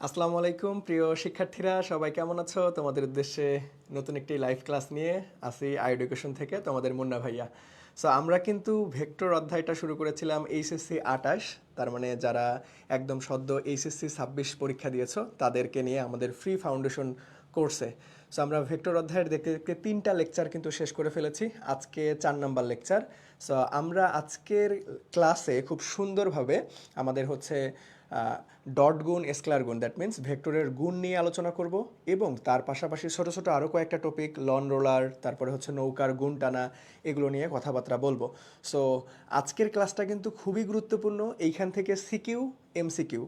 আসসালামু আলাইকুম প্রিয় শিক্ষার্থীরা, সবাই কেমন আছো? তোমাদের উদ্দেশ্যে নতুন একটি লাইভ ক্লাস নিয়ে আসি এডুকেশন থেকে তোমাদের মুন্না ভাইয়া। সো আমরা কিন্তু ভেক্টর অধ্যায়টা শুরু করেছিলাম এইচএসসি 28, তার মানে যারা একদম সদ্য এইচএসসি 26 পরীক্ষা দিয়েছো তাদেরকে নিয়ে আমাদের ফ্রি ফাউন্ডেশন কোর্সে। সো আমরা ভেক্টর অধ্যায়ের দেখতে দেখতে 3টা লেকচার কিন্তু শেষ করে ফেলেছি, আজকে 4 নম্বর লেকচার। সো আমরা আজকের ক্লাসে খুব সুন্দরভাবে আমাদের হচ্ছে ডট গুণ স্কেলার গুণ, দ্যাট মিন্স ভেক্টরের গুণ নিয়ে আলোচনা করব এবং তার পাশাপাশি ছোট ছোট আরও কয়েকটা টপিক, লন রোলার, তারপরে হচ্ছে নৌকার গুণ টানা, এগুলো নিয়ে কথাবার্তা বলবো। সো আজকের ক্লাসটা কিন্তু খুবই গুরুত্বপূর্ণ। এইখান থেকে সিকিউ, এমসিকিউ,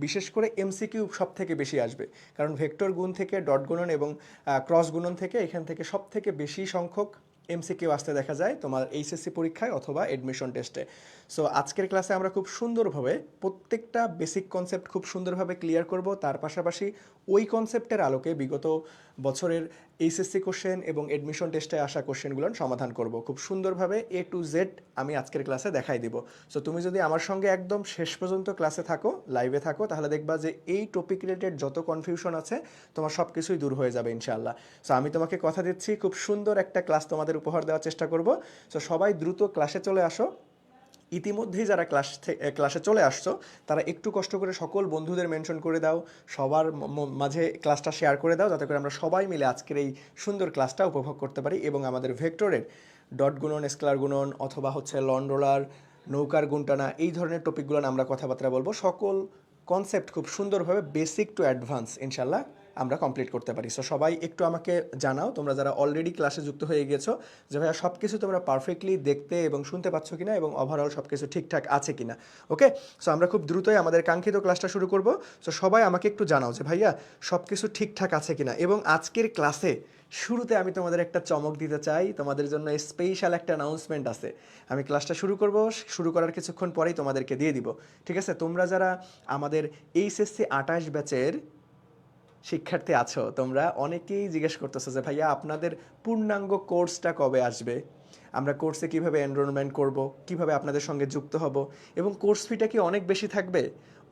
বিশেষ করে এমসিকিউ সব থেকে বেশি আসবে, কারণ ভেক্টর গুণ থেকে ডট গুণন এবং ক্রস গুণন থেকে এখান থেকে সব থেকে বেশি সংখ্যক এমসিকিউ আসতে দেখা যায় তোমার এইচএসসি পরীক্ষায় অথবা এডমিশন টেস্টে। সো আজকের ক্লাসে আমরা খুব সুন্দরভাবে প্রত্যেকটা বেসিক কনসেপ্ট খুব সুন্দরভাবে ক্লিয়ার করব, তার পাশাপাশি ওই কনসেপ্টের আলোকে বিগত বছরের এইচএসসি কোশ্চেন এবং এডমিশন টেস্টে আসা কোশ্চেনগুলোর সমাধান করব খুব সুন্দরভাবে, এ টু জেড আমি আজকের ক্লাসে দেখাই দিব। সো তুমি যদি আমার সঙ্গে একদম শেষ পর্যন্ত ক্লাসে থাকো, লাইভে থাকো, তাহলে দেখবা যে এই টপিক রিলেটেড যত কনফিউশন আছে তোমার সব কিছুই দূর হয়ে যাবে ইনশাআল্লাহ। সো আমি তোমাকে কথা দিচ্ছি, খুব সুন্দর একটা ক্লাস তোমাদের উপহার দেওয়ার চেষ্টা করব। সো সবাই দ্রুত ক্লাসে চলে আসো। ইতিমধ্যেই যারা ক্লাসে চলে আসছো তারা একটু কষ্ট করে সকল বন্ধুদের মেনশন করে দাও, সবার মাঝে ক্লাসটা শেয়ার করে দাও, যাতে করে আমরা সবাই মিলে আজকের এই সুন্দর ক্লাসটা উপভোগ করতে পারি এবং আমাদের ভেক্টরের ডট গুণন, স্কেলার গুণন অথবা হচ্ছে লন রোলার, নৌকার গুণটানা, এই ধরনের টপিকগুলো আমরা কথাবার্তা বলবো। সকল কনসেপ্ট খুব সুন্দরভাবে বেসিক টু অ্যাডভান্স ইনশাল্লাহ আমরা কমপ্লিট করতে পারি। সো সবাই একটু আমাকে জানাও, তোমরা যারা অলরেডি ক্লাসে যুক্ত হয়ে গেছো, যে ভাইয়া সব কিছু তোমরা পারফেক্টলি দেখতে এবং শুনতে পাচ্ছ কিনা এবং ওভারঅল সব কিছু ঠিকঠাক আছে কিনা। ওকে, সো আমরা খুব দ্রুতই আমাদের কাঙ্ক্ষিত ক্লাসটা শুরু করব। সো সবাই আমাকে একটু জানাও যে ভাইয়া সব কিছু ঠিকঠাক আছে কিনা। এবং আজকের ক্লাসে শুরুতে আমি তোমাদের একটা চমক দিতে চাই, তোমাদের জন্য স্পেশাল একটা অ্যানাউন্সমেন্ট আছে। আমি ক্লাসটা শুরু করব, শুরু করার কিছুক্ষণ পরেই তোমাদেরকে দিয়ে দিব, ঠিক আছে? তোমরা যারা আমাদের এইচএসসি 28 ব্যাচের শিক্ষার্থী আছো, তোমরা অনেকেই জিজ্ঞেস করতেছো যে ভাইয়া আপনাদের পূর্ণাঙ্গ কোর্সটা কবে আসবে, আমরা কোর্সে কিভাবে এনরোলমেন্ট করব, কিভাবে আপনাদের সঙ্গে যুক্ত হব, এবং কোর্স ফিটা কি অনেক বেশি থাকবে?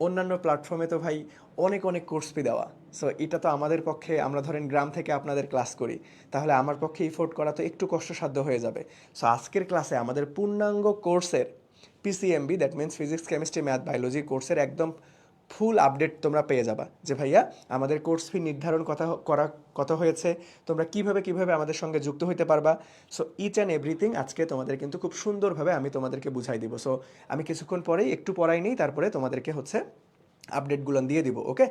অন্যান্য প্ল্যাটফর্মে তো ভাই অনেক অনেক কোর্স ফি দেওয়া। সো এটা তো আমাদের পক্ষে, আমরা ধরেন গ্রাম থেকে আপনাদের ক্লাস করি, তাহলে আমার পক্ষে ইফোর্ট করা তো একটু কষ্টসাধ্য হয়ে যাবে। সো আজকের ক্লাসে আমাদের পূর্ণাঙ্গ কোর্সের PCMB, that means physics chemistry math biology কোর্সের একদম ফুল আপডেট তোমরা পেয়ে যাবা, যে ভাইয়া আমাদের কোর্স ফি নির্ধারণ কত হয়েছে, তোমরা কিভাবে কিভাবে আমাদের সঙ্গে যুক্ত হইতে পারবা। সো ইচ অ্যান্ড এভরিথিং আজকে তোমাদের কিন্তু খুব সুন্দরভাবে আমি তোমাদেরকে বুঝাই দিব। সো আমি কিছুক্ষণ পরেই একটু পড়াই নিই, তারপরে তোমাদেরকে হচ্ছে আপডেটগুলো দিয়ে দিব। ওকে,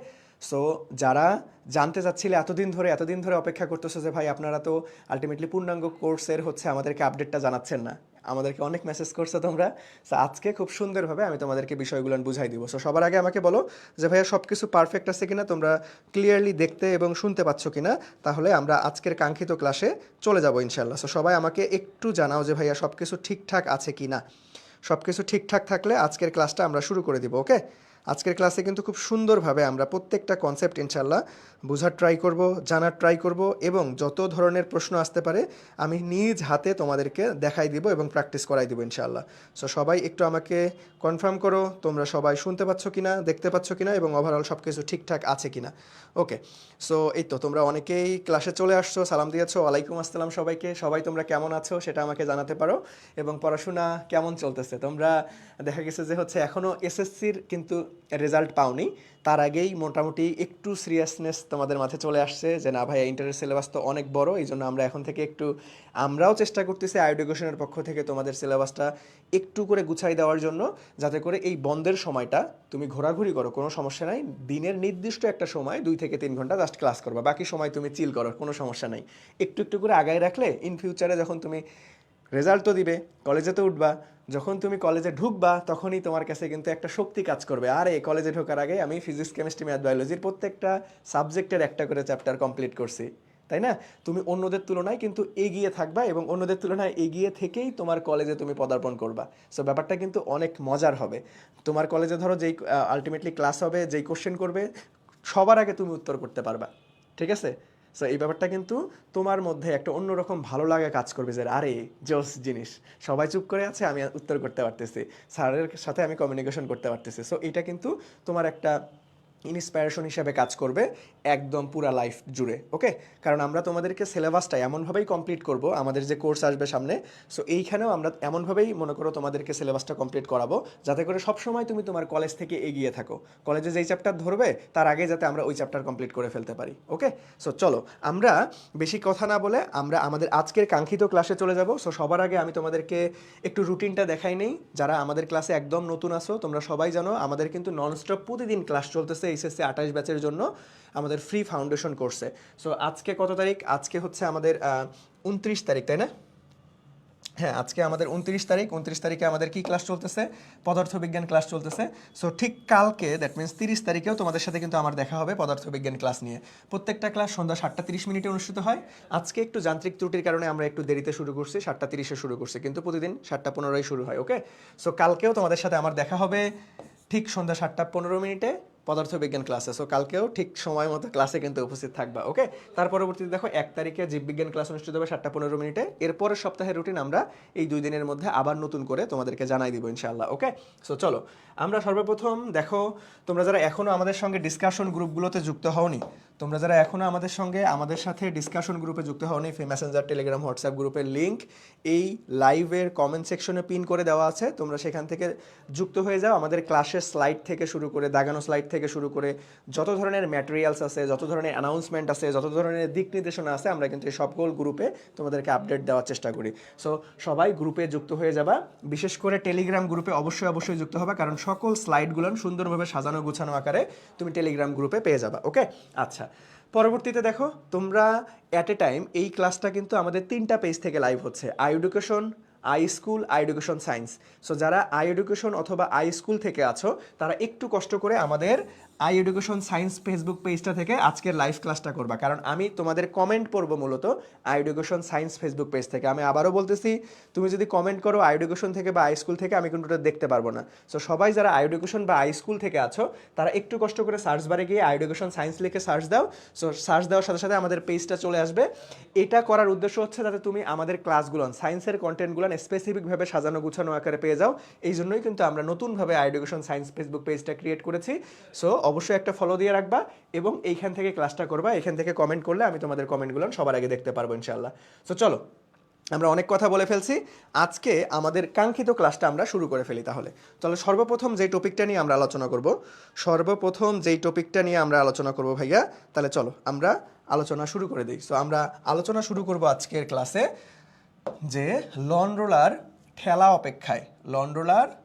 সো যারা জানতে চাচ্ছিলে এতদিন ধরে অপেক্ষা করতেছো যে ভাই আপনারা তো আলটিমেটলি পূর্ণাঙ্গ কোর্সের হচ্ছে আমাদেরকে আপডেটটা জানাচ্ছেন না, আমাদেরকে অনেক মেসেজ করছো তোমরা। সো আজকে খুব সুন্দরভাবে আমি তোমাদেরকে বিষয়গুলো বুঝাই দিব। সো সবার আগে আমাকে বলো যে ভাইয়া সব কিছু পারফেক্ট আছে কিনা, তোমরা ক্লিয়ারলি দেখতে এবং শুনতে পাচ্ছ কিনা, তাহলে আমরা আজকের কাঙ্ক্ষিত ক্লাসে চলে যাব ইনশাল্লাহ। সো সবাই আমাকে একটু জানাও যে ভাইয়া সব কিছু ঠিকঠাক আছে কিনা। সব কিছু ঠিকঠাক থাকলে আজকের ক্লাসটা আমরা শুরু করে দিব। ওকে, আজকের ক্লাসে কিন্তু খুব সুন্দরভাবে আমরা প্রত্যেকটা কনসেপ্ট ইনশাল্লাহ বোঝার ট্রাই করব, জানার ট্রাই করব, এবং যত ধরনের প্রশ্ন আসতে পারে আমি নিজ হাতে তোমাদেরকে দেখাই দিব এবং প্র্যাকটিস করাই দিব ইনশাল্লাহ। সো সবাই একটু আমাকে কনফার্ম করো তোমরা সবাই শুনতে পাচ্ছ কিনা, দেখতে পাচ্ছ কিনা, এবং ওভারঅল সব কিছু ঠিকঠাক আছে কিনা। ওকে, সো এই তো তোমরা অনেকেই ক্লাসে চলে আসছো, সালাম দিয়েছো, ওয়ালাইকুম আসসালাম সবাইকে। সবাই তোমরা কেমন আছো সেটা আমাকে জানাতে পারো, এবং পড়াশোনা কেমন চলতেছে। তোমরা দেখা গেছে যে হচ্ছে এখনও এসএসসির কিন্তু রেজাল্ট পাওনি, তার আগেই মোটামুটি একটু সিরিয়াসনেস তোমাদের মাঝে চলে আসছে যে না ভাই ইন্টারের সিলেবাস তো অনেক বড়, এই জন্য আমরা এখন থেকে একটু, আমরাও চেষ্টা করতেছি এডুকেশনের পক্ষ থেকে তোমাদের সিলেবাসটা একটু করে গুছাই দেওয়ার জন্য, যাতে করে এই বন্ধের সময়টা তুমি ঘোরাঘুরি করো, কোনো সমস্যা নাই। দিনের নির্দিষ্ট একটা সময় 2 থেকে 3 ঘন্টা জাস্ট ক্লাস করবা, বাকি সময় তুমি চিল করো, কোনো সমস্যা নাই। একটু একটু করে আগায় রাখলে ইন ফিউচারে যখন তুমি রেজাল্ট তো দিবে, কলেজে তো উঠবা, যখন তুমি কলেজে ঢুকবা তখনই তোমার কাছে কিন্তু একটা শক্তি কাজ করবে, আরে কলেজে ঢোকার আগে আমি ফিজিক্স কেমিস্ট্রি ম্যাথ বায়োলজির প্রত্যেকটা সাবজেক্টের একটা করে চ্যাপ্টার কমপ্লিট করছি, তাই না? তুমি অন্যদের তুলনায় কিন্তু এগিয়ে থাকবা, এবং অন্যদের তুলনায় এগিয়ে থেকেই তোমার কলেজে তুমি পদার্পণ করবা। সো ব্যাপারটা কিন্তু অনেক মজার হবে। তোমার কলেজে ধরো যেই আলটিমেটলি ক্লাস হবে, যেই কোশ্চেন করবে, সবার আগে তুমি উত্তর করতে পারবা, ঠিক আছে? সো এই ব্যাপারটা কিন্তু তোমার মধ্যে একটা অন্যরকম ভালো লাগা কাজ করবে, যে আরে জোস জিনিস, সবাই চুপ করে আছে, আমি উত্তর করতে পারতেছি, স্যারের সাথে আমি কমিউনিকেশন করতে পারতেছি। সো এটা কিন্তু তোমার একটা ইন্সপায়ারেশন হিসেবে কাজ করবে একদম পুরা লাইফ জুড়ে। ওকে, কারণ আমরা তোমাদেরকে সিলেবাসটা এমনভাবেই কমপ্লিট করব, আমাদের যে কোর্স আসবে সামনে, সো এইখানেও আমরা এমনভাবেই মনে করো তোমাদেরকে সিলেবাসটা কমপ্লিট করাবো যাতে করে সবসময় তুমি তোমার কলেজ থেকে এগিয়ে থাকো। কলেজে যেই চ্যাপ্টার ধরবে তার আগে যাতে আমরা ওই চ্যাপ্টার কমপ্লিট করে ফেলতে পারি। ওকে, সো চলো আমরা বেশি কথা না বলে আমরা আমাদের আজকের কাঙ্ক্ষিত ক্লাসে চলে যাব। সো সবার আগে আমি তোমাদেরকে একটু রুটিনটা দেখাই নেই। যারা আমাদের ক্লাসে একদম নতুন আসো তোমরা সবাই জানো আমাদের কিন্তু ননস্টপ প্রতিদিন ক্লাস চলতেছে এইচএসসি 28 ব্যাচের জন্য আমাদের ফ্রি ফাউন্ডেশন কোর্সে। সো আজকে কত তারিখ? আজকে হচ্ছে আমাদের 29 তারিখ, তাই না? হ্যাঁ, আজকে আমাদের 29 তারিখ। 29 তারিখে আমাদের কি ক্লাস চলতেছে? পদার্থবিজ্ঞান ক্লাস চলতেছে। সো ঠিক কালকে দ্যাট মিনস 30 তারিখেও তোমাদের সাথে কিন্তু আমার দেখা হবে পদার্থবিজ্ঞান ক্লাস নিয়ে। প্রত্যেকটা ক্লাস সন্ধ্যা 7:30 অনুষ্ঠিত হয়। আজকে একটু যান্ত্রিক ত্রুটির কারণে আমরা একটু দেরিতে শুরু করছি, 7:30-এ শুরু করছি, কিন্তু প্রতিদিন 7:15-য় শুরু হয়। ওকে, সো কালকেও তোমাদের সাথে আমার দেখা হবে ঠিক সন্ধ্যা 7:15 পদার্থবিজ্ঞান ক্লাসে। সো কালকেও ঠিক সময় মতো ক্লাসে কিন্তু উপস্থিত থাকবা। ওকে, তার পরবর্তীতে দেখো 1 তারিখে জীববিজ্ঞান ক্লাস অনুষ্ঠিত হবে 7:15। এরপরের সপ্তাহের রুটিন আমরা এই 2 দিনের মধ্যে আবার নতুন করে তোমাদেরকে জানাই দিব ইনশাআল্লাহ। ওকে, সো চলো আমরা সর্বপ্রথম দেখো, তোমরা যারা এখনও আমাদের সঙ্গে ডিসকাশন গ্রুপগুলোতে যুক্ত হওনি, তোমরা যারা এখনও আমাদের সাথে ডিসকাশন গ্রুপে যুক্ত হওনি, মেসেঞ্জার, টেলিগ্রাম, হোয়াটসঅ্যাপ গ্রুপের লিঙ্ক এই লাইভের কমেন্ট সেকশনে পিন করে দেওয়া আছে। তোমরা সেখান থেকে যুক্ত হয়ে যাও। আমাদের ক্লাসের স্লাইড থেকে শুরু করে দাগানো স্লাইড থেকে শুরু করে যত ধরনের ম্যাটেরিয়ালস আছে, যত ধরনের অ্যানাউন্সমেন্ট আছে, যত ধরনের দিক নির্দেশনা আছে, আমরা কিন্তু এই সকল গ্রুপে তোমাদেরকে আপডেট দেওয়ার চেষ্টা করি। সো সবাই গ্রুপে যুক্ত হয়ে যাবা। বিশেষ করে টেলিগ্রাম গ্রুপে অবশ্যই যুক্ত হবে, কারণ সকল স্লাইডগুলো সুন্দরভাবে সাজানো গুছানো আকারে তুমি টেলিগ্রাম গ্রুপে পেয়ে যাবা। ওকে, আচ্ছা, পরবর্তীতে দেখো তোমরা অ্যাট এ টাইম এই ক্লাসটা কিন্তু আমাদের 3টা পেজ থেকে লাইভ হচ্ছে: I education, I school, I education science. So যারা আই এডুকেশন অথবা আই স্কুল থেকে আছো তারা একটু কষ্ট করে আমাদের আই এডুকেশন সায়েন্স ফেসবুক পেজটা থেকে আজকের লাইভ ক্লাসটা করবা, কারণ আমি তোমাদের কমেন্ট পড়বো মূলত I education science Facebook page থেকে। আমি আবারও বলতেছি, তুমি যদি কমেন্ট করো আই এডুকেশন থেকে বা আই স্কুল থেকে, আমি কিন্তু ওটা দেখতে পারবো না। সো সবাই যারা আই এডুকেশন বা আই স্কুল থেকে আছো তারা একটু কষ্ট করে সার্চ বারে গিয়ে আই এডুকেশন সায়েন্স লিখে সার্চ দাও। সো সার্চ দেওয়ার সাথে সাথে আমাদের পেজটা চলে আসবে। এটা করার উদ্দেশ্য হচ্ছে যাতে তুমি আমাদের ক্লাসগুলো, সায়েন্সের কন্টেন্টগুলো স্পেসিফিকভাবে সাজানো গুছানো আকারে পেয়ে যাও। এই জন্যই কিন্তু আমরা নতুনভাবে আই এডুকেশন সায়েন্স ফেসবুক পেজটা ক্রিয়েট করেছি। সো অবশ্যই একটা ফলো দিয়ে রাখবা এবং এইখান থেকে ক্লাসটা করবা। এখান থেকে কমেন্ট করলে আমি তোমাদের কমেন্টগুলো সবার আগে দেখতে পারবো ইনশাআল্লাহ। সো চলো, আমরা অনেক কথা বলে ফেলছি, আজকে আমাদের কাঙ্ক্ষিত ক্লাসটা আমরা শুরু করে ফেলি। তাহলে সর্বপ্রথম যেই টপিকটা নিয়ে আমরা আলোচনা করব ভাইয়া, তাহলে চলো আমরা আলোচনা শুরু করে দিই। সো আমরা আলোচনা শুরু করব আজকের ক্লাসে যে লন রোলার ঠেলা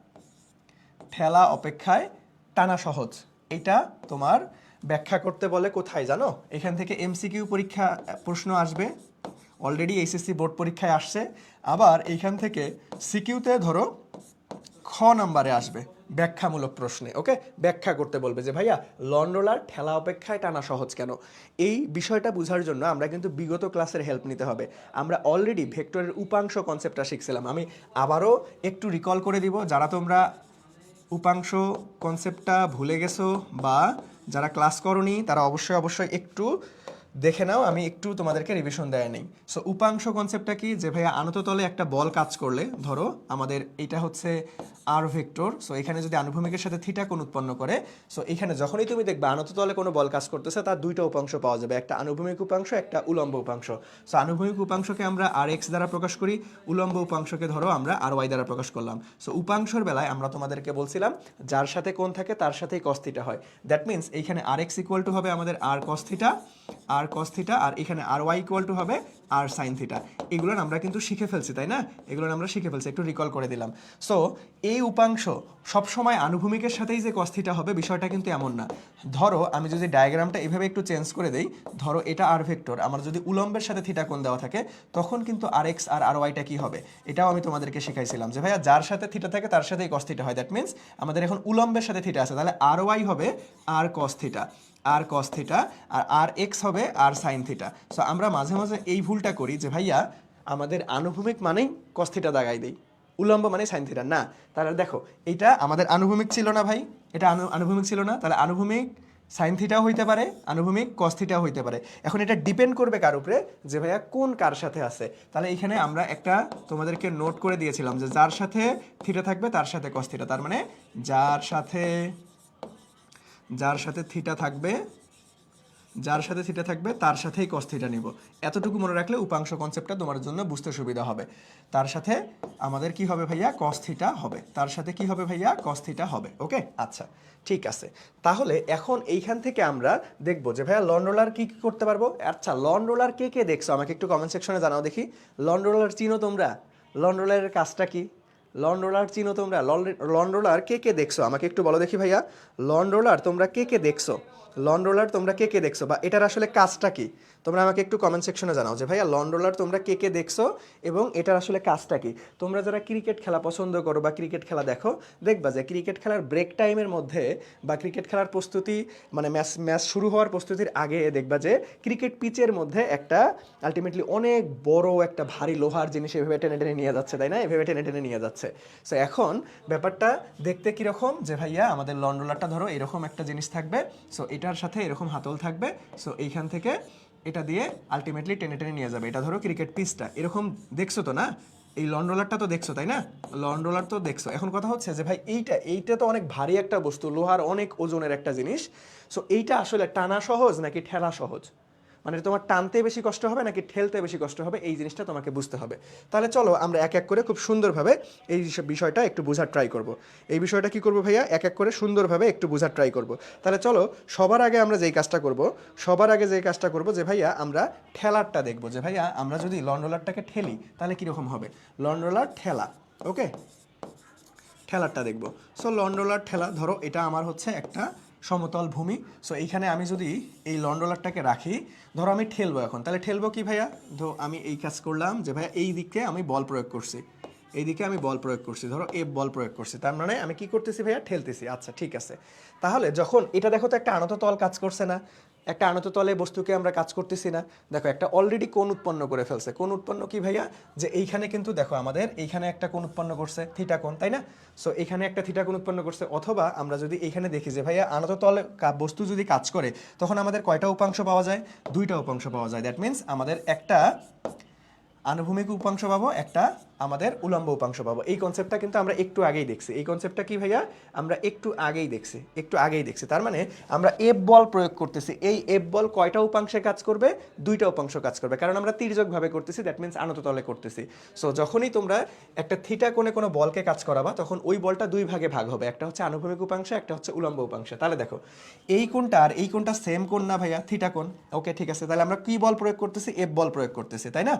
অপেক্ষায় টানা সহজ। এটা তোমার ব্যাখ্যা করতে বলে কোথায় জানো? এখান থেকে এমসিকিউ পরীক্ষা প্রশ্ন আসবে, অলরেডি এইচএসসি বোর্ড পরীক্ষায় আসছে। আবার এইখান থেকে সিকিউতে ধরো খ নাম্বারে আসবে ব্যাখ্যামূলক প্রশ্নে। ওকে, ব্যাখ্যা করতে বলবে যে ভাইয়া লন রোলার ঠেলা অপেক্ষায় টানা সহজ কেন। এই বিষয়টা বোঝার জন্য আমরা কিন্তু বিগত ক্লাসের হেল্প নিতে হবে। আমরা অলরেডি ভেক্টরের উপাংশ কনসেপ্টটা শিখছিলাম। আমি আবারও একটু রিকল করে দিব, যারা তোমরা উপাংশ কনসেপ্টটা ভুলে গেছো বা যারা ক্লাস করোনি তারা অবশ্যই একটু দেখে নাও, আমি একটু তোমাদেরকে রিভিশন দেয় নেই। সো উপাংশ কনসেপ্টটা কি? যে ভাইয়া আনততলে একটা বল কাজ করলে, ধরো আমাদের এটা হচ্ছে আর ভেক্টর। সো এখানে যদি আনুভূমিকের সাথে থিটা কোণ উৎপন্ন করে, সো এখানে যখনই তুমি দেখবে আনততলে কোনো বল কাজ করতেছে তার দুইটা উপাংশ পাওয়া যাবে, একটা আনুভূমিক উপাংশ, একটা উলম্ব উপাংশ। সো আনুভূমিক উপাংশকে আমরা আর এক্স দ্বারা প্রকাশ করি, উলম্ব উপাংশকে ধরো আমরা আর ওয়াই দ্বারা প্রকাশ করলাম। সো উপাংশর বেলায় আমরা তোমাদেরকে বলছিলাম যার সাথে কোণ থাকে তার সাথেই কস থিটা হয়। দ্যাট মিনস এইখানে আর এক্স ইকুয়াল টু হবে আমাদের আর কস থিটা, আর এখানে আর ওয়াই ইকুয়াল টু হবে আর সাইন থিটা। এগুলো আমরা কিন্তু শিখে ফেলছি, তাই না? একটু রিকল করে দিলাম। সো এই উপাংশ সবসময় আনুভূমিকের সাথেই যে কস থিটা হবে বিষয়টা কিন্তু এমন না। ধরো আমি যদি ডায়াগ্রামটা এভাবে একটু চেঞ্জ করে দেই, ধরো এটা আর ভেক্টর, আমার যদি উলম্বের সাথে থিটা কোণ দেওয়া থাকে তখন কিন্তু আর এক্স আর আর ওয়াইটা কি হবে এটাও আমি তোমাদেরকে শিখাইছিলাম যে ভাইয়া যার সাথে থিটা থাকে তার সাথেই কস থিটা হয়। দ্যাট মিনস আমাদের এখন উলম্বের সাথে থিটা আছে, তাহলে আর ওয়াই হবে আর কস থিটা, আর এক্স হবে আর সাইন থিটা। সো আমরা মাঝে মাঝে এই ভুলটা করি যে ভাইয়া আমাদের আনুভূমিক মানেই কস থিটা দাগাই দেই, উলম্ব মানে সাইন থিটা না। তাহলে দেখো এটা আমাদের আনুভূমিক ছিল না ভাই, এটা আনুভূমিক ছিল না, তাহলে আনুভূমিক সাইন থিটাও হইতে পারে, আনুভূমিক কস থিটাও হইতে পারে। এখন এটা ডিপেন্ড করবে কার উপরে যে ভাইয়া কোন কার সাথে আছে। তাহলে এখানে আমরা একটা তোমাদেরকে নোট করে দিয়েছিলাম যে যার সাথে থিটা থাকবে তার সাথে কস থিটা, তার মানে যার সাথে থিটা থাকবে তার সাথেই cos থিটা নিব। এতটুকু মনে রাখলে উপাংশ কনসেপ্টটা তোমার জন্য বুঝতে সুবিধা হবে। তার সাথে আমাদের কি হবে ভাইয়া, cos থিটা হবে। তার সাথে কি হবে ভাইয়া, cos থিটা হবে। ওকে, আচ্ছা ঠিক আছে। তাহলে এখন এইখান থেকে আমরা দেখব যে ভাইয়া লন রোলার কি কি করতে পারবো। আচ্ছা, লন রোলার কে কে দেখছো আমাকে একটু কমেন্ট সেকশনে জানাও দেখি। লন রোলার চিনো তোমরা? লন রোলারের কাজটা কি? লন রোলার চিনো তোমরা? লন রোলার কে কে দেখছো আমাকে একটু বলো দেখি ভাইয়া। লন রোলার তোমরা কে কে দেখছো? লন রোলার তোমরা কে কে দেখছো, বা এটার আসলে কাজটা কি? তোমরা আমাকে একটু কমেন্ট সেকশনে জানাও যে ভাইয়া লন রোলার তোমরা কে কে দেখছো এবং এটার আসলে কাজটা কি। তোমরা যারা ক্রিকেট খেলা পছন্দ করো বা ক্রিকেট খেলা দেখো, দেখবা যে ক্রিকেট খেলার ব্রেক টাইমের মধ্যে বা ক্রিকেট খেলার প্রস্তুতি মানে ম্যাচ শুরু হওয়ার প্রস্তুতির আগে দেখবা যে ক্রিকেট পিচের মধ্যে একটা আলটিমেটলি অনেক বড় একটা ভারী লোহার জিনিস এভাবে টেনে টেনে নিয়ে যাচ্ছে, তাই না? এভাবে টেনে টেনে নিয়ে যাচ্ছে। সো এখন ব্যাপারটা দেখতে কীরকম যে ভাইয়া আমাদের লন রোলারটা ধরো এরকম একটা জিনিস থাকবে, সো এটার সাথে এরকম হাতল থাকবে, সো এইখান থেকে এটা দিয়ে আলটিমেটলি টেনে টেনে নিয়ে যাবে। এটা ধরো ক্রিকেট পিচটা এরকম দেখছো তো না? এই লন রোলারটা তো দেখছো তাই না? লন রোলার তো দেখছো। এখন কথা হচ্ছে যে ভাই এইটা তো অনেক ভারী একটা বস্তু, লোহার অনেক ওজনের একটা জিনিস। সো এইটা আসলে টানা সহজ নাকি ঠেলা সহজ? মানে তোমার টানতে বেশি কষ্ট হবে নাকি ঠেলতে বেশি কষ্ট হবে, এই জিনিসটা তোমাকে বুঝতে হবে। তাহলে চলো আমরা এক এক করে খুব সুন্দরভাবে এই বিষয়টা একটু বোঝার ট্রাই করব। এই বিষয়টা কি করব ভাইয়া, এক এক করে সুন্দরভাবে একটু বোঝার ট্রাই করব। তাহলে চলো সবার আগে যেই কাজটা করব যে ভাইয়া আমরা ঠেলারটা দেখব, যে ভাইয়া আমরা যদি লন রোলারটাকে ঠেলি তাহলে কীরকম হবে। লন রোলার ঠেলা, ওকে, ঠেলারটা দেখব। সো লন রোলার ঠেলা, ধরো এটা আমার হচ্ছে একটা সমতল ভূমি। সো এইখানে আমি যদি এই লন রোলারটাকে রাখি, ধরো আমি ঠেলবো এখন, তাহলে ঠেলবো কি ভাইয়া, ধরো আমি এই কাজ করলাম যে ভাইয়া এই দিকে আমি বল প্রয়োগ করছি, এইদিকে আমি বল প্রয়োগ করছি, ধরো এফ বল প্রয়োগ করছি, তার মানে আমি কি করতেছি ভাইয়া, ঠেলতেছি। আচ্ছা ঠিক আছে। তাহলে যখন এটা দেখো তো একটা আনত তল কাজ করছে না, একটা আনত তলে বস্তুকে আমরা কাজ করতেছি না, দেখো একটা অলরেডি কোণ উৎপন্ন করে ফেলছে। কোণ উৎপন্ন কি ভাইয়া, যে এইখানে কিন্তু দেখো আমাদের এইখানে একটা কোণ উৎপন্ন করছে, থিটা কোণ, তাই না? সো এখানে একটা থিটা কোণ উৎপন্ন করছে। অথবা আমরা যদি এইখানে দেখি যে ভাইয়া আনত তলে বস্তু যদি কাজ করে তখন আমাদের কয়টা উপাংশ পাওয়া যায়, দুইটা উপাংশ পাওয়া যায়। দ্যাট মিনস আমাদের একটা আনুভূমিক উপাংশ পাবো, একটা আমাদের উলম্ব উপাংশ পাবো। এই কনসেপ্টটা কিন্তু আমরা একটু আগেই দেখছি। এই কনসেপ্টটা কি ভাইয়া, আমরা একটু আগেই দেখছি। তার মানে আমরা এফ বল প্রয়োগ করতেছি। এই এফ বল কয়টা উপাংশে কাজ করবে, দুইটা উপাংশ কাজ করবে, কারণ আমরা তির্যকভাবে করতেছি, দ্যাট মিনস আনত তলে করতেছি। সো যখনই তোমরা একটা থিটা কোণে কোনো বলকে কাজ করাবা তখন ওই বলটা দুই ভাগে ভাগ হবে, একটা হচ্ছে আনুভূমিক উপাংশ, একটা হচ্ছে উলম্ব উপাংশ। তাহলে দেখো এই কোণটা আর এই কোণটা সেম কোণ না ভাইয়া, থিটা কোণ। ওকে ঠিক আছে, তাহলে আমরা কি বল প্রয়োগ করতেছি, এফ বল প্রয়োগ করতেছি, তাই না?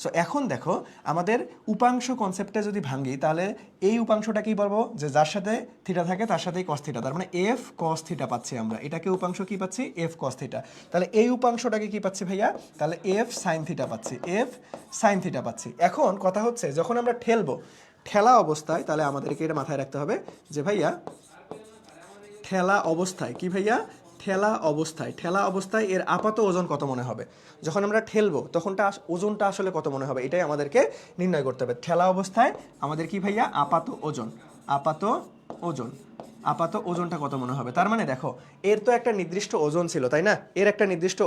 সো এখন দেখো আমাদের উপাংশ কনসেপ্টটা যদি ভাঙি তাহলে এই উপাংশটা কি বলবো, যে যার সাথে থিটা থাকে তার সাথেই কস থিটা, তার মানে এফ কস থিটা পাচ্ছি আমরা। এটাকে উপাংশ কি পাচ্ছি, এফ কস থিটা। তাহলে এই উপাংশটাকে কি পাচ্ছি ভাইয়া, তাহলে এফ সাইন থিটা পাচ্ছি, এফ সাইন থিটা পাচ্ছি। এখন কথা হচ্ছে যখন আমরা ঠেলবো, ঠেলা অবস্থায়, তাহলে আমাদেরকে এটা মাথায় রাখতে হবে যে ভাইয়া ঠেলা অবস্থায় কি ভাইয়া, ঠেলা অবস্থায় এর আপাত ওজন কত মনে হবে। যখন আমরা ঠেলবো তখনটা ওজনটা আসলে কত মনে হবে, এটাই আমাদেরকে নির্ণয় করতে হবে। ঠেলা অবস্থায় আমাদের কি ভাইয়া, আপাত ওজনটা কত মনে হবে। তার মানে দেখো এর তো একটা নির্দিষ্ট ওজন ছিল, তাই না? এর একটা নির্দিষ্ট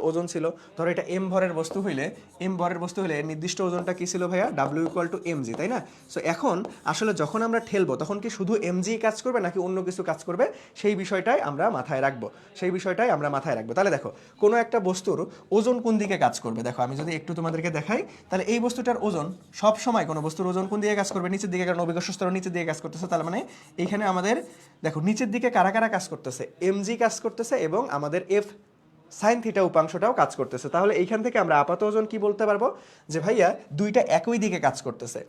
ওজন ছিল। ধরো এটা এম ভরের বস্তু হইলে এর নির্দিষ্ট ওজনটা কি ছিল ভাইয়া, W=mg, তাই না? সো এখন আসলে যখন আমরা ঠেলবো তখন কি শুধু mg কাজ করবে নাকি অন্য কিছু কাজ করবে, সেই বিষয়টাই আমরা মাথায় রাখবো। তাহলে দেখো কোনো একটা বস্তুর ওজন কোন দিকে কাজ করবে, দেখো আমি যদি একটু তোমাদেরকে দেখাই, তাহলে এই বস্তুটার ওজন সব সময় কোনো বস্তুর ওজন কোন দিকে কাজ করবে, নিচের দিকে, কারণ অভিকর্ষ স্তর নিচের দিকে কাজ করতেছে। তার মানে এইখানে আমাদের দেখো নিচের দিকে কারা কারা কাজ করতেছে, এমজি কাজ করতেছে এবং আমাদের এফ সাইন থিটা উপাংশটাও কাজ করতেছে। তাহলে এইখান থেকে আমরা আপাত ওজন কি বলতে পারবো, যে ভাইয়া দুইটা একই দিকে কাজ করতেছে।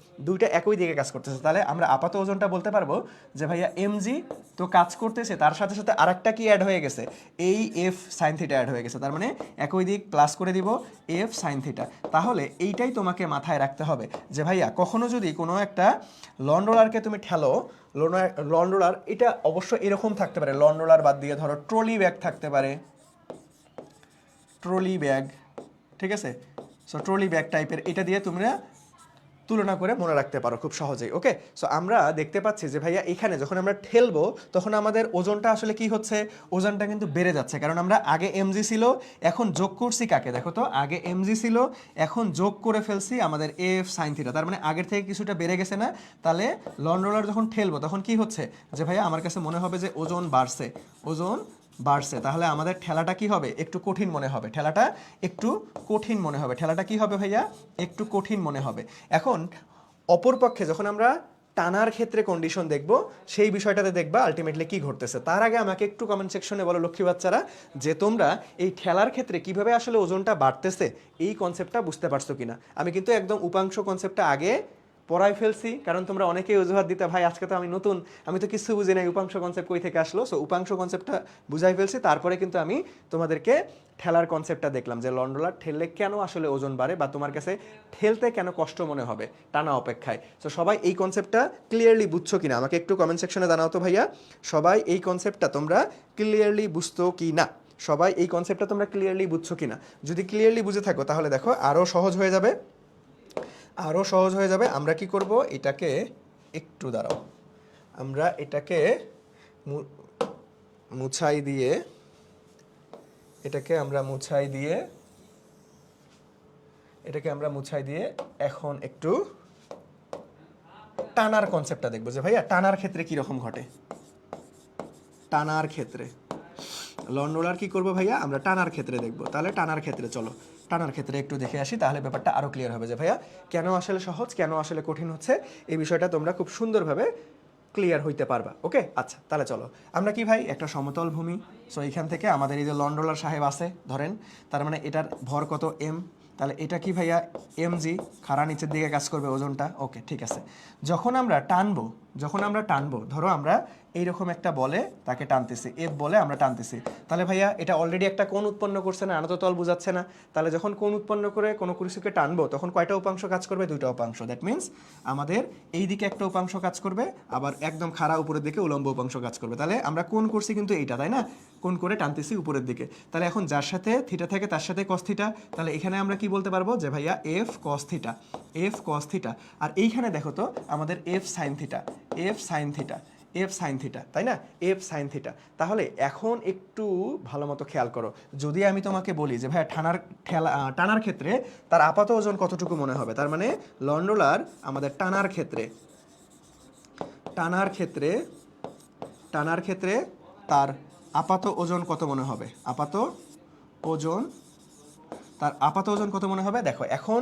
তাহলে আমরা আপাত ওজনটা বলতে পারবো যে ভাইয়া এমজি তো কাজ করতেছে, তার সাথে সাথে আরেকটা কি অ্যাড হয়ে গেছে, এই এফ সাইন থিটা অ্যাড হয়ে গেছে। তার মানে একই দিক প্লাস করে দিব এফ সাইন থিটা। তাহলে এইটাই তোমাকে মাথায় রাখতে হবে যে ভাইয়া কখনো যদি কোনো একটা লন রোলারকে তুমি ঠেলো, লন রোলার এটা অবশ্য এরকম থাকতে পারে, লন রোলার বাদ দিয়ে ধরো ট্রলি ব্যাগ থাকতে পারে, ঠিক আছে? সো ট্রলি ব্যাগ টাইপের, এটা দিয়ে তোমরা তুলনা করে মনে রাখতে পারো খুব সহজেই। ওকে, সো আমরা দেখতে পাচ্ছি যে ভাইয়া এখানে যখন আমরা ঠেলবো তখন আমাদের ওজনটা আসলে কি হচ্ছে, ওজনটা কিন্তু বেড়ে যাচ্ছে, কারণ আমরা আগে এমজি ছিল এখন যোগ করছি কাকে, দেখো তো আগে এমজি ছিল এখন যোগ করে ফেলছি আমাদের এফ সাইন থিটা, তার মানে আগের থেকে কিছুটা বেড়ে গেছে না। তাহলে লন রোলার যখন ঠেলবো তখন কি হচ্ছে যে ভাইয়া আমার কাছে মনে হবে যে ওজন বাড়ছে, ওজন বাড়ছে, তাহলে আমাদের ঠেলাটা কি হবে, একটু কঠিন মনে হবে, ঠেলাটা একটু কঠিন মনে হবে, ঠেলাটা কি হবে ভাইয়া, একটু কঠিন মনে হবে। এখন অপরপক্ষে যখন আমরা টানার ক্ষেত্রে কন্ডিশন দেখব সেই বিষয়টাতে দেখবা আলটিমেটলি কি ঘটতেছে। তার আগে আমাকে একটু কমেন্ট সেকশনে বলো লক্ষ্মী বাচ্চারা যে তোমরা এই ঠেলার ক্ষেত্রে কিভাবে আসলে ওজনটা বাড়তেছে এই কনসেপ্টটা বুঝতে পারছো কিনা। আমি কিন্তু একদম উপাংশ কনসেপ্টটা আগে পড়াই ফেলছি, কারণ তোমরা অনেকেই অজুহাত দিতে ভাই আজকে তো আমি নতুন, আমি তো কিছু বুঝি নাই, উপাংশ কনসেপ্ট কই থেকে আসলো। সো উপাংশ কনসেপ্টটা বুঝাই ফেলছি, তারপরে কিন্তু আমি তোমাদেরকে ঠেলার কনসেপ্টটা দেখলাম যে লন রোলার ঠেললে কেন আসলে ওজন বাড়ে বা তোমার কাছে ঠেলতে কেন কষ্ট মনে হবে টানা অপেক্ষায়। সো সবাই এই কনসেপ্টটা ক্লিয়ারলি বুঝছো কিনা আমাকে একটু কমেন্ট সেকশনে জানাও তো ভাইয়া, সবাই এই কনসেপ্টটা তোমরা ক্লিয়ারলি বুঝতো কি না, সবাই এই কনসেপ্টটা তোমরা ক্লিয়ারলি বুঝছো কিনা। যদি ক্লিয়ারলি বুঝে থাকো তাহলে দেখো আরও সহজ হয়ে যাবে, আরও সহজ হয়ে যাবে। আমরা কি করব, এটাকে একটু দাঁড়াও, আমরা এটাকে মুছাই দিয়ে, এটাকে আমরা মুছাই দিয়ে, এটাকে আমরা মুছাই দিয়ে এখন একটু টানার কনসেপ্টটা দেখবো যে ভাইয়া টানার ক্ষেত্রে কি রকম ঘটে। টানার ক্ষেত্রে লন রোলার কি করবো ভাইয়া, আমরা টানার ক্ষেত্রে দেখবো। তাহলে টানার ক্ষেত্রে চলো, টানার ক্ষেত্রে একটু দেখে আসি, তাহলে ব্যাপারটা আরও ক্লিয়ার হবে যে ভাইয়া কেন আসলে সহজ কেন আসলে কঠিন হচ্ছে, এই বিষয়টা তোমরা খুব সুন্দরভাবে ক্লিয়ার হইতে পারবা। ওকে আচ্ছা, তাহলে চলো আমরা কি ভাই একটা সমতল ভূমি, সো এইখান থেকে আমাদের এই যে লন রোলার সাহেব আছে ধরেন, তার মানে এটার ভর কত এম, তাহলে এটা কি ভাইয়া এমজি, খাড়া নিচের দিকে কাজ করবে ওজনটা। ওকে ঠিক আছে, যখন আমরা টানবো, যখন আমরা টানবো ধরো আমরা এইরকম একটা বলে তাকে টানতেছি, এফ বলে আমরা টানতেছি, তাহলে ভাইয়া এটা অলরেডি একটা কোণ উৎপন্ন করছে না, আনত তল বোঝাচ্ছে না। তাহলে যখন কোণ উৎপন্ন করে কোনো কিছুকে টানবো তখন কয়টা উপাংশ কাজ করবে, দুইটা উপাংশ। দ্যাট মিনস আমাদের এই দিকে একটা উপাংশ কাজ করবে, আবার একদম খাড়া উপরের দিকে উলম্ব উপাংশ কাজ করবে। তাহলে আমরা কোণ করছি কিন্তু এইটা, তাই না, কোণ করে টানতেছি উপরের দিকে। তাহলে এখন যার সাথে থিটা থাকে তার সাথে কস থিটা, তাহলে এখানে আমরা কি বলতে পারবো যে ভাইয়া F cos theta, F cos theta. আর এইখানে দেখো তো আমাদের F sine theta, F sine theta, F sine theta, তাই না, এফ সাইন থিটা। তাহলে এখন একটু ভালো মতো খেয়াল করো, যদি আমি তোমাকে বলি যে ভাইয়া টানার ক্ষেত্রে তার আপাত ওজন কতটুকু মনে হবে, তার মানে লন রোলার আমাদের টানার ক্ষেত্রে, টানার ক্ষেত্রে, টানার ক্ষেত্রে তার আপাত ওজন কত মনে হবে, আপাত ওজন, তার আপাত ওজন কত মনে হবে। দেখো এখন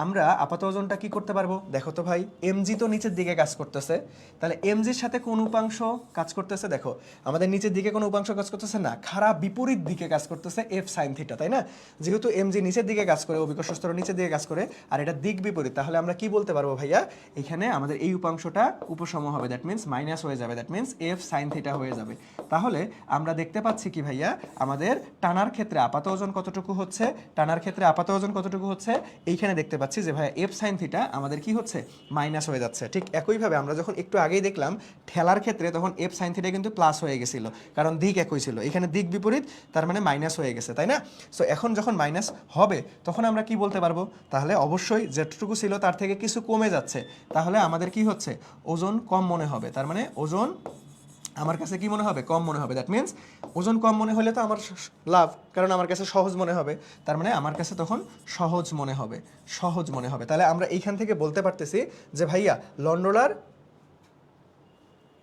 আমরা আপাত ওজনটা কি করতে পারবো, দেখো তো ভাই এমজি তো নিচের দিকে কাজ করতেছে, তাহলে এমজির সাথে কোন উপাংশ কাজ করতেছে, দেখো আমাদের নিচের দিকে কোনো উপাংশ কাজ করতেছে না, খারাপ বিপরীত দিকে কাজ করতেছে এফ সাইন থিটা, তাই না। যেহেতু এমজি নিচের দিকে কাজ করে, অভিকর্ষ স্তর নিচের দিকে কাজ করে, আর এটা দিক বিপরীত, তাহলে আমরা কি বলতে পারবো ভাইয়া, এখানে আমাদের এই উপাংশটা উপসম হবে, দ্যাট মিনস মাইনাস হয়ে যাবে, that means F sine theta হয়ে যাবে। তাহলে আমরা দেখতে পাচ্ছি কি ভাইয়া, আমাদের টানার ক্ষেত্রে আপাত ওজন কতটুকু হচ্ছে, টানার ক্ষেত্রে আপাত ওজন কতটুকু হচ্ছে, এইখানে দেখতে পাচ্ছি যে ভাইয়া এফ সাইন থিটা আমাদের কি হচ্ছে, মাইনাস হয়ে যাচ্ছে। ঠিক একইভাবে আমরা যখন একটু আগেই দেখলাম ঠেলার ক্ষেত্রে, তখন এফ সাইন থিটা কিন্তু প্লাস হয়ে গেছিল, কারণ দিক একই ছিল, এখানে দিক বিপরীত, তার মানে মাইনাস হয়ে গেছে, তাই না। সো এখন যখন মাইনাস হবে তখন আমরা কি বলতে পারবো, তাহলে অবশ্যই যেটুকু ছিল তার থেকে কিছু কমে যাচ্ছে, তাহলে আমাদের কি হচ্ছে, ওজন কম মনে হবে, তার মানে ওজন আমার কাছে কি মনে হবে, কম মনে হবে। দ্যাট মিনস ওজন কম মনে হলে তো আমার লাভ, কারণ আমার কাছে সহজ মনে হবে, তার মানে আমার কাছে তখন সহজ মনে হবে, সহজ মনে হবে। তাহলে আমরা এইখান থেকে বলতে পারতেছি যে ভাইয়া লন রোলার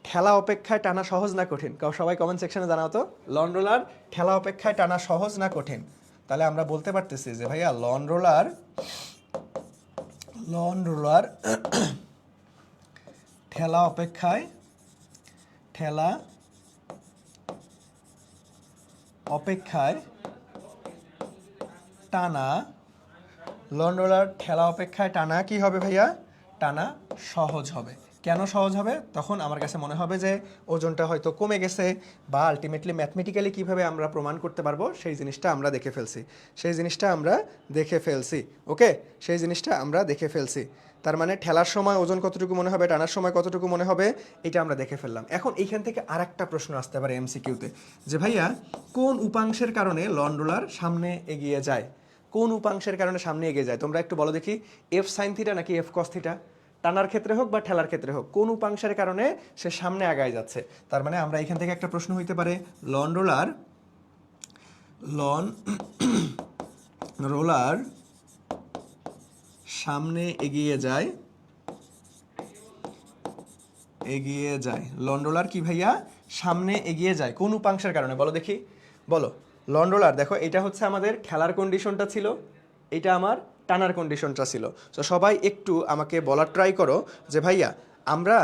ঠেলা অপেক্ষায় টানা সহজ না কঠিন, সবাই কমেন্ট সেকশনে জানাও তো, লন রোলার ঠেলা অপেক্ষায় টানা সহজ না কঠিন। তাহলে আমরা বলতে পারতেছি যে ভাইয়া লন রোলার, লন রোলার ঠেলা অপেক্ষায়, ঠেলা অপেক্ষায় টানা, লন রোলার ঠেলা অপেক্ষায় টানা কি হবে ভাইয়া, টানা সহজ হবে। কেন সহজ হবে, তখন আমার কাছে মনে হবে যে ওজনটা হয়তো কমে গেছে, বা আলটিমেটলি ম্যাথমেটিক্যালি কীভাবে আমরা প্রমাণ করতে পারবো সেই জিনিসটা আমরা দেখে ফেলছি, সেই জিনিসটা আমরা দেখে ফেলছি। ওকে, সেই জিনিসটা আমরা দেখে ফেলছি। তার মানে ঠেলার সময় ওজন কতটুকু মনে হবে, টানার সময় কতটুকু মনে হবে, এটা আমরা দেখে ফেললাম। এখন এইখান থেকে আরেকটা প্রশ্ন আসতে পারে এমসিকিউতে, যে ভাইয়া কোন উপাংশের কারণে লন রোলার সামনে এগিয়ে যায়, কোন উপাংশের কারণে সামনে এগিয়ে যায়? তোমরা একটু বলো দেখি, এফ সাইন থিটা নাকি এফ কস থিটা? টানার ক্ষেত্রে হোক বা ঠেলার ক্ষেত্রে হোক, কোন উপাংশের কারণে সে সামনে আগায় যাচ্ছে? তার মানে আমরা এখান থেকে একটা প্রশ্ন হইতে পারে, রোলার সামনে এগিয়ে যায়, লন রোলার কি ভাইয়া সামনে এগিয়ে যায় কোন উপাংশের কারণে? বলো দেখি, বলো। লন রোলার, দেখো এটা হচ্ছে আমাদের খেলার কন্ডিশনটা ছিল, এটা আমার টানার কন্ডিশনটা ছিল। তো সবাই একটু আমাকে বলার ট্রাই করো যে ভাইয়া আমরা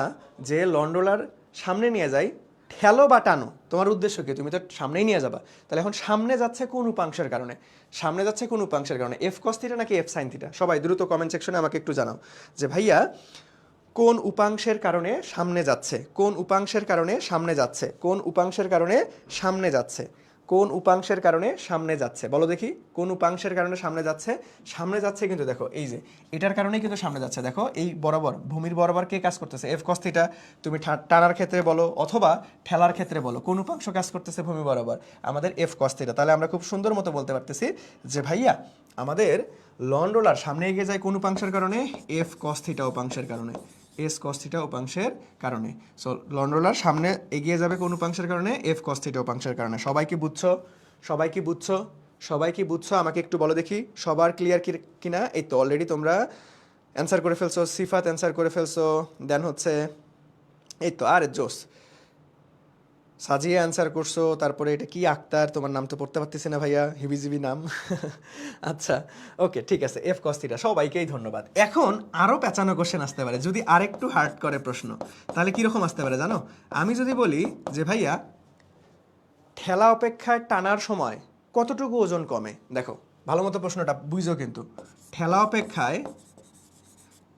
যে লন রোলার সামনে নিয়ে যাই, ঠেলো বা টানো, তোমার উদ্দেশ্য কি? তুমি তো সামনেই নিয়ে যাবা, তাহলে এখন সামনে যাচ্ছে কোন উপাংশের কারণে? সামনে যাচ্ছে কোন উপাংশের কারণে, এফ কস থিটা নাকি এফ সাইন থিটা? সবাই দ্রুত কমেন্ট সেকশনে আমাকে একটু জানাও যে ভাইয়া কোন উপাংশের কারণে সামনে যাচ্ছে, কোন উপাংশের কারণে সামনে যাচ্ছে, কোন উপাংশের কারণে সামনে যাচ্ছে, কোন উপাংশের কারণে সামনে যাচ্ছে? বলো দেখি, কোন উপাংশের কারণে সামনে যাচ্ছে? সামনে যাচ্ছে কিন্তু দেখো এই যে এটার কারণেই কিন্তু সামনে যাচ্ছে। দেখো এই বরাবর, ভূমির বরাবর কে কাজ করতেছে? F cos theta. তুমি টানার ক্ষেত্রে বলো অথবা ঠেলার ক্ষেত্রে বলো, কোন উপাংশ কাজ করতেছে ভূমি বরাবর? আমাদের এফ কস থিটা। তাহলে আমরা খুব সুন্দর মতো বলতে পারতেছি যে ভাইয়া আমাদের লন রোলার সামনে এগিয়ে যায় কোন উপাংশের কারণে? এফ কস থিটা উপাংশের কারণে, এস কস থিটা উপাংশের কারণে। সো লন রোলার সামনে এগিয়ে যাবে কোন উপাংশের কারণে? এফ কস থিটা উপাংশের কারণে। সবাই কি বুঝছো? সবাই কি বুঝছো? সবাই কি বুঝছো? আমাকে একটু বলো দেখি, সবার ক্লিয়ার কিনা? এই তো অলরেডি তোমরা অ্যান্সার করে ফেলছো, সিফাত অ্যান্সার করে ফেলছো, দেন হচ্ছে এই তো আরে জোস, সাজিয়ে অ্যান্সার করছো, তারপরে এটা কি আক্তার, তোমার নাম তো পড়তে পারতেছি না ভাইয়া, হিবিজিবি নাম। আচ্ছা ওকে ঠিক আছে, এফ কস থিটা। সবাইকেই ধন্যবাদ। এখন আরও পেঁচানো কোশ্চেন আসতে পারে, যদি আরেকটু হার্ড করে প্রশ্ন, তাহলে কীরকম আসতে পারে জানো? আমি যদি বলি যে ভাইয়া ঠেলা অপেক্ষায় টানার সময় কতটুকু ওজন কমে? দেখো ভালো মতো প্রশ্নটা বুঝো কিন্তু, ঠেলা অপেক্ষায়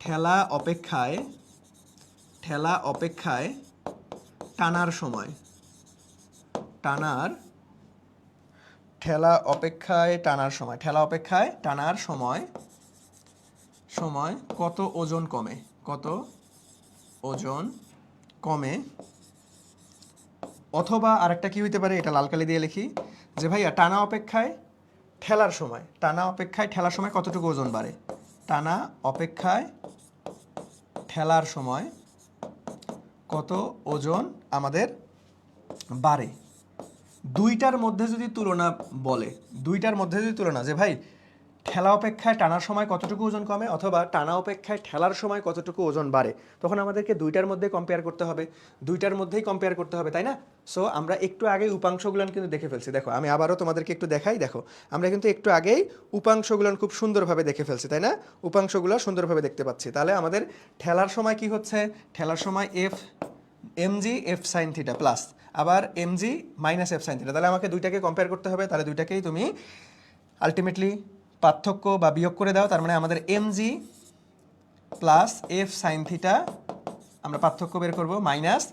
ঠেলা অপেক্ষায় ঠেলা অপেক্ষায় টানার সময়, ঠেলা অপেক্ষায় টানার সময় কত ওজন কমে? কত ওজন কমে? অথবা আরেকটা কি হইতে পারে, এটা লাল কালি দিয়ে লিখি যে ভাইয়া টানা অপেক্ষায় ঠেলার সময় কতটুকু ওজন বাড়ে? টানা অপেক্ষায় ঠেলার সময় কত ওজন আমাদের বাড়ে? দুইটার মধ্যে যদি তুলনা যে ভাই ঠেলা অপেক্ষায় টানার সময় কতটুকু ওজন কমে অথবা টানা অপেক্ষায় ঠেলার সময় কতটুকু ওজন বাড়ে, তখন আমাদেরকে দুইটার মধ্যে কম্পেয়ার করতে হবে, তাই না? সো আমরা একটু আগে উপাংশগুলো কিন্তু দেখে ফেলছি। দেখো আমি আবারও তোমাদেরকে একটু দেখাই, দেখো আমরা কিন্তু একটু আগেই উপাংশগুলো খুব সুন্দরভাবে দেখে ফেলছি, তাই না? উপাংশগুলো সুন্দরভাবে দেখতে পাচ্ছি। তাহলে আমাদের ঠেলার সময় কি হচ্ছে? ঠেলার সময় mg F sine theta plus আবার mg minus F sine theta. তাহলে আমাকে দুইটাকে কম্পেয়ার করতে হবে, তাহলে দুইটাকেই তুমি আলটিমেটলি পার্থক্য বা বিয়োগ করে দাও। তার মানে আমাদের MG plus F sine theta আমরা পার্থক্য বের করব মাইনাস,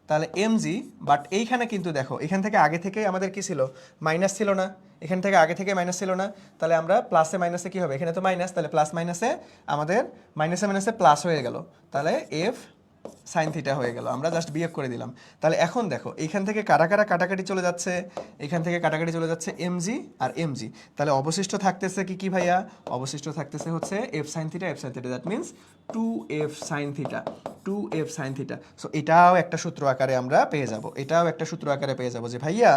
তাহলে এমজি, বাট এইখানে কিন্তু দেখো এখান থেকে আগে থেকে আমাদের কি ছিল? মাইনাস ছিল না, এখান থেকে আগে থেকে মাইনাস ছিল না, তাহলে আমরা প্লাসে মাইনাসে কি হবে? এখানে তো মাইনাস, তাহলে প্লাস মাইনাসে আমাদের মাইনাসে প্লাস হয়ে গেল, তাহলে এফ সাইন থিটা হয়ে গেল, আমরা জাস্ট বিয়োগ করে দিলাম। তাহলে এখন দেখো এইখান থেকে কাটাকাটি চলে যাচ্ছে, এখান থেকে কাটাকাটি চলে যাচ্ছে এমজি আর এমজি, তাহলে অবশিষ্ট থাকতেছে কি ভাইয়া? অবশিষ্ট থাকতেছে হচ্ছে F sine theta, that means 2f sine theta. So এটাও একটা সূত্র আকারে আমরা পেয়ে যাব, যে ভাইয়া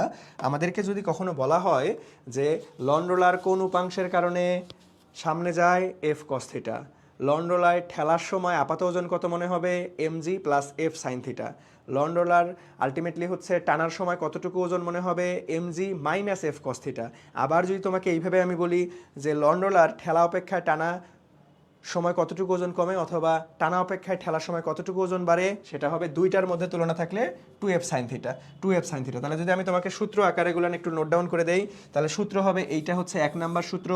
আমাদেরকে যদি কখনো বলা হয় যে লন রোলার কোন উপাংশের কারণে সামনে যায়? F cos theta. Lawn roller ঠেলার সময় আপাত ওজন কত মনে হবে? Mg plus F sine theta. Lawn roller ultimately হচ্ছে টানার সময় কতটুকু ওজন মনে হবে? Mg minus F cos theta. আবার যদি তোমাকে এইভাবে আমি বলি যে লন রোলার ঠেলা অপেক্ষায় টানা সময় কতটুকু ওজন কমে অথবা টানা অপেক্ষায় ঠেলার সময় কতটুকু ওজন বাড়ে, সেটা হবে দুইটার মধ্যে তুলনা থাকলে 2f সাইন থিটা। তাহলে যদি আমি তোমাকে সূত্র আকারে এগুলো একটু নোট ডাউন করে দেই, তাহলে সূত্র হবে এইটা হচ্ছে 1 নাম্বার সূত্র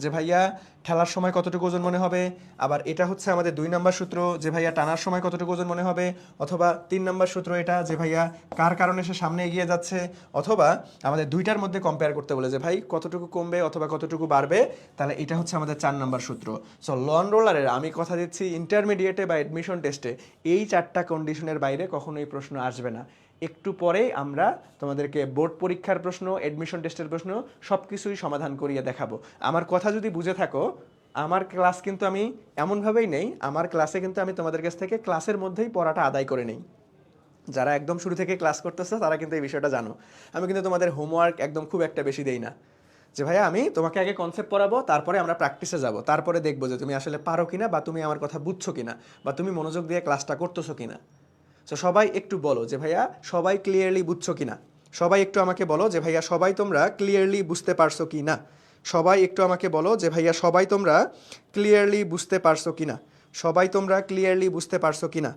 যে ভাইয়া ঠেলার সময় কতটুকু ওজন মনে হবে, আবার এটা হচ্ছে আমাদের 2 নাম্বার সূত্র যে ভাইয়া টানার সময় কতটুকু ওজন মনে হবে, অথবা 3 নাম্বার সূত্র এটা যে ভাইয়া কার কারণে সে সামনে এগিয়ে যাচ্ছে, অথবা আমাদের দুইটার মধ্যে কম্পেয়ার করতে বলে যে ভাই কতটুকু কমবে অথবা কতটুকু বাড়বে, তাহলে এটা হচ্ছে আমাদের 4 নাম্বার সূত্র। সো লন রোলারের আমি কথা দিচ্ছি ইন্টারমিডিয়েটে বা অ্যাডমিশন টেস্টে এই 4টা কন্ডিশনের বাইরে কখনোই প্রশ্ন আসবে না। একটু পরেই আমরা তোমাদেরকে বোর্ড পরীক্ষার প্রশ্ন, অ্যাডমিশন টেস্টের প্রশ্ন সব কিছুই সমাধান করিয়ে দেখাবো। আমার কথা যদি বুঝে থাকো, আমার ক্লাস কিন্তু আমি এমনভাবেই নেই, আমার ক্লাসে কিন্তু আমি তোমাদের কাছ থেকে ক্লাসের মধ্যেই পড়াটা আদায় করে নেই। যারা একদম শুরু থেকে ক্লাস করতেছে তারা কিন্তু এই বিষয়টা জানো। আমি কিন্তু তোমাদের হোমওয়ার্ক একদম খুব একটা বেশি দেই না, যে ভাইয়া আমি তোমাকে আগে কনসেপ্ট পড়াবো, তারপরে আমরা প্র্যাকটিসে যাব, তারপরে দেখবো যে তুমি আসলে পারো কিনা, বা তুমি আমার কথা বুঝছো কিনা, বা তুমি মনোযোগ দিয়ে ক্লাসটা করতেছো কিনা। সো সবাই একটু বলো যে ভাইয়া সবাই ক্লিয়ারলি বুঝছো কিনা। সবাই একটু আমাকে বলো যে ভাইয়া সবাই তোমরা ক্লিয়ারলি বুঝতে পারছো কি না। সবাই একটু আমাকে বলো যে ভাইয়া সবাই তোমরা ক্লিয়ারলি বুঝতে পারছো কি না। সবাই তোমরা ক্লিয়ারলি বুঝতে পারছো কি না।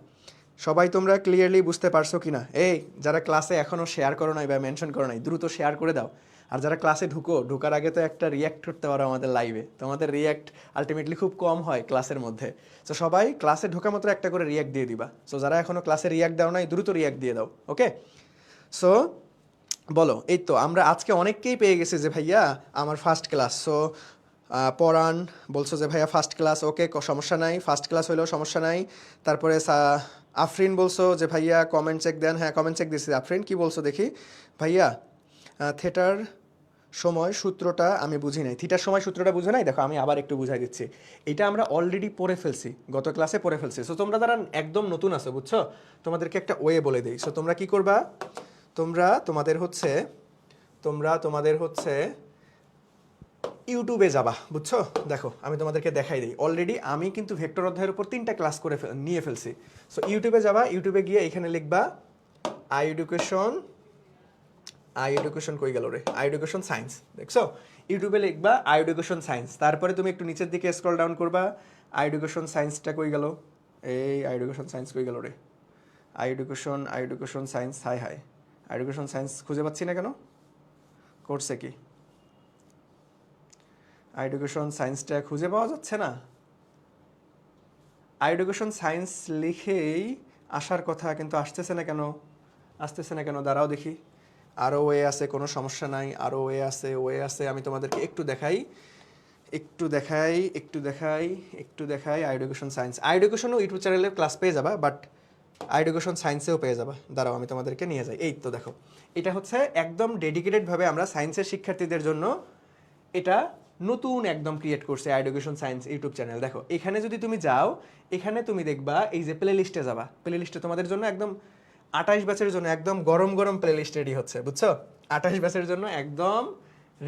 সবাই তোমরা ক্লিয়ারলি বুঝতে পারছো কি না। এই যারা ক্লাসে এখনও শেয়ার করো নাই বা মেনশন করো নাই, দ্রুত শেয়ার করে দাও। আর যারা ক্লাসে ঢোকার আগে তো একটা রিয়্যাক্ট করতে পারো আমাদের লাইভে, তোমাদের রিয়্যাক্ট আলটিমেটলি খুব কম হয় ক্লাসের মধ্যে। সো সবাই ক্লাসে ঢোকা মাত্র একটা করে রিয়্যাক্ট দিয়ে দিবা। সো যারা এখনও ক্লাসে রিয়্যাক্ট দাও নাই, দ্রুত রিয়্যাক্ট দিয়ে দাও। ওকে, সো বলো। এই তো আমরা আজকে অনেককেই পেয়ে গেছি যে ভাইয়া আমার ফার্স্ট ক্লাস। সো পরাণ বলছো যে ভাইয়া ফার্স্ট ক্লাস, ওকে সমস্যা নাই, ফার্স্ট ক্লাস হইলেও সমস্যা নাই। তারপরে আফরিন বলছো যে ভাইয়া কমেন্ট চেক দেন। হ্যাঁ, কমেন্ট চেক দিচ্ছি। আফরিন কি বলছো দেখি। ভাইয়া থিটার সময় সূত্রটা আমি বুঝি নাই। থিটার সময় সূত্রটা বুঝে নাই, দেখো আমি আবার একটু বুঝাই দিচ্ছি। এটা আমরা অলরেডি পড়ে ফেলছি, গত ক্লাসে পড়ে ফেলছি। সো তোমরা যারা একদম নতুন আছো, বুঝছো, তোমাদেরকে একটা ওয়ে বলে দিই। সো তোমরা কি করবা, তোমাদের হচ্ছে ইউটিউবে যাবা, বুঝছো। দেখো আমি তোমাদেরকে দেখাই দিই, অলরেডি আমি কিন্তু ভেক্টর অধ্যায়ের উপর 3টা ক্লাস করে নিয়ে ফেলছি। সো ইউটিউবে যাবা, ইউটিউবে গিয়ে এখানে লিখবা আই এডুকেশন কই গেল রে, আই এডুকেশন সায়েন্স, দেখছো। ইউটিউবে লিখবা আই এডুকেশন সায়েন্স, তারপরে তুমি একটু নিচের দিকে স্ক্রল ডাউন করবা। আই এডুকেশন সায়েন্সটা কই গেল, এই আই এডুকেশন সায়েন্স কই গেল রে, I education science, hi I education science খুঁজে পাচ্ছি না কেন, করছে কি, আই এডুকেশন সায়েন্সটা খুঁজে পাওয়া যাচ্ছে না। আই এডুকেশন সায়েন্স লিখেই আসার কথা, কিন্তু আসতেছে না কেন, দাঁড়াও দেখি। আরও ওয়ে আছে, কোনো সমস্যা নাই, আরও ওয়ে আছে। আমি তোমাদেরকে একটু দেখাই। আই এডুকেশন সায়েন্স, আই এডুকেশনও ইউটিউব চ্যানেলে ক্লাস পেয়ে যাবা, বাট আই এডুকেশন সায়েন্সেও পেয়ে যাবা। দাঁড়াও আমি তোমাদেরকে নিয়ে যাই। এই তো দেখো, এটা হচ্ছে একদম ডেডিকেটেডভাবে আমরা সায়েন্সের শিক্ষার্থীদের জন্য এটা নতুন একদম ক্রিয়েট করছে I education science YouTube channel. দেখো এখানে যদি তুমি যাও, এখানে তুমি দেখবা এই যে প্লে লিস্টে যাবা, প্লে লিস্টে তোমাদের জন্য একদম 28 ব্যাচের জন্য একদম গরম গরম প্লে লিস্ট রেডি হচ্ছে, বুঝছো। 28 ব্যাচের জন্য একদম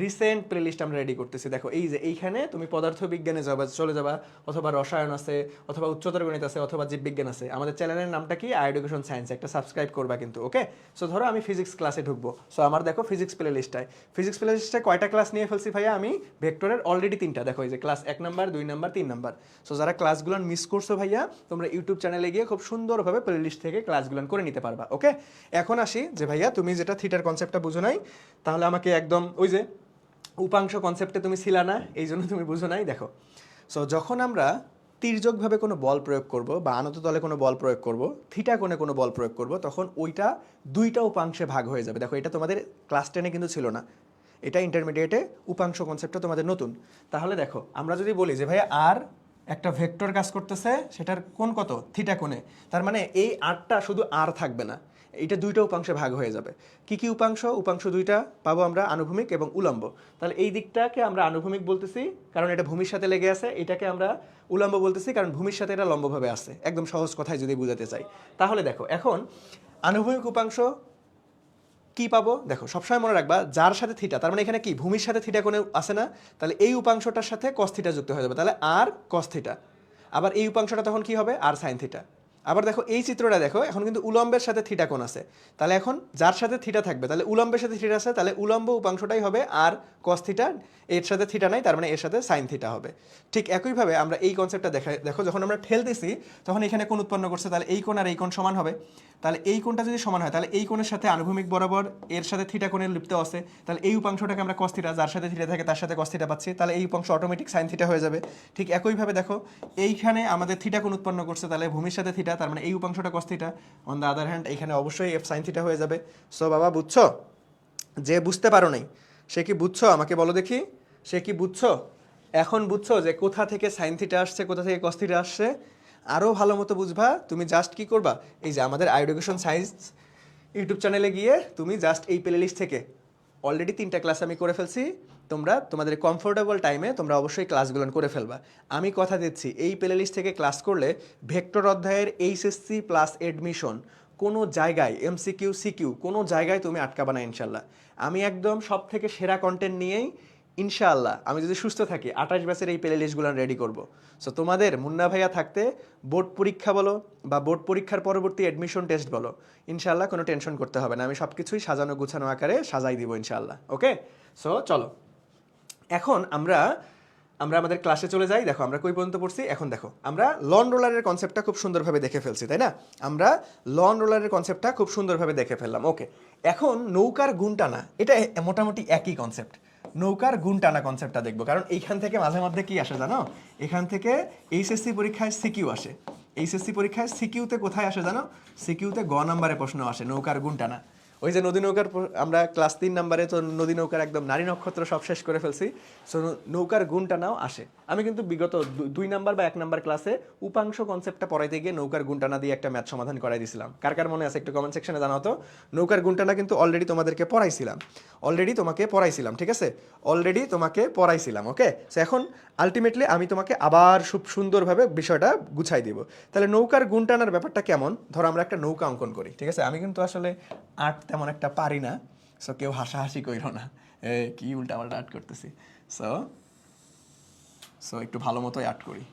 রিসেন্ট প্লে লিস্ট আমরা রেডি করতেছি। দেখো এই যে এইখানে তুমি পদার্থবিজ্ঞানে চলে যাবা, অথবা রসায়ন আছে, অথবা উচ্চতর গণিত আছে, অথবা জীববিজ্ঞান আছে। আমাদের চ্যানেলের নামটা কি, আই এডুকেশন সায়েন্স, একটা সাবস্ক্রাইব করবা কিন্তু। ওকে, সো ধরো আমি ফিজিক্স ক্লাসে ঢুকবো, সো আমার দেখো ফিজিক্স প্লে লিস্টে কয়টা ক্লাস নিয়ে ফেলছি ভাইয়া আমি ভেক্টরের, অলরেডি 3টা। দেখো এই যে class 1 number, 2 number, 3 number. So যারা ক্লাসগুলো মিস করছো ভাইয়া, তোমরা ইউটিউব চ্যানেলে গিয়ে খুব সুন্দরভাবে প্লে লিস্ট থেকে ক্লাসগুলো করে নিতে পারবা। ওকে, এখন আসি যে ভাইয়া তুমি যেটা থিটার কনসেপ্টটা বুঝো নাই, তাহলে আমাকে একদম ওই যে উপাংশ কনসেপ্টে তুমি ছিলা না, এই জন্য তুমি বুঝো নাই। দেখো, সো যখন আমরা তির্যকভাবে কোনো বল প্রয়োগ করব, বা আনত তলে কোনো বল প্রয়োগ করব, থিটা কোণে কোনো বল প্রয়োগ করব, তখন ওইটা 2টা উপাংশে ভাগ হয়ে যাবে। দেখো এটা তোমাদের ক্লাস 10-এ কিন্তু ছিল না, এটা ইন্টারমিডিয়েটে উপাংশ কনসেপ্টটা তোমাদের নতুন। তাহলে দেখো আমরা যদি বলি যে ভাই আর একটা ভেক্টর কাজ করতেছে, সেটার কোণ কত, থিটা কোণে, তার মানে এই আরটা শুধু আর থাকবে না, এটা 2টা উপাংশে ভাগ হয়ে যাবে। কি কি উপাংশ? উপাংশ 2টা পাবো আমরা, আনুভূমিক এবং উলম্ব। তাহলে এই দিকটাকে আমরা আনুভূমিক বলতেছি কারণ এটা ভূমির সাথে লেগে আছে, এটাকে আমরা উলম্ব বলতেছি কারণ ভূমির সাথে এটা লম্বভাবে আছে। একদম সহজ কথায় যদি বোঝাতে চাই, তাহলে দেখো এখন আনুভূমিক উপাংশ কি পাবো। দেখো সবসময় মনে রাখবা যার সাথে থিটা, তার মানে এখানে কি ভূমির সাথে থিটা কোণে আছে না, তাহলে এই উপাংশটার সাথে কস থিটা যুক্ত হয়ে যাবে, তাহলে আর কস থিটা। আবার এই উপাংশটা তখন কি হবে, আর সাইন থিটা। আবার দেখো এই চিত্রটা দেখো, এখন কিন্তু উলম্বের সাথে থিটা কোণ আছে, তাহলে এখন যার সাথে থিটা থাকবে, তাহলে উলম্বের সাথে থিটা আছে, তাহলে উলম্ব উপাংশটাই হবে আর কস থিটা, এর সাথে থিটা নাই, তার মানে এর সাথে সাইন থিটা হবে। ঠিক একইভাবে আমরা এই কনসেপ্টটা দেখো যখন আমরা ঠেলতেছি তখন এখানে কোণ উৎপন্ন করছে, তাহলে এই কোণ আর এই কোণ সমান হবে। তাহলে এই কোণটা যদি সমান হয়, তাহলে এই কোণের সাথে আনুভূমিক বরাবর এর সাথে থিটা কোণের লিপ্ত আছে, তাহলে এই উপাংশটাকে আমরা কস থিটা, যার সাথে থিটা থাকে তার সাথে কস থিটা পাচ্ছি, তাহলে এই উপাংশ অটোমেটিক সাইন থিটা হয়ে যাবে। ঠিক একইভাবে দেখো এইখানে আমাদের থিটা কোণ উৎপন্ন করছে, তাহলে ভূমির সাথে থিটা, তার মানে এই উপাংশটা cos theta. On the other hand এখানে অবশ্যই এফ সাইন থিটা হয়ে যাবে। সো বাবা বুঝছো? যে বুঝতে পারো নাই সে কি বুঝছো, আমাকে বলো দেখি, সে কি বুঝছো? এখন বুঝছো যে কোথা থেকে সাইন থিটা আসছে, কোথা থেকে কস থিটা আসছে? আরও ভালো মতো বুঝবা তুমি জাস্ট কি করবা, এই যে আমাদের আই এডুকেশন সায়েন্স ইউটিউব চ্যানেলে গিয়ে তুমি জাস্ট এই প্লে লিস্ট থেকে অলরেডি 3টা ক্লাস আমি করে ফেলছি, তোমরা তোমাদের কমফোর্টেবল টাইমে তোমরা অবশ্যই ক্লাসগুলো করে ফেলবা। আমি কথা দিচ্ছি এই প্লে লিস্ট থেকে ক্লাস করলে ভেক্টর অধ্যায়ের এইচএসসি প্লাস এডমিশন কোনো জায়গায় এমসিকিউ সিকিউ কোনো জায়গায় তুমি আটকাবা না ইনশাল্লাহ। আমি একদম সব থেকে সেরা কন্টেন্ট নিয়েই ইনশাআল্লাহ আমি যদি সুস্থ থাকি 28 ব্যাচের এই প্লে লিস্টগুলো রেডি করব। সো তোমাদের মুন্না ভাইয়া থাকতে বোর্ড পরীক্ষা বলো বা বোর্ড পরীক্ষার পরবর্তী অ্যাডমিশন টেস্ট বলো, ইনশাআল্লাহ কোনো টেনশন করতে হবে না, আমি সব কিছুই সাজানো গুছানো আকারে সাজাই দিব ইনশাআল্লাহ। ওকে, সো চলো এখন আমরা আমাদের ক্লাসে চলে যাই। দেখো আমরা কই পর্যন্ত পড়ছি, এখন দেখো আমরা লন রোলারের কনসেপ্টটা খুব সুন্দরভাবে দেখে ফেলছি, তাই না? আমরা লন রোলারের কনসেপ্টটা খুব সুন্দরভাবে দেখে ফেললাম। ওকে, এখন নৌকার গুণ টানা, এটা মোটামুটি একই কনসেপ্ট। নৌকার গুণ টানা কনসেপ্টটা দেখবো, কারণ এইখান থেকে মাঝে মধ্যে কি আসে জানো, এখান থেকে এইচএসসি পরীক্ষায় সিকিউ আসে। এইচএসসি পরীক্ষায় সিকিউতে কোথায় আসে জানো, সিকিউতে গ নাম্বারে প্রশ্ন আসে নৌকার গুণ টানা। ওই যে নদী নৌকার আমরা ক্লাস 3 নাম্বারে তো নদী নৌকার একদম নারী নক্ষত্র সব শেষ করে ফেলছি। সো নৌকার গুণ টানাও আসে। আমি কিন্তু বিগত 2 নাম্বার বা 1 নাম্বার ক্লাসে উপাংশ কনসেপ্টটা পড়াইতে গিয়ে নৌকার গুণ টানা দিয়ে একটা ম্যাথ সমাধান করাই দিয়েছিলাম। কার কার মনে আছে একটু কমেন্ট সেকশনে জানাও তো। নৌকার গুণ টানা কিন্তু অলরেডি তোমাদেরকে পড়াইছিলাম, ঠিক আছে, অলরেডি তোমাকে পড়াইছিলাম। ওকে, সো এখন আলটিমেটলি আমি তোমাকে আবার খুব সুন্দরভাবে বিষয়টা গুছাই দিব। তাহলে নৌকার গুণ টানার ব্যাপারটা কেমন, ধরো আমরা একটা নৌকা অঙ্কন করি, ঠিক আছে? আমি কিন্তু আসলে আর্ট তেমন একটা পারি না, সো কেউ হাসাহাসি কইরো না, কি উল্টাপাল্টা আর্ট করতেছি। সো একটু ভালো মতোই আর্ট করি।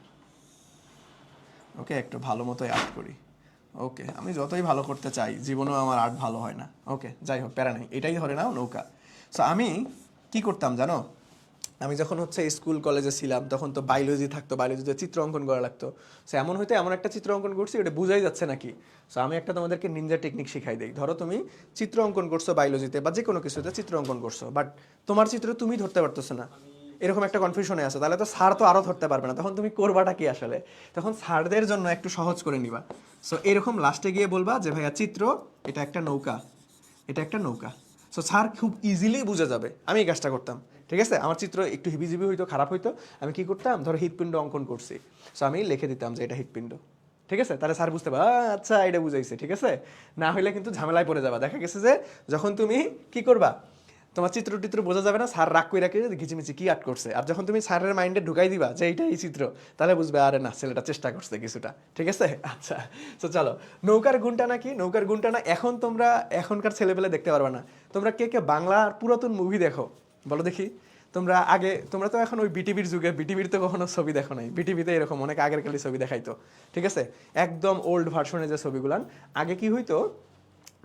ওকে, একটু ভালো মতোই আর্ট করি। ওকে, আমি যতই ভালো করতে চাই জীবনেও আমার আর্ট ভালো হয় না। ওকে, যাই হোক, প্যারা নেই, এটাই ধরে নাও নৌকা। সো আমি কি করতাম জানো, আমি যখন হচ্ছে স্কুল কলেজে ছিলাম তখন তো বায়োলজি থাকতো, বায়োলজিতে চিত্র অঙ্কন করা লাগতো। সো এমন হয়তো এমন একটা চিত্র অঙ্কন করছি ওটা বোঝাই যাচ্ছে নাকি। সো আমি একটা তোমাদেরকে নিনজা টেকনিক শিখাই দিই। ধরো তুমি চিত্র অঙ্কন করছো বায়োলজিতে বা যে কোনো কিছুতে চিত্র অঙ্কন করছো, বাট তোমার চিত্র তুমি ধরতে পারতেছো না, এরকম একটা কনফিউশনে আছে, তাহলে তো স্যার তো আরও ধরতে পারবে না, তখন তুমি করবাটা কি আসলে, তখন স্যারদের জন্য একটু সহজ করে নিবা। সো এরকম লাস্টে গিয়ে বলবা যে ভাইয়া চিত্র, এটা একটা নৌকা, এটা একটা নৌকা। সো স্যার খুব ইজিলি বুঝে যাবে। আমি এই কাজটা করতাম, ঠিক আছে? আমার চিত্র একটু হিবিজিবি হইতো, খারাপ হইতো, আমি কি করতাম, ধরো হৃৎপিণ্ড অঙ্কন করছি, সো আমি লিখে দিতাম যে এটা হৃৎপিণ্ড, ঠিক আছে? তাহলে স্যার বুঝতে পারে আচ্ছা এটা বুঝাইছে, ঠিক আছে? না হইলে কিন্তু ঝামেলায় পড়ে যাবা। দেখা গেছে যে যখন তুমি কি করবা, তোমার চিত্র টিত্র বোঝা যাবে না, স্যার রাগ করে রাখে ঘিচিমিচি কি আর্ট করছে, আর যখন তুমি স্যারের মাইন্ডে ঢুকাই দিবা যে এইটা এই চিত্র, তাহলে বুঝবে আরে না ছেলেটা চেষ্টা করছে কিছুটা, ঠিক আছে? আচ্ছা, তো চলো নৌকার গুণটা না কি, নৌকার গুণটা না এখন তোমরা এখনকার ছেলেপেলে দেখতে পারবা না। তোমরা কে কে বাংলার পুরাতন মুভি দেখো বলো দেখি। তোমরা তো এখন ওই বিটিভির যুগে, বিটিভির তো কখনো ছবি দেখো নাই, বিটিভিতে এরকম অনেক আগের কালে ছবি দেখাইতো, ঠিক আছে? একদম ওল্ড ভার্সনে যে ছবিগুলান, আগে কি হইতো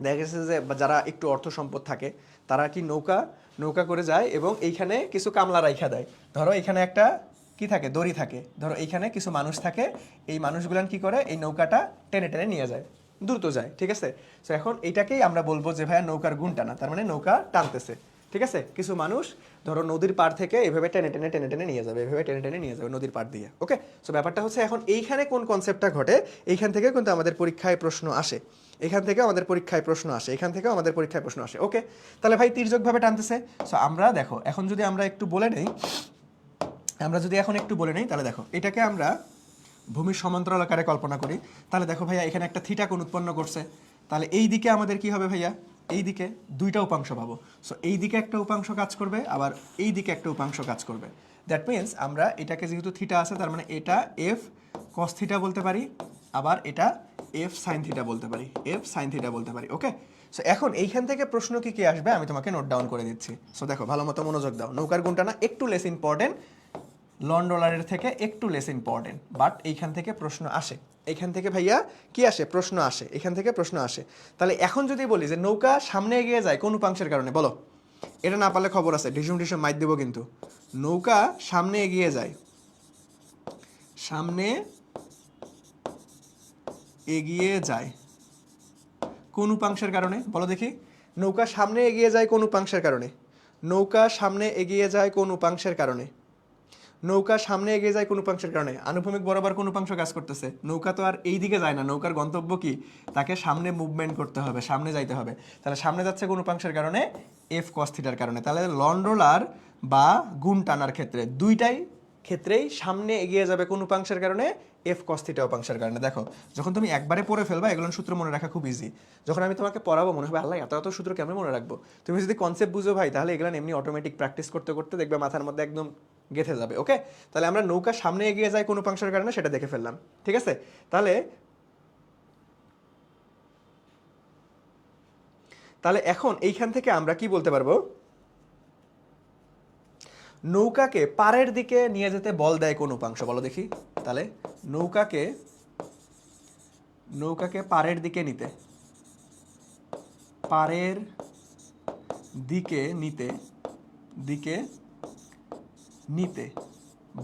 দেখা গেছে যে যারা একটু অর্থ সম্পদ থাকে তারা কি নৌকা করে যায় এবং এইখানে কিছু কামলা রাইখা দেয়। ধরো এখানে একটা কি থাকে, দড়ি থাকে, ধরো এইখানে কিছু মানুষ থাকে, এই মানুষগুলান কি করে এই নৌকাটা টেনে টেনে নিয়ে যায়, দ্রুত যায়, ঠিক আছে? তো এখন এইটাকেই আমরা বলবো যে ভাইয়া নৌকার গুণ টানা, তার মানে নৌকা টানতেছে, ঠিক আছে? কিছু মানুষ ধরো নদীর পাড় থেকে এভাবে টেনে টেনে টেনে টেনে নিয়ে যাবে, এভাবে টেনে টেনে নিয়ে যাবে নদীর পাড় দিয়ে। ওকে, সো ব্যাপারটা হচ্ছে এখন এইখানে কোন কনসেপ্টটা ঘটে, এইখান থেকে কিন্তু আমাদের পরীক্ষায় প্রশ্ন আসে, এখান থেকে আমাদের পরীক্ষায় প্রশ্ন আসে, এখান থেকে আমাদের পরীক্ষায় প্রশ্ন আসে। ওকে, তাহলে ভাই তির্যকভাবে টানতেছে। সো আমরা দেখো এখন যদি আমরা একটু বলে নেই, তাহলে দেখো এটাকে আমরা ভূমির সমান্তরাল আকারে কল্পনা করি, তাহলে দেখো ভাইয়া এখানে একটা থিটা কোণ উৎপন্ন করছে, তাহলে এই দিকে আমাদের কি হবে ভাইয়া, এই দিকে দুইটা উপাংশ পাবো। সো এই দিকে একটা উপাংশ কাজ করবে, আবার এই দিকে একটা উপাংশ কাজ করবে। দ্যাট মিনস আমরা এটাকে যেহেতু থিটা আছে, তার মানে এটা এফ কস থিটা বলতে পারি, আবার এটা এফ সাইন থিটা বলতে পারি, ওকে? সো এখন এইখান থেকে প্রশ্ন কি কি আসবে আমি তোমাকে নোট ডাউন করে দিচ্ছি। সো দেখো ভালো মতো মনোযোগ দাও, নৌকার গুণটা না একটু লেস ইম্পর্টেন্ট, লন ডলারের থেকে একটু লেস ইম্পর্টেন্ট, বাট এইখান থেকে প্রশ্ন আসে, এইখান থেকে ভাইয়া কি আসে, প্রশ্ন আসে, এখান থেকে প্রশ্ন আসে। তাহলে এখন যদি বলি যে নৌকা সামনে এগিয়ে যায় কোন উপাংশের কারণে, বলো? এটা না পারলে খবর আছে, ঢিসুম ঢিসুম মাইর দেবো কিন্তু। নৌকা সামনে এগিয়ে যায় কোন উপাংশের কারণে, বলো দেখি? নৌকা সামনে এগিয়ে যায় কোন উপাংশের কারণে, আনুভূমিক বরাবর কোন উপাংশ কাজ করতেছে, নৌকা তো আর এই দিকে যায় না, নৌকার গন্তব্য কি, তাকে সামনে মুভমেন্ট করতে হবে, সামনে যাইতে হবে, তাহলে সামনে যাচ্ছে কোন উপাংশের কারণে, এফ কস থিটার কারণে। তাহলে লন রোলার বা গুণ টানার ক্ষেত্রে দুইটাই ক্ষেত্রেই সামনে এগিয়ে যাবে কোন উপাংশের কারণে, এফ কস থিটা উপাংশের কারণে। দেখো যখন তুমি একবারে পড়ে ফেলবা এগুলোর সূত্র মনে রাখা খুব ইজি, যখন আমি তোমাকে পড়াবো মনে হবে আল্লাহ এত এত সূত্র কেমন মনে রাখবো। তুমি যদি কনসেপ্ট বুঝো ভাই তাহলে এগুলো এমনি অটোমেটিক প্র্যাকটিস করতে করতে দেখবে মাথার মধ্যে একদম গেঁথে যাবে। ওকে, তাহলে আমরা নৌকা সামনে এগিয়ে যাই কোন উপাংশের কারণে সেটা দেখে ফেললাম। ঠিক আছে, তাহলে এখন এইখান থেকে আমরা কি বলতে পারবো, নৌকাকে পাড়ের দিকে নিয়ে যেতে বল দেয় কোন উপাংশ বলো দেখি। তাহলে নৌকাকে পাড়ের দিকে নিতে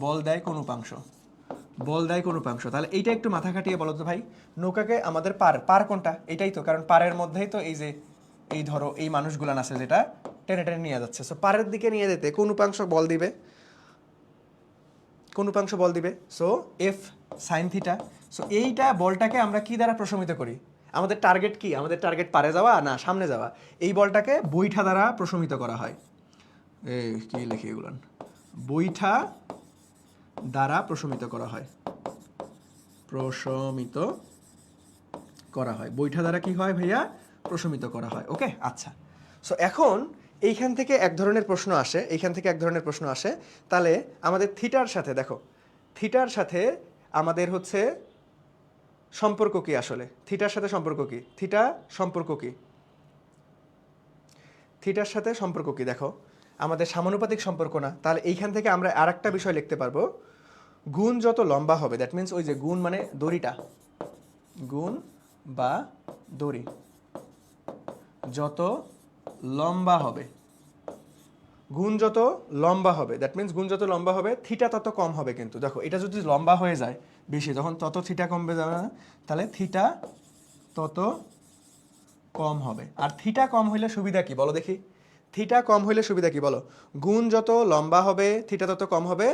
বল দেয় কোন উপাংশ, তাহলে এইটা একটু মাথা খাটিয়ে বলো তো ভাই, নৌকাকে আমাদের পার কোনটা, এটাই তো, কারণ পাড়ের মধ্যেই তো এই যে এই ধরো এই মানুষগুলান আছে যেটা টেনে টেনে নিয়ে যাচ্ছে। সো পাড়ের দিকে নিয়ে যেতে কোন উপাংশ বল দিবে, so F sine theta. So এইটা বলটাকে আমরা কি দ্বারা প্রশমিত করি, আমাদের টার্গেট কি, আমাদের টার্গেট পারে যাওয়া না সামনে যাওয়া, এই বলটাকে বৈঠা দ্বারা প্রশমিত করা হয়। কি লিখি এগুলো, বৈঠা দ্বারা প্রশমিত করা হয়, বৈঠা দ্বারা কি হয় ভাইয়া, প্রশমিত করা হয়। ওকে আচ্ছা, সো এখন এইখান থেকে এক ধরনের প্রশ্ন আসে, তাহলে আমাদের থিটার সাথে দেখো, থিটার সাথে আমাদের হচ্ছে সম্পর্ক কি, আসলে থিটার সাথে সম্পর্ক কি, থিটার সাথে সম্পর্ক কি দেখো, আমাদের সমানুপাতিক সম্পর্ক না। তাহলে এইখান থেকে আমরা আর একটা বিষয় লিখতে পারবো, গুণ যত লম্বা হবে, দ্যাট মিনস ওই যে গুণ মানে দড়িটা, গুণ বা দড়ি যত লম্বা হবে, দ্যাট মিনস গুণ যত লম্বা হবে থিটা তত কম হবে। কিন্তু দেখো এটা যদি লম্বা হয়ে যায় বেশি, তখন তত থিটা কমবে যাবে না, তাহলে থিটা তত কম হবে। আর থিটা কম হইলে সুবিধা কি বলো দেখি, বলো, গুণ যত লম্বা হবে থিটা তত কম হবে,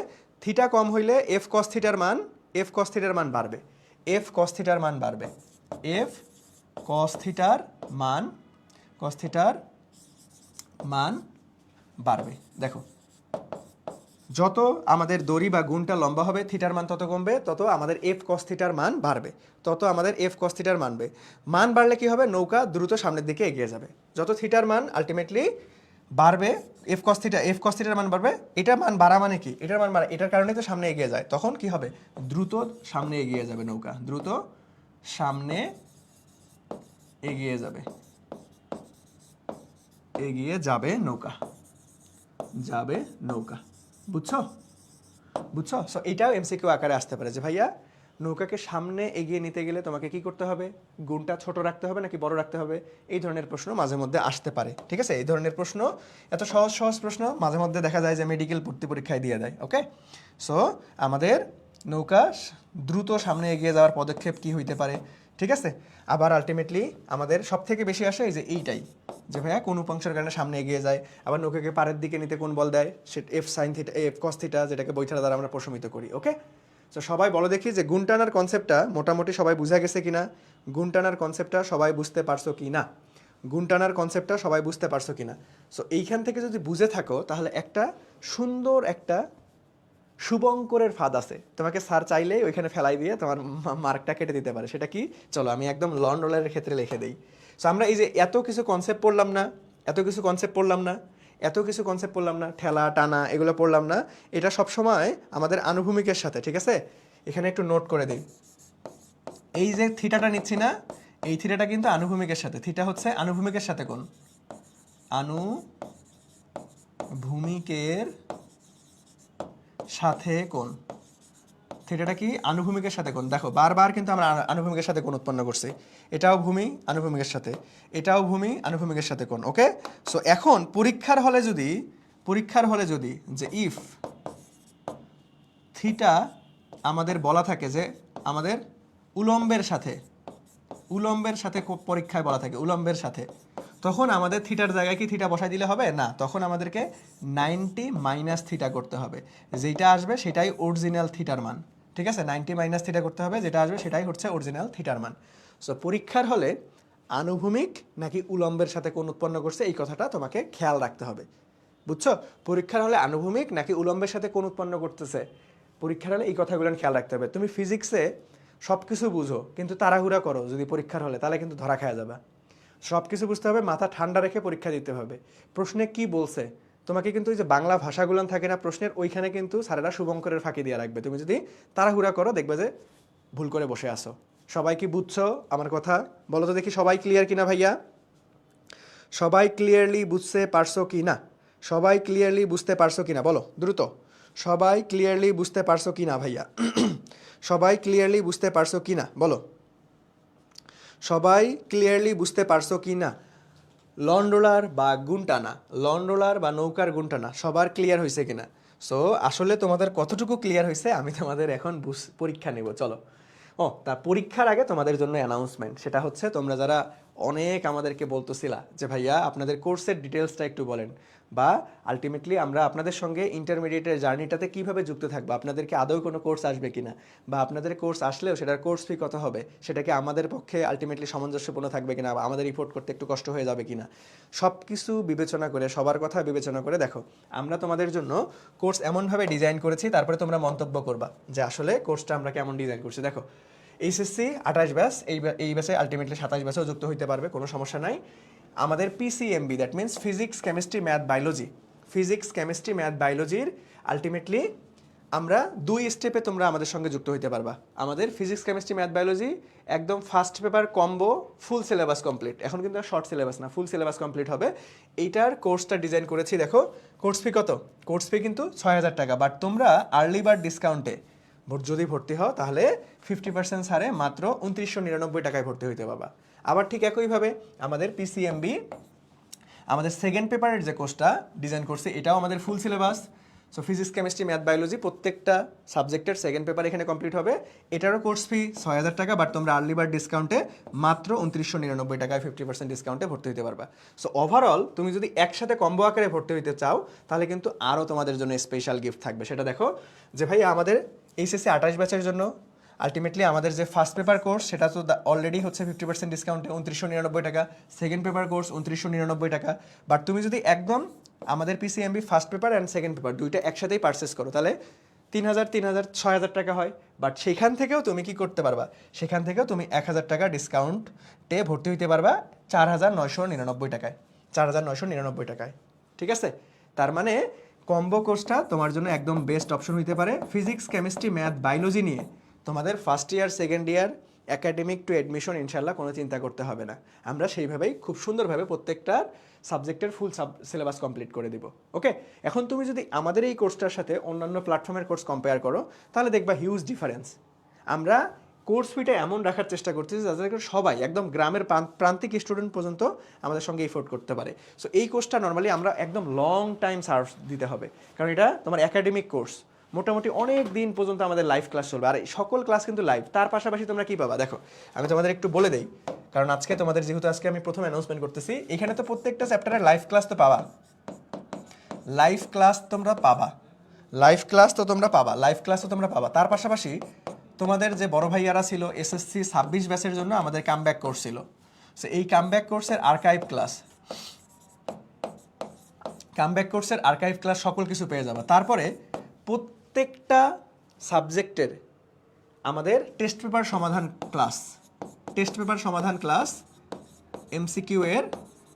থিটা কম হইলে এফ কস থিটার মান বাড়বে, এফ কস থিটার মান বাড়বে। দেখো যত আমাদের দড়ি বা গুণটা লম্বা হবে থিটার মান তত কমবে, তত আমাদের এফ কস থিটার মান বাড়বে, মান বাড়লে কি হবে, নৌকা দ্রুত সামনের দিকে এগিয়ে যাবে। যত থিটার মান আলটিমেটলি বাড়বে, এফ কস থিটার মান বাড়বে, এটার মান বাড়া মানে কি, এটার কারণেই তো সামনে এগিয়ে যায়, তখন কি হবে, দ্রুত সামনে এগিয়ে যাবে নৌকা, বুঝছো। সো এটাও এমসিকিউ আকারে আসতে পারে যে ভাইয়া নৌকাকে সামনে এগিয়ে নিতে গেলে তোমাকে কি করতে হবে, গুণটা ছোট রাখতে হবে নাকি বড় রাখতে হবে, এই ধরনের প্রশ্ন মাঝে মধ্যে আসতে পারে। ঠিক আছে, এই ধরনের প্রশ্ন, এত সহজ প্রশ্ন মাঝে মধ্যে দেখা যায় যে মেডিকেল ভর্তি পরীক্ষায় দিয়ে দেয়। ওকে, সো আমাদের নৌকা দ্রুত সামনে এগিয়ে যাওয়ার পদক্ষেপ কি হইতে পারে। ঠিক আছে, আবার আলটিমেটলি আমাদের সব থেকে বেশি আসে এই যে এইটাই, যে ভাইয়া কোন উপাংশের কারণে সামনে এগিয়ে যায়, আবার নৌকাকে পাড়ের দিকে নিতে কোন বল দেয়, সেটা F sine theta, F cos theta, যেটাকে বৈঠার দ্বারা আমরা প্রশমিত করি। ওকে, তো সবাই বলো দেখি যে গুণ টানার কনসেপ্টটা মোটামুটি সবাই বুঝা গেছে কিনা, সবাই বুঝতে পারছো কিনা। সো এইখান থেকে যদি বুঝে থাকো তাহলে একটা সুন্দর একটা শুভঙ্করের ফাঁদ আছে, তোমাকে স্যার চাইলেই ওইখানে ফেলাই দিয়ে তোমার মার্কটা কেটে দিতে পারে। সেটা কি, চলো আমি একদম লন রোলারের ক্ষেত্রে লিখে দেই। সো আমরা এই যে এত কিছু কনসেপ্ট পড়লাম না, ঠেলা টানা এগুলো পড়লাম না, এটা সবসময় আমাদের আনুভূমিকের সাথে। ঠিক আছে, এখানে একটু নোট করে দিই, এই যে থিটাটা নিচ্ছি না, এই থিটাটা কিন্তু আনুভূমিকের সাথে, থিটা হচ্ছে আনুভূমিকের সাথে কোণ, থিটাটা কি আনুভূমিকের সাথে কোণ। দেখো বারবার কিন্তু আমরা আনুভূমিকের সাথে কোণ উৎপন্ন করছি, এটাও ভূমি আনুভূমিকের সাথে কোণ। ওকে, সো এখন পরীক্ষার হলে যদি যে ইফ থিটা আমাদের বলা থাকে যে আমাদের উলম্বের সাথে পরীক্ষায় বলা থাকে উলম্বের সাথে, তখন আমাদের থিটার জায়গায় কি থিটা বসাই দিলে হবে না, তখন আমাদেরকে 90 মাইনাস থিটা করতে হবে, যেটা আসবে সেটাই অরিজিনাল থিটার মান। ঠিক আছে, 90 মাইনাস থিটা করতে হবে, যেটা আসবে সেটাই হচ্ছে অরিজিনাল থিটার মান। সো পরীক্ষার হলে আনুভূমিক নাকি উলম্বের সাথে কোণ উৎপন্ন করছে এই কথাটা তোমাকে খেয়াল রাখতে হবে। বুঝছো, পরীক্ষার হলে আনুভূমিক নাকি উলম্বের সাথে কোণ উৎপন্ন করতেছে, পরীক্ষার হলে এই কথাগুলো খেয়াল রাখতে হবে। তুমি ফিজিক্সে সব কিছু বুঝো কিন্তু তাড়াহুড়া করো যদি পরীক্ষার হলে, তাহলে কিন্তু ধরা খাওয়া যাবে। সব কিছু বুঝতে হবে, মাথা ঠান্ডা রেখে পরীক্ষা দিতে হবে। প্রশ্নে কি বলছে তোমাকে কিন্তু ওই যে বাংলা ভাষাগুলো থাকে না প্রশ্নের, ওইখানে কিন্তু স্যারেরা শুভঙ্করের ফাঁকি দিয়ে রাখবে। তুমি যদি তাড়াহুড়া করো দেখবে যে ভুল করে বসে আসো। সবাই কি বুঝছো আমার কথা? বলো তো দেখি সবাই ক্লিয়ার কিনা ভাইয়া? সবাই ক্লিয়ারলি বুঝতে পারছো কি না? সবাই ক্লিয়ারলি বুঝতে পারছো কি না বলো দ্রুত। সবাই ক্লিয়ারলি বুঝতে পারছো কি না ভাইয়া? সবাই ক্লিয়ারলি বুঝতে পারছো কি না বলো। সবাই ক্লিয়ারলি বুঝতে পারছো কি না? লন্ডোলার বা গুনটানা, লন্ডোলার বা নৌকার গুনটানা সবার ক্লিয়ার হয়েছে কিনা? সো আসলে তোমাদের কতটুকু ক্লিয়ার হয়েছে আমি তোমাদের এখন পরীক্ষা নেব, চলো। তা পরীক্ষার আগে তোমাদের জন্য অ্যানাউন্সমেন্ট, সেটা হচ্ছে তোমরা যারা অনেক আমাদেরকে বলতেছিলা যে ভাইয়া আপনাদের কোর্সের ডিটেলসটা একটু বলেন, বা আলটিমেটলি আমরা আপনাদের সঙ্গে ইন্টারমিডিয়েটের জার্নিটাতে কিভাবে যুক্ত থাকবো, আপনাদেরকে আদৌ কোনো কোর্স আসবে কিনা, বা আপনাদের কোর্স আসলেও সেটার কোর্স ফি কত হবে, সেটাকে আমাদের পক্ষে আলটিমেটলি সামঞ্জস্যপূর্ণ থাকবে কিনা, বা আমাদের রিপোর্ট করতে একটু কষ্ট হয়ে যাবে কিনা, সব কিছু বিবেচনা করে, সবার কথা বিবেচনা করে দেখো আমরা তোমাদের জন্য কোর্স এমনভাবে ডিজাইন করেছি, তারপরে তোমরা মন্তব্য করবা যে আসলে কোর্সটা আমরা কেমন ডিজাইন করছি। দেখো এইচএসসি 28 ব্যাচ, এই ব্যাচে আলটিমেটলি 27 ব্যাচেও যুক্ত হইতে পারবে, কোনো সমস্যা নাই। আমাদের PCMB, that means physics chemistry math biology, physics chemistry math বায়োলজির আলটিমেটলি আমরা 2 স্টেপে তোমরা আমাদের সঙ্গে যুক্ত হইতে পারবা। আমাদের ফিজিক্স কেমিস্ট্রি ম্যাথ বায়োলজি একদম first paper combo, full syllabus complete, এখন কিন্তু শর্ট সিলেবাস না, ফুল সিলেবাস কমপ্লিট হবে। এইটার কোর্সটা ডিজাইন করেছি। দেখো কোর্স ফি কত? কোর্স ফি কিন্তু 6000 টাকা, বাট তোমরা আর্লি বার্ড ডিসকাউন্টে যদি ভর্তি হও তাহলে 50% ছাড়ে মাত্র 2999 টাকায় ভর্তি হইতে পারবা। আবার ঠিক একইভাবে আমাদের পিসিএমবি, আমাদের সেকেন্ড পেপারের যে কোর্সটা ডিজাইন করছে এটাও আমাদের full syllabus. So physics chemistry math biology প্রত্যেকটা সাবজেক্টের সেকেন্ড পেপার এখানে কমপ্লিট হবে। এটারও কোর্স ফি 6000 টাকা, বাট তোমরা আর্লি বার্ড ডিসকাউন্টে মাত্র 2999 টাকায় 50% ডিসকাউন্টে ভর্তি হতে পারবা। সো ওভারঅল তুমি যদি একসাথে কম্বো আকারে ভর্তি হইতে চাও তাহলে কিন্তু আরও তোমাদের জন্য স্পেশাল গিফট থাকবে। সেটা দেখো যে ভাই আমাদের এইচএসসি 28 ব্যাচের জন্য আলটিমেটলি আমাদের যে ফার্স্ট পেপার কোর্স সেটা তো অলরেডি হচ্ছে 50% ডিসকাউন্টে 2999 টাকা, সেকেন্ড পেপার কোর্স 2999 টাকা। বাট তুমি যদি একদম আমাদের PCMB first paper and second paper দুইটা একসাথেই পারচেস করো তাহলে 3000 6000 টাকা হয়। বাট সেখান থেকেও তুমি কি করতে পারবা, সেখান থেকেও তুমি 1000 টাকা ডিসকাউন্টে ভর্তি হইতে পারবা 4999 টাকায়, 4999 টাকায়। ঠিক আছে, তার মানে কম্বো কোর্সটা তোমার জন্য একদম বেস্ট অপশন হইতে পারে। ফিজিক্স কেমিস্ট্রি ম্যাথ বায়োলজি নিয়ে তোমাদের first year second year academic two admission ইনশাল্লাহ কোনো চিন্তা করতে হবে না। আমরা সেইভাবেই খুব সুন্দরভাবে প্রত্যেকটা সাবজেক্টের ফুল সিলেবাস কমপ্লিট করে দিব। ওকে, এখন তুমি যদি আমাদের এই কোর্সটার সাথে অন্যান্য প্ল্যাটফর্মের কোর্স কম্পেয়ার করো তাহলে দেখবা হিউজ ডিফারেন্স। আমরা কোর্স ফিটা এমন রাখার চেষ্টা করতেছি যাতে করে সবাই একদম গ্রামের প্রান্তিক স্টুডেন্ট পর্যন্ত আমাদের সঙ্গে এফোর্ড করতে পারে। সো এই কোর্সটা নর্মালি আমরা একদম লং টাইম সার্ভ দিতে হবে, কারণ এটা তোমার একাডেমিক কোর্স, মোটামুটি অনেক দিন পর্যন্ত আমাদের লাইভ ক্লাস চলবে। আর সকল ক্লাস কিন্তু লাইভ। তার পাশাপাশি তোমরা কি পাবা দেখো, আমি তোমাদের একটু বলে দেই, কারণ আজকে তোমাদের যেহেতু আজকে আমি প্রথম অ্যানাউন্সমেন্ট করতেছি, এখানে তো প্রত্যেকটা চ্যাপ্টারের লাইভ ক্লাস তো পাবা, লাইভ ক্লাস তোমরা পাবা, লাইভ ক্লাস তো তোমরা পাবা, লাইভ ক্লাস তো তোমরা পাবা। তার পাশাপাশি তোমাদের যে বড় ভাইয়ারা ছিল এসএসসি 26 ব্যাচের জন্য আমাদের কামব্যাক কোর্স ছিল, সো এই কামব্যাক কোর্সের আর্কাইভ ক্লাস, কামব্যাক কোর্সের আর্কাইভ ক্লাস সকল কিছু পেয়ে যাবে। তারপরে প্রত্যেকটা সাবজেক্টের আমাদের টেস্ট পেপার সমাধান ক্লাস, টেস্ট পেপার সমাধান ক্লাস এমসিকিউ এর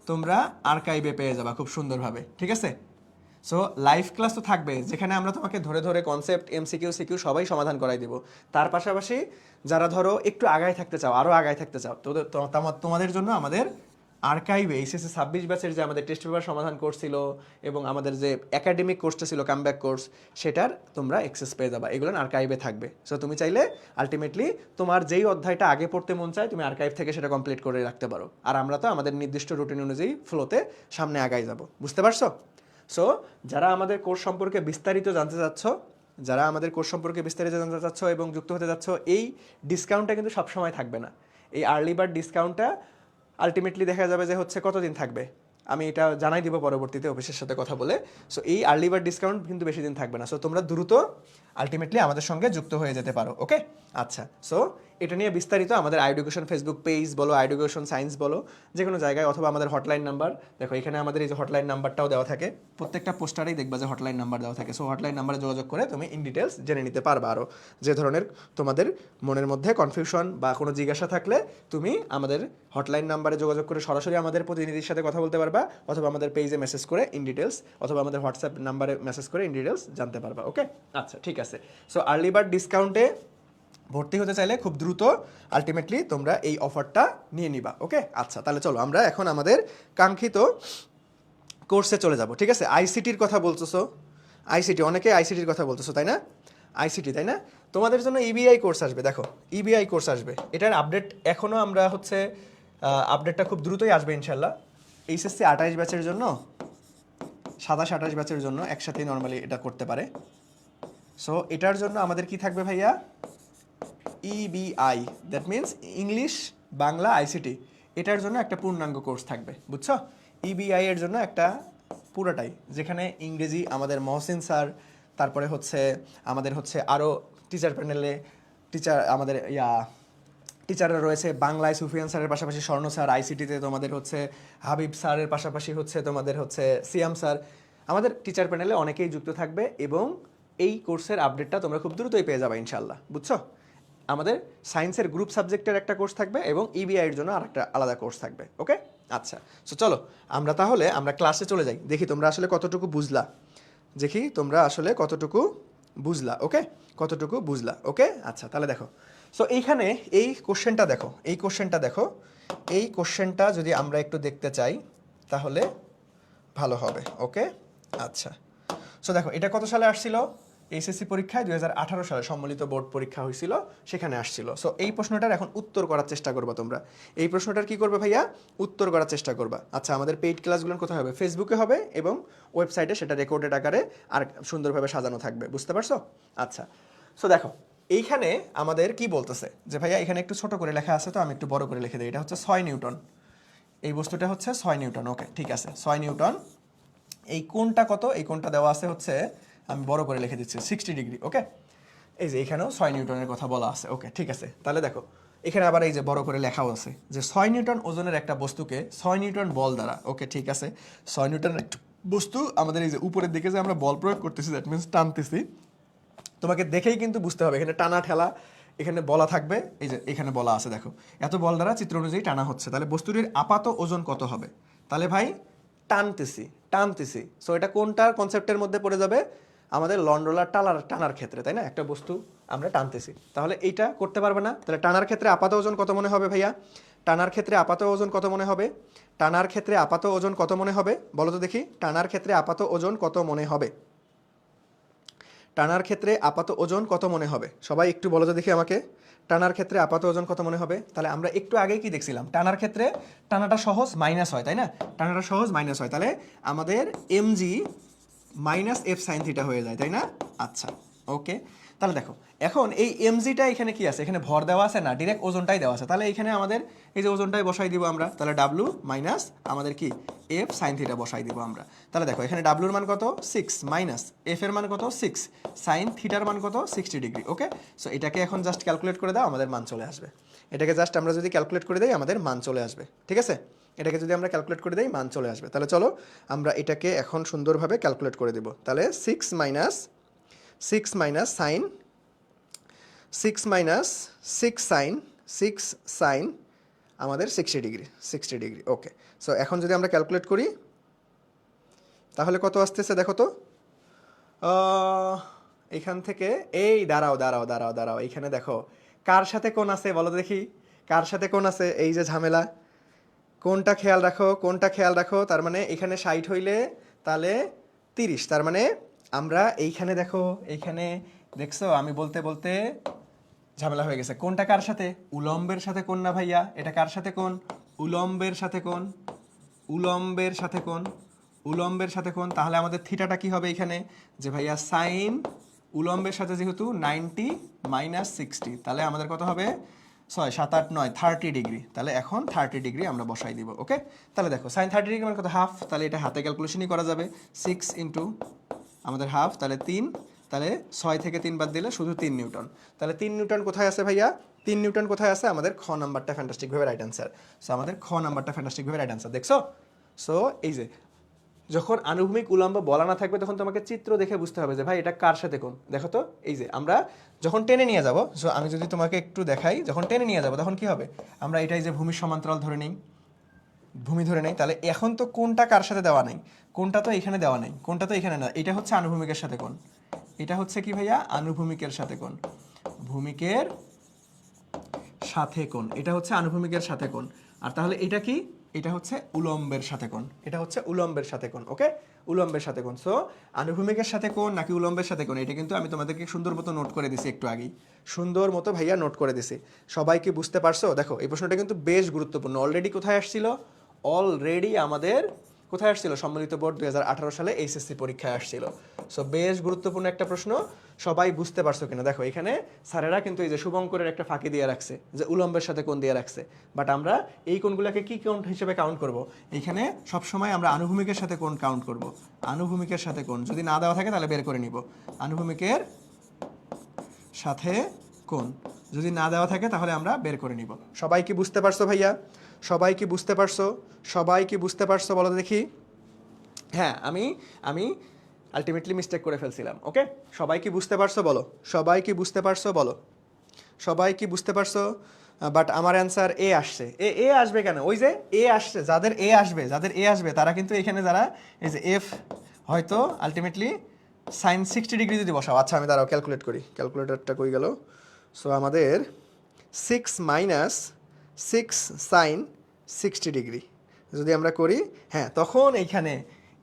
তোমরা আর্কাইভে পেয়ে যাবা খুব সুন্দরভাবে। ঠিক আছে, সো লাইভ ক্লাস তো থাকবে যেখানে আমরা তোমাকে ধরে ধরে কনসেপ্ট এমসিকিউ সিকিউ সবাই সমাধান করাই দিব। তার পাশাপাশি যারা ধরো একটু আগায় থাকতে চাও, আরও আগায় থাকতে চাও, তো তোমাদের জন্য আমাদের আর্কাইভে এইচএসসি 26 ব্যাচের যে আমাদের টেস্ট পেপার সমাধান কোর্স ছিল এবং আমাদের যে একাডেমিক কোর্সটা ছিল কামব্যাক কোর্স, সেটার তোমরা অ্যাক্সেস পেয়ে যাবা, এগুলো আর্কাইভে থাকবে। সো তুমি চাইলে আলটিমেটলি তোমার যেই অধ্যায়টা আগে পড়তে মন চায় তুমি আর্কাইভ থেকে সেটা কমপ্লিট করে রাখতে পারো। আর আমরা তো আমাদের নির্দিষ্ট রুটিন অনুযায়ী ফ্লোতে সামনে আগাই যাব, বুঝতে পারছো? সো যারা আমাদের কোর্স সম্পর্কে বিস্তারিত জানতে চাচ্ছ, যারা আমাদের কোর্স সম্পর্কে বিস্তারিত জানতে চাচ্ছ এবং যুক্ত হতে যাচ্ছ, এই ডিসকাউন্টটা কিন্তু সবসময় থাকবে না। এই আর্লি বার্ড ডিসকাউন্টটা আলটিমেটলি দেখা যাবে যে হচ্ছে কতদিন থাকবে, আমি এটা জানাই দিব পরবর্তীতে অফিসের সাথে কথা বলে। সো এই আর্লি বার্ড ডিসকাউন্ট কিন্তু বেশি দিন থাকবে না। সো তোমরা দ্রুত আলটিমেটলি আমাদের সঙ্গে যুক্ত হয়ে যেতে পারো। ওকে, আচ্ছা। সো এটা নিয়ে বিস্তারিত আমাদের আইএডুকেশন ফেসবুক পেজ বলো, আইএডুকেশন সায়েন্স বলো, যে কোনো জায়গায়, অথবা আমাদের হটলাইন নাম্বার, দেখো এখানে আমাদের এই যে হটলাইন নাম্বারটাও দেওয়া থাকে, প্রত্যেকটা পোস্টারেই দেখবা যে হটলাইন নাম্বার দেওয়া থাকে। সো হটলাইন নাম্বারে যোগাযোগ করে তুমি ইন ডিটেলস জেনে নিতে পারবা আরও যে ধরনের তোমাদের মনের মধ্যে কনফিউশন বা কোনো জিজ্ঞাসা থাকলে তুমি আমাদের হটলাইন নাম্বারে যোগাযোগ করে সরাসরি আমাদের প্রতিনিধির সাথে কথা বলতে পারবা, অথবা আমাদের পেজে মেসেজ করে ইন ডিটেলস, অথবা আমাদের হোয়াটসঅ্যাপ নাম্বারে মেসেজ করে ইন ডিটেলস জানতে পারবা। ওকে, আচ্ছা, ঠিক আছে। সো আর্লি বার্ড ডিসকাউন্টে ভর্তি হতে চাইলে খুব দ্রুত আলটিমেটলি তোমরা এই অফারটা নিয়ে নিবা। ওকে, আচ্ছা, তাহলে চলো আমরা এখন আমাদের কাঙ্ক্ষিত কোর্সে চলে যাব। ঠিক আছে, আইসিটির কথা বলতেছো, আইসিটি, অনেকে আইসিটির কথা বলতেছো, তাই না? আইসিটি, তাই না? তোমাদের জন্য ইবিআই কোর্স আসবে। দেখো ইবিআই কোর্স আসবে, এটার আপডেট এখনও আমরা হচ্ছে আপডেটটা খুব দ্রুতই আসবে ইনশাল্লাহ। এইচএসসি 28 ব্যাচের জন্য, 27-28 ব্যাচের জন্য একসাথেই নর্মালি এটা করতে পারে। সো এটার জন্য আমাদের কি থাকবে ভাইয়া? EBI, that means English Bangla ICT, এটার জন্য একটা পূর্ণাঙ্গ কোর্স থাকবে, বুঝছো? ইবিআই এর জন্য একটা পুরোটাই, যেখানে ইংরেজি আমাদের মহসিন স্যার, তারপরে হচ্ছে আমাদের হচ্ছে আরও টিচার প্যানেলে আমাদের টিচাররা রয়েছে। বাংলায় সুফিয়ান স্যারের পাশাপাশি স্বর্ণ স্যার, আইসিটিতে তোমাদের হচ্ছে হাবিব স্যারের পাশাপাশি হচ্ছে তোমাদের হচ্ছে সিয়াম স্যার, আমাদের টিচার প্যানেলে অনেকেই যুক্ত থাকবে, এবং এই কোর্সের আপডেটটা তোমরা খুব দ্রুতই পেয়ে যাবে ইনশাল্লাহ, বুঝছো? আমাদের সায়েন্সের গ্রুপ সাবজেক্টের একটা কোর্স থাকবে, এবং ইবিআইয়ের জন্য আরেকটা আলাদা কোর্স থাকবে। ওকে, আচ্ছা। সো চলো আমরা ক্লাসে চলে যাই, দেখি তোমরা আসলে কতটুকু বুঝলা, ওকে, কতটুকু বুঝলা। ওকে, আচ্ছা, তাহলে দেখো। সো এইখানে এই কোশ্চেনটা দেখো, এই কোশ্চেনটা যদি আমরা একটু দেখতে চাই তাহলে ভালো হবে। ওকে, আচ্ছা। সো দেখো এটা কত সালে আসছিল? এইচএসসি পরীক্ষায় 2018 সালে সম্মিলিত বোর্ড পরীক্ষা হয়েছিল, সেখানে আসছিল। সো এই প্রশ্নটার এখন উত্তর করার চেষ্টা করবা তোমরা। এই প্রশ্নটার কি করবে ভাইয়া? উত্তর করার চেষ্টা করবা। আচ্ছা, আমাদের পেইড ক্লাসগুলো কোথায় হবে? ফেসবুকে হবে, এবং ওয়েবসাইটে সেটা রেকর্ডেড আকারে আর সুন্দরভাবে সাজানো থাকবে, বুঝতে পারছো? আচ্ছা, সো দেখো এইখানে আমাদের কি বলতেছে যে ভাইয়া এখানে একটু ছোট করে লেখা আছে, তো আমি একটু বড় করে লিখে দিই। এটা হচ্ছে 6 নিউটন, এই বস্তুটা হচ্ছে 6 নিউটন। ওকে, ঠিক আছে, 6 নিউটন। এই কোণটা কত? এই কোণটা দেওয়া আছে হচ্ছে, আমি বড় করে লিখে দিচ্ছি, 60 ডিগ্রি। ওকে, এই যে এখানেও 6 নিউটনের কথা বলা আছে। ওকে, ঠিক আছে, তাহলে দেখো এখানে আবার এই যে বড় করে লেখাও আছে যে 6 নিউটন ওজনের একটা বস্তুকে 6 নিউটন বল দ্বারা, ওকে ঠিক আছে, 6 নিউটনের একটা বস্তু আমাদের এই যে উপরের দিকে যে আমরা বল প্রয়োগ করতেছি, দ্যাট মিনস টানতেছি, তোমাকে দেখেই কিন্তু বুঝতে হবে এখানে টানা ঠেলা, এখানে বলা থাকবে, এই যে এখানে বলা আছে, দেখো এত বল দ্বারা চিত্র অনুযায়ী টানা হচ্ছে, তাহলে বস্তুটির আপাত ওজন কত হবে? তাহলে ভাই টানতেছি। সো এটা কোনটার কনসেপ্টের মধ্যে পড়ে যাবে? আমাদের লন্ড্রোলার টানার ক্ষেত্রে, তাই না? একটা বস্তু আমরা টানতেছি, তাহলে এইটা করতে পারবে না। তাহলে টানার ক্ষেত্রে আপাত ওজন কত মনে হবে ভাইয়া? টানার ক্ষেত্রে আপাত ওজন কত মনে হবে? বলো তো দেখি, টানার ক্ষেত্রে আপাত ওজন কত মনে হবে? সবাই একটু বলো তো দেখি আমাকে, টানার ক্ষেত্রে আপাত ওজন কত মনে হবে? তাহলে আমরা একটু আগেই কি দেখছিলাম? টানার ক্ষেত্রে টানাটা সহজ মাইনাস হয়, তাই না? তাহলে আমাদের mg minus F sine theta হয়ে যায়, তাই না? আচ্ছা, ওকে, তাহলে দেখো এখন এই mgটা এখানে কি আছে? এখানে ভর দেওয়া আছে না, ডিরেক্ট ওজনটাই দেওয়া আছে। তাহলে এখানে আমাদের এই যে ওজনটাই বসাই দিব আমরা, তাহলে w মাইনাস আমাদের কি এফ সাইন থিটা বসাই দিব আমরা। তাহলে দেখো এখানে w এর মান কত? 6 মাইনাস এফ এর মান কত? 6, সাইন থিটার মান কত? 60 ডিগ্রি। ওকে, সো এটাকে এখন জাস্ট ক্যালকুলেট করে দাও, আমাদের মান চলে আসবে। এটাকে জাস্ট আমরা যদি ক্যালকুলেট করে দেই, আমাদের মান চলে আসবে, ঠিক আছে? এটাকে যদি আমরা ক্যালকুলেট করে দেই, মান চলে আসবে। তাহলে চলো আমরা এটাকে এখন সুন্দরভাবে ক্যালকুলেট করে দেব। তাহলে 6 মাইনাস সাইন 6 সাইন আমাদের 60 ডিগ্রি। ওকে, সো এখন যদি আমরা ক্যালকুলেট করি তাহলে কত আসতেছে দেখো তো। এখান থেকে এই দাঁড়াও, এইখানে দেখো কার সাথে কোণ আছে বলো দেখি, কার সাথে কোণ আছে? এই যে ঝামেলা, কোনটা খেয়াল রাখো। তার মানে এখানে 60 হইলে তাহলে 30, তার মানে আমরা এইখানে দেখো, এইখানে দেখছো আমি বলতে বলতে ঝামেলা হয়ে গেছে। কোনটা কার সাথে? উলম্বের সাথে কোণ না ভাইয়া, এটা কার সাথে কোণ? উলম্বের সাথে কোণ। তাহলে আমাদের থিটাটা কি হবে এখানে? যে ভাইয়া সাইন উলম্বের সাথে যেহেতু 90 মাইনাস 60, তাহলে আমাদের কত হবে? 6 7 8 9 30 ডিগ্রি। তাহলে এখন 30 ডিগ্রি আমরা বসাই দিব। ওকে, তাহলে দেখো সাইন 30 ডিগ্রি মানে কত? হাফ। তাহলে এটা হাতে ক্যালকুলেশনই করা যাবে, 6 ইন্টু আমাদের হাফ, তাহলে 3 তাহলে 6 থেকে 3 বাদ দিলে শুধু 3 নিউটন। তাহলে 3 নিউটন কোথায় আছে ভাইয়া? 3 নিউটন কোথায় আছে? আমাদের খ নাম্বারটা ফ্যান্টাস্টিকভাবে রাইট অ্যান্সার। সো আমাদের খ নাম্বারটা ফ্যান্টাস্টিকভাবে রাইট অ্যান্সার। দেখছো? সো এই যে যখন আনুভূমিক উলম্ব বলা না থাকবে তখন তোমাকে চিত্র দেখে বুঝতে হবে যে ভাই এটা কার সাথে কোণ। দেখো তো এই যে আমরা যখন টেনে নিয়ে যাব, সো আমি যদি তোমাকে একটু দেখাই, যখন টেনে নিয়ে যাব তখন কি হবে? আমরা এটাই যে ভূমির সমান্তরাল ধরে নিই, ভূমি ধরে নেই, তাহলে এখন তো কোনটা কার সাথে দেওয়া নাই? কোনটা তো এখানে দেওয়া নাই, কোনটা তো এখানে না, এটা হচ্ছে আনুভূমিকের সাথে কোণ। এটা হচ্ছে কি ভাইয়া? আনুভূমিকের সাথে কোণ। ভূমিকের সাথে কোণ, এটা হচ্ছে আনুভূমিকের সাথে কোণ। আর তাহলে এটা কি? এটা হচ্ছে উলম্বের সাথে কোণ। এটা হচ্ছে উলম্বের সাথে কোণ। ওকে, উলম্বের সাথে কোণ। সো আনুভূমিকের সাথে কোণ নাকি উলম্বের সাথে কোণ, এটা কিন্তু আমি তোমাদেরকে সুন্দর মতো নোট করে দিছি একটু আগেই, সুন্দর মতো ভাইয়া নোট করে দিছি। সবাই কি বুঝতে পারছো? দেখো এই প্রশ্নটা কিন্তু বেশ গুরুত্বপূর্ণ। অলরেডি কোথায় আসছিল? অলরেডি আমাদের কোথায় আসছিল? সম্মিলিত বোর্ড 2018 সালে এইচএসসি পরীক্ষায় আসছিল। সো বেশ গুরুত্বপূর্ণ একটা প্রশ্ন। সবাই বুঝতে পারছো কিনা দেখো, এখানে স্যারেরা কিন্তু এই যে শুভঙ্করের একটা ফাঁকি দিয়ে রাখছে যে উলম্বের সাথে কোণ দিয়ে রাখছে, বাট আমরা এই কোণগুলোকে কি কোণ হিসেবে কাউন্ট করব? এইখানে সবসময় আমরা আনুভূমিকের সাথে কোণ কাউন্ট করব। আনুভূমিকের সাথে কোণ যদি না দেওয়া থাকে তাহলে বের করে নিব। আনুভূমিকের সাথে কোণ যদি না দেওয়া থাকে তাহলে আমরা বের করে নিব। সবাই কি বুঝতে পারছো ভাইয়া? সবাই কি বুঝতে পারছো? সবাই কি বুঝতে পারছো বলো দেখি। হ্যাঁ, আমি আলটিমেটলি মিস্টেক করে ফেলছিলাম। ওকে, সবাই কি বুঝতে পারছো বলো? সবাই কি বুঝতে পারছো বলো? সবাই কি বুঝতে পারছো? বাট আমার অ্যান্সার এ আসছে। এ আসবে কেন? ওই যে এ আসছে, যাদের এ আসবে, যাদের এ আসবে তারা কিন্তু এখানে যারা এই যে এফ হয়তো আলটিমেটলি সাইন 60 ডিগ্রি যদি বসাও। আচ্ছা আমি দাঁড়াও ক্যালকুলেট করি, ক্যালকুলেটরটা কই গেল? সো আমাদের 6 মাইনাস 6 সাইন 60 ডিগ্রি যদি আমরা করি, হ্যাঁ তখন এইখানে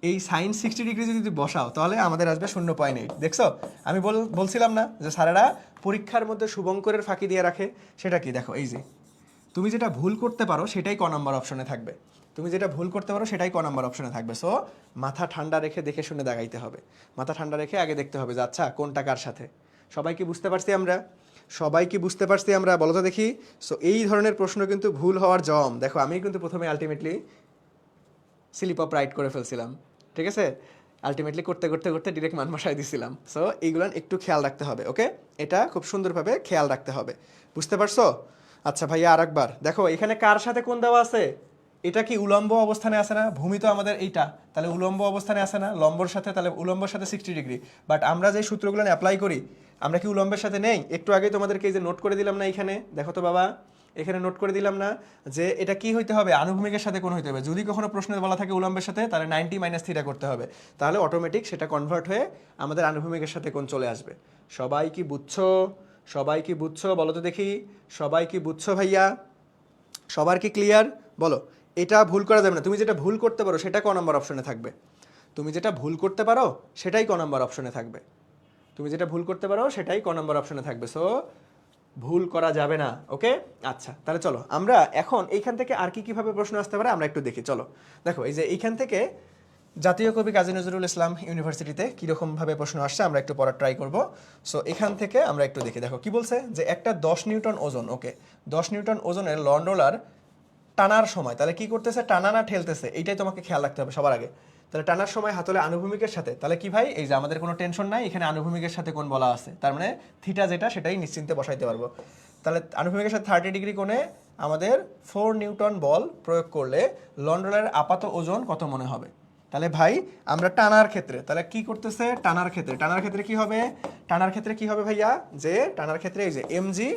এই সাইন 60 ডিগ্রি যদি বসাও তাহলে আমাদের আসবে 0.8। দেখছো, আমি বলছিলাম না যে স্যারেরা পরীক্ষার মধ্যে শুভঙ্করের ফাঁকি দিয়ে রাখে? সেটা কি দেখো, এই যে তুমি যেটা ভুল করতে পারো সেটাই ক নাম্বার অপশনে থাকবে। তুমি যেটা ভুল করতে পারো সেটাই ক নাম্বার অপশনে থাকবে। সো মাথা ঠান্ডা রেখে দেখে শুনে দেখাইতে হবে। মাথা ঠান্ডা রেখে আগে দেখতে হবে যে আচ্ছা কোনটা কার সাথে। সবাই কি বুঝতে পারছি আমরা? সবাই কি বুঝতে পারছি আমরা? বলো তো দেখি। সো এই ধরনের প্রশ্ন কিন্তু ভুল হওয়ার জম। দেখো আমি কিন্তু প্রথমে আলটিমেটলি স্লিপ অফ রাইট করে ফেলছিলাম, ঠিক আছে? আলটিমেটলি করতে করতে করতে ডিরেক্ট মান বসাই দিছিলাম। সো এইগুলো একটু খেয়াল রাখতে হবে। ওকে, এটা খুব সুন্দরভাবে খেয়াল রাখতে হবে। বুঝতে পারছো? আচ্ছা ভাইয়া আরেকবার দেখো, এখানে কার সাথে কোণ দেওয়া আছে? এটা কি উলম্ব অবস্থানে আছে না? ভূমি তো আমাদের এইটা, তাহলে উলম্ব অবস্থানে আছে না? লম্বর সাথে, তাহলে উলম্বর সাথে 60 ডিগ্রি। বাট আমরা যে সূত্রগুলো অ্যাপ্লাই করি আমরা কি উলম্বের সাথে নেই? একটু আগে তোমাদেরকে এই যে নোট করে দিলাম না, এখানে দেখো তো বাবা, এখানে নোট করে দিলাম না যে এটা কি হইতে হবে? আনুভূমিকের সাথে কোণ হইতে হবে। যদি কখনো প্রশ্নে বলা থাকে উলম্বের সাথে, তাহলে 90 মাইনাস থিটা করতে হবে, তাহলে অটোমেটিক সেটা কনভার্ট হয়ে আমাদের আনুভূমিকের সাথে কোণ চলে আসবে। সবাই কি বুঝছো? সবাই কি বুঝছো বলো তো দেখি। সবাই কি বুঝছো ভাইয়া? সবার কি ক্লিয়ার বলো? এটা ভুল করা যাবে না। তুমি যেটা ভুল করতে পারো সেটা ক নাম্বার অপশনে থাকবে। তুমি যেটা ভুল করতে পারো সেটাই ক নাম্বার অপশনে থাকবে। তুমি যেটা ভুল করতে পারো সেটাই ক নাম্বার অপশনে থাকবে। সো ভুল করা যাবে না। ওকে, আচ্ছা তাহলে চলো আমরা এখন এইখান থেকে আর কি কিভাবে প্রশ্ন আসতে পারে আমরা একটু দেখি। চলো দেখো, এই যে এইখান থেকে জাতীয় কবি কাজী নজরুল ইসলাম ইউনিভার্সিটিতে কীরকমভাবে প্রশ্ন আসছে আমরা একটু পড়ার ট্রাই করব। সো এখান থেকে আমরা একটু দেখি। দেখো কি বলছে, যে একটা 10 নিউটন ওজন, ওকে 10 নিউটন ওজনের লন রোলার টানার সময়, তাহলে কি করতেছে? টানা না ঠেলতেছে, এইটাই তোমাকে খেয়াল রাখতে হবে সবার আগে। তাহলে টানার সময় হাতলে আনুভূমিকের সাথে, তাহলে কি ভাই? এই যে আমাদের কোনো টেনশন নাই, এখানে আনুভূমিকের সাথে কোণ বলা আছে, তার মানে থিটা যেটা সেটাই নিশ্চিন্তে বসাইতে পারবো। তাহলে আনুভূমিকের সাথে 30 ডিগ্রি কোণে আমাদের 4 নিউটন বল প্রয়োগ করলে লন রোলারের আপাত ওজন কত মনে হবে? তাহলে ভাই আমরা টানার ক্ষেত্রে, তাহলে কি করতেছে? টানার ক্ষেত্রে, টানার ক্ষেত্রে কি হবে? টানার ক্ষেত্রে কি হবে ভাইয়া? যে টানার ক্ষেত্রে এই যে MG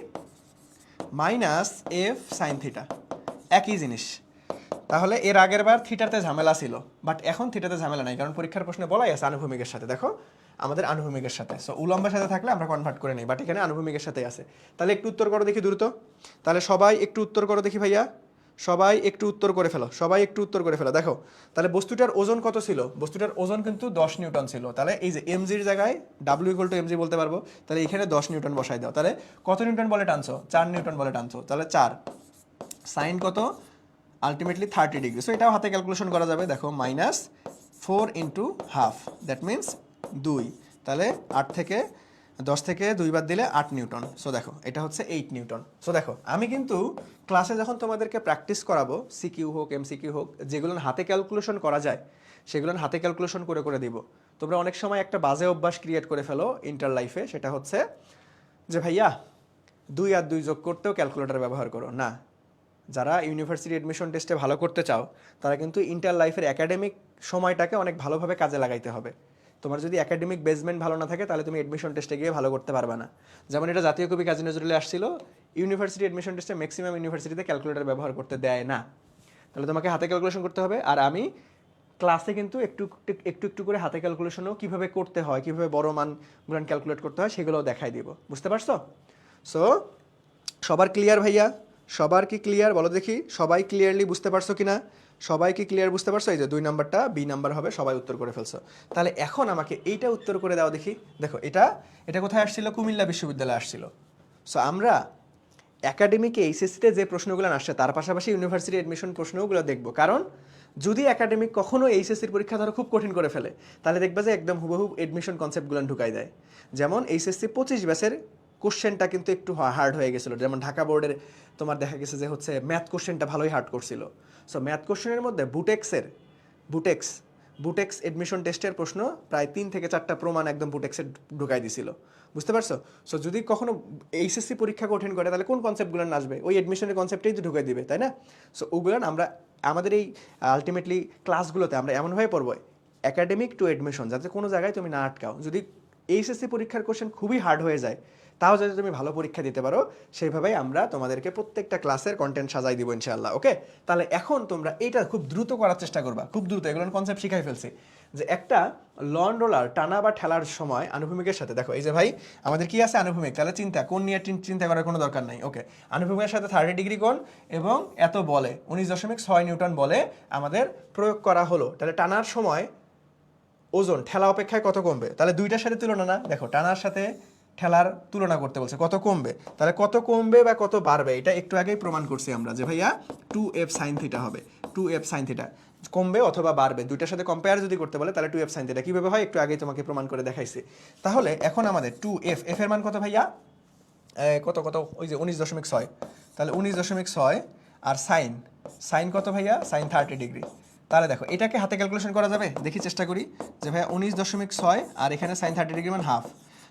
minus F sine theta, একই জিনিস। তাহলে এর আগের বার থিটাতে ঝামেলা ছিল, বাট এখন থিটাতে ঝামেলা নাই, কারণ পরীক্ষার প্রশ্নে বলাই আছে আনুভূমিকের সাথে। দেখো আমাদের আনুভূমিকের সাথে, সো উলম্বের সাথে থাকলে আমরা কনভার্ট করে নিই, বাট এখানে আনুভূমিকের সাথে আছে। তাহলে একটু উত্তর করো দেখি দ্রুত। তাহলে সবাই একটু উত্তর করো দেখি ভাইয়া, সবাই একটু উত্তর করে ফেলো, সবাই একটু উত্তর করে ফেলো। দেখো তাহলে বস্তুটার ওজন কত ছিল? বস্তুটার ওজন কিন্তু 10 নিউটন ছিল। তাহলে এই যে এমজির জায়গায় ডাব্লিউ ইকুয়াল টু এমজি বলতে পারবো, তাহলে এখানে 10 নিউটন বসাই দাও। তাহলে কত নিউটন বলে টানছো? 4 নিউটন বলে টানছো, তাহলে 4 সাইন কত? Ultimately 30 degree. সো এটাও হাতে ক্যালকুলেশন করা যাবে। দেখো minus 4 into half, that means 2। তাহলে 8 থেকে 10 থেকে 2 বাদ দিলে 8 নিউটন। সো দেখো এটা হচ্ছে 8 নিউটন। সো দেখো আমি কিন্তু ক্লাসে যখন তোমাদেরকে প্র্যাকটিস করাবো, সিকিউ হোক এমসিকিউ হোক, যেগুলো হাতে ক্যালকুলেশন করা যায় সেগুলো হাতে ক্যালকুলেশন করে করে দিব। তোমরা অনেক সময় একটা বাজে অভ্যাস ক্রিয়েট করে ফেলো ইন্টার লাইফে, সেটা হচ্ছে যে ভাইয়া 2 আর 2 যোগ করতেও ক্যালকুলেটর ব্যবহার করো। না, যারা ইউনিভার্সিটি অ্যাডমিশন টেস্টে ভালো করতে চাও তারা কিন্তু ইন্টার লাইফের একাডেমিক সময়টাকে অনেক ভালোভাবে কাজে লাগাইতে হবে। তোমার যদি একাডেমিক বেসমেন্ট ভালো না থাকে তাহলে তুমি অ্যাডমিশন টেস্টে গিয়ে ভালো করতে পারবে না। যেমন এটা জাতীয় কবি কাজী নজরুলে আসছিল, ইউনিভার্সিটি অ্যাডমিশন টেস্টে ম্যাক্সিমাম ইউনিভার্সিটিতে ক্যালকুলেটর ব্যবহার করতে দেয় না, তাহলে তোমাকে হাতে ক্যালকুলেশন করতে হবে। আর আমি ক্লাসে কিন্তু একটু একটু একটু করে হাতে ক্যালকুলেশনও কীভাবে করতে হয়, কীভাবে বড় মানগুলো ক্যালকুলেট করতে হয় সেগুলোও দেখাই দিব, বুঝতে পারছো? সো সবার ক্লিয়ার ভাইয়া? সবার কি ক্লিয়ার বলো দেখি? সবাই ক্লিয়ারলি বুঝতে পারছো কি না? সবাই কি ক্লিয়ার বুঝতে পারছো? এই যে 2 নাম্বারটা বি নাম্বার হবে, সবাই উত্তর করে ফেলছো। তাহলে এখন আমাকে এইটা উত্তর করে দাও দেখি। দেখো এটা এটা কোথায় আসছিল? কুমিল্লা বিশ্ববিদ্যালয়ে আসছিল। সো আমরা একাডেমিকে এইচএসসিতে যে প্রশ্নগুলো আসছে তার পাশাপাশি ইউনিভার্সিটি অ্যাডমিশন প্রশ্নগুলো দেখবো, কারণ যদি একাডেমিক কখনো এইচএসসির পরীক্ষা ধরো খুব কঠিন করে ফেলে তাহলে দেখবা যে একদম হুবহু অ্যাডমিশন কনসেপ্টগুলো ঢুকাই দেয়। যেমন এইচএসসি 25 ব্যাচের কোশ্চেনটা কিন্তু একটু হার্ড হয়ে গেছিলো, যেমন ঢাকা বোর্ডের তোমার দেখা গেছে যে হচ্ছে ম্যাথ কোশ্চেনটা ভালোই হার্ড করছিল। সো ম্যাথ কোশ্চেনের মধ্যে বুটেক্স এডমিশন টেস্টের প্রশ্ন প্রায় 3 থেকে 4টা প্রমাণ একদম বুটেক্সে ঢুকাই দিছিল, বুঝতে পারছো? সো যদি কখনো এইচএসসি পরীক্ষা কঠিন করে তাহলে কোন কনসেপ্টগুলো আসবে? ওই এডমিশনের কনসেপ্টেই তো ঢুকাই দিবে, তাই না? সো ওগুলো আমরা আমাদের এই আলটিমেটলি ক্লাসগুলোতে আমরা এমনভাবে পড়বো একাডেমিক টু এডমিশন, যাতে কোনো জায়গায় তুমি না আটকাও। যদি এইচএসসি পরীক্ষার কোশ্চেন খুবই হার্ড হয়ে যায় তাও যাতে তুমি ভালো পরীক্ষা দিতে পারো, সেইভাবেই আমরা তোমাদেরকে প্রত্যেকটা ক্লাসের কন্টেন্ট সাজাই দিব ইনশাআল্লাহ। ওকে, তাহলে এখন তোমরা এইটা খুব দ্রুত করার চেষ্টা করবা, খুব দ্রুত। এগুলো কনসেপ্ট শিখাই ফেলছি যে একটা লন রোলার টানা বা ঠেলার সময় আনুভূমিকের সাথে, দেখো এই যে ভাই আমাদের কি আছে আনুভূমিক, তাহলে কোন নিয়ে চিন্তা করার কোনো দরকার নাই। ওকে, আনুভূমিকের সাথে 30 ডিগ্রি কোণ এবং এত বলে 19.6 নিউটন বলে আমাদের প্রয়োগ করা হলো, তাহলে টানার সময় ওজন ঠেলা অপেক্ষায় কত কমবে? তাহলে দুইটার সাথে তুলনা না, দেখো টানার সাথে ঠেলার তুলনা করতে বলছে, কত কমবে, তাহলে কত কমবে বা কত বাড়বে এটা একটু আগেই প্রমাণ করছি আমরা যে ভাইয়া 2f sin থিটা হবে। 2f sin থিটা কমবে অথবা বাড়বে, দুইটার সাথে কম্পেয়ার যদি করতে বলে তাহলে 2f sin থিটা কীভাবে হয় একটু আগেই তোমাকে প্রমাণ করে দেখাইছি। তাহলে এখন আমাদের 2f এর মান কত ভাইয়া? কত কত ওই যে 19.6, তাহলে 19.6 আর সাইন কত ভাইয়া? Sine 30 degree. তাহলে দেখো এটাকে হাতে ক্যালকুলেশন করা যাবে, দেখি চেষ্টা করি যে ভাইয়া 19.6 আর এখানে সাইন 30 ডিগ্রি মানে হাফ।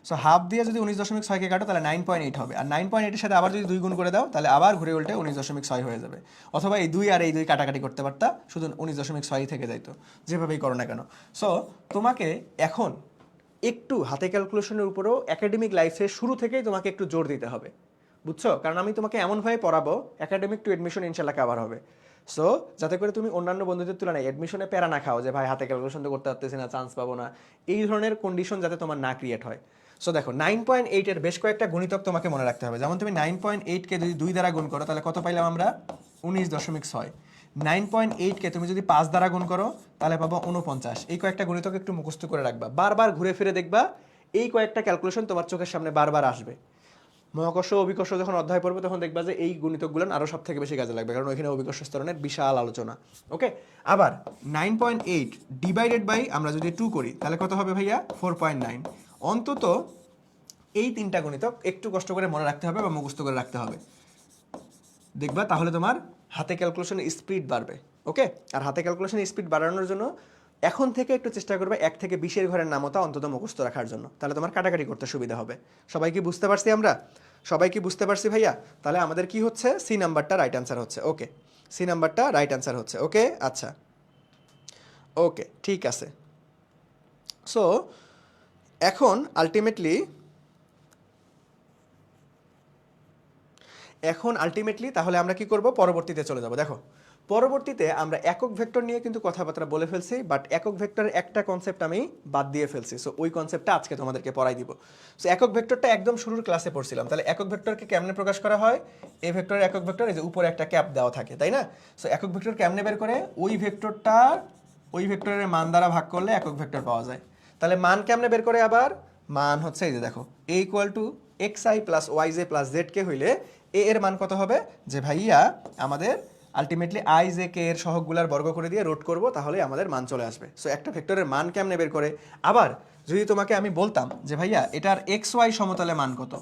সো হাফ দিয়ে যদি 19.6কে কাটো তাহলে 9.8 হবে, আর 9.8 এর সাথে আবার যদি 2 গুণ করে দাও তাহলে আবার ঘুরে উল্টে 19.6 হয়ে যাবে। অথবা এই 2 আর এই 2 কাটাকাটি করতে পারতা, শুধু 19.6 থেকে যাইতো, যেভাবেই করো না কেন। সো তোমাকে এখন একটু হাতে ক্যালকুলেশনের উপরও একাডেমিক লাইফে শুরু থেকেই তোমাকে একটু জোর দিতে হবে, বুঝছো? কারণ আমি তোমাকে এমনভাবে পড়াবো একাডেমিক টু এডমিশন ইনশাল্লাহ কভার হবে। সো যাতে করে তুমি অন্যান্য বন্ধুদের তুলনায় অ্যাডমিশনে প্যারা না খাও যে ভাই হাতে ক্যালকুলেশন তো করতে পারতেছি না, চান্স পাবো না, এই ধরনের কন্ডিশন যাতে তোমার না ক্রিয়েট হয়। সো দেখো 9.8 এর বেশ কয়েকটা গুণিতক তোমাকে মনে রাখতে হবে। যেমন তুমি 9.8কে যদি 2 দ্বারা গুণ করো তাহলে কত পাইলাম আমরা? 19.6। 9.8কে তুমি যদি 5 দ্বারা গুণ করো তাহলে পাবো 49। এই কয়েকটা গুণিতক একটু মুখস্থ করে রাখবা, বারবার ঘুরে ফিরে দেখবা এই কয়েকটা ক্যালকুলেশন তোমার চোখের সামনে বারবার আসবে। মহাকর্ষ অভিকর্ষ যখন অধ্যায় পড়বে তখন দেখবা যে এই গুণিতকগুলো আরও সব থেকে বেশি কাজে লাগবে, কারণ ওইখানে অভিকর্ষ স্তরণের বিশাল আলোচনা। ওকে, আবার 9.8 ডিভাইডেড বাই আমরা যদি 2 করি তাহলে কত হবে ভাইয়া? 4.9। অন্তত এই 3টা গুণিতক একটু কষ্ট করে মনে রাখতে হবে বা মুখস্থ করে রাখতে হবে, দেখবা তাহলে তোমার হাতে ক্যালকুলেশন স্পিড বাড়বে। ওকে, আর হাতে ক্যালকুলেশন স্পিড বাড়ানোর জন্য এখন থেকে একটু চেষ্টা করবে 1 থেকে 20-এর ঘরের নামতা অন্তত মুখস্থ রাখার জন্য, তাহলে তোমার কাটাকাটি করতে সুবিধা হবে। সবাই কি বুঝতে পারছি আমরা? সবাই কি বুঝতে পারছি ভাইয়া? তাহলে আমাদের কি হচ্ছে? সি নাম্বারটা রাইট অ্যান্সার হচ্ছে। ওকে, সি নাম্বারটা রাইট অ্যান্সার হচ্ছে। ওকে, আচ্ছা, ওকে, ঠিক আছে। সো এখন আলটিমেটলি তাহলে আমরা কি করব? পরবর্তীতে চলে যাব। দেখো পরবর্তীতে আমরা একক ভেক্টর নিয়ে কিন্তু কথাবার্তা বলে ফেলছি, বাট একক ভেক্টরের একটা কনসেপ্ট আমি বাদ দিয়ে ফেলছি। সো ওই কনসেপ্টটা আজকে তোমাদেরকে পড়াই দিব। সো একক ভেক্টরটা একদম শুরুর ক্লাসে পড়ছিলাম। তাহলে একক ভেক্টরকে কেমনে প্রকাশ করা হয়? এই ভেক্টরের একক ভেক্টর এই যে উপরে একটা ক্যাপ দেওয়া থাকে, তাই না? সো একক ভেক্টর কেমনে বের করে? ওই ভেক্টরের মান দ্বারা ভাগ করলে একক ভেক্টর পাওয়া যায়। তাহলে মান কেমনে বের করে? আবার মান হচ্ছে এই যে দেখো a = xi + yj + zk হইলে a এর মান কত হবে? যে ভাইয়া আমাদের আলটিমেটলি i j k এর সহগগুলার বর্গ করে দিয়ে রুট করব, তাহলে আমাদের মান চলে আসবে। সো একটা ভেক্টরের মান কেমনে বের করে? আবার যদি তোমাকে আমি বলতাম যে ভাইয়া এটার xy সমতলে মান কত,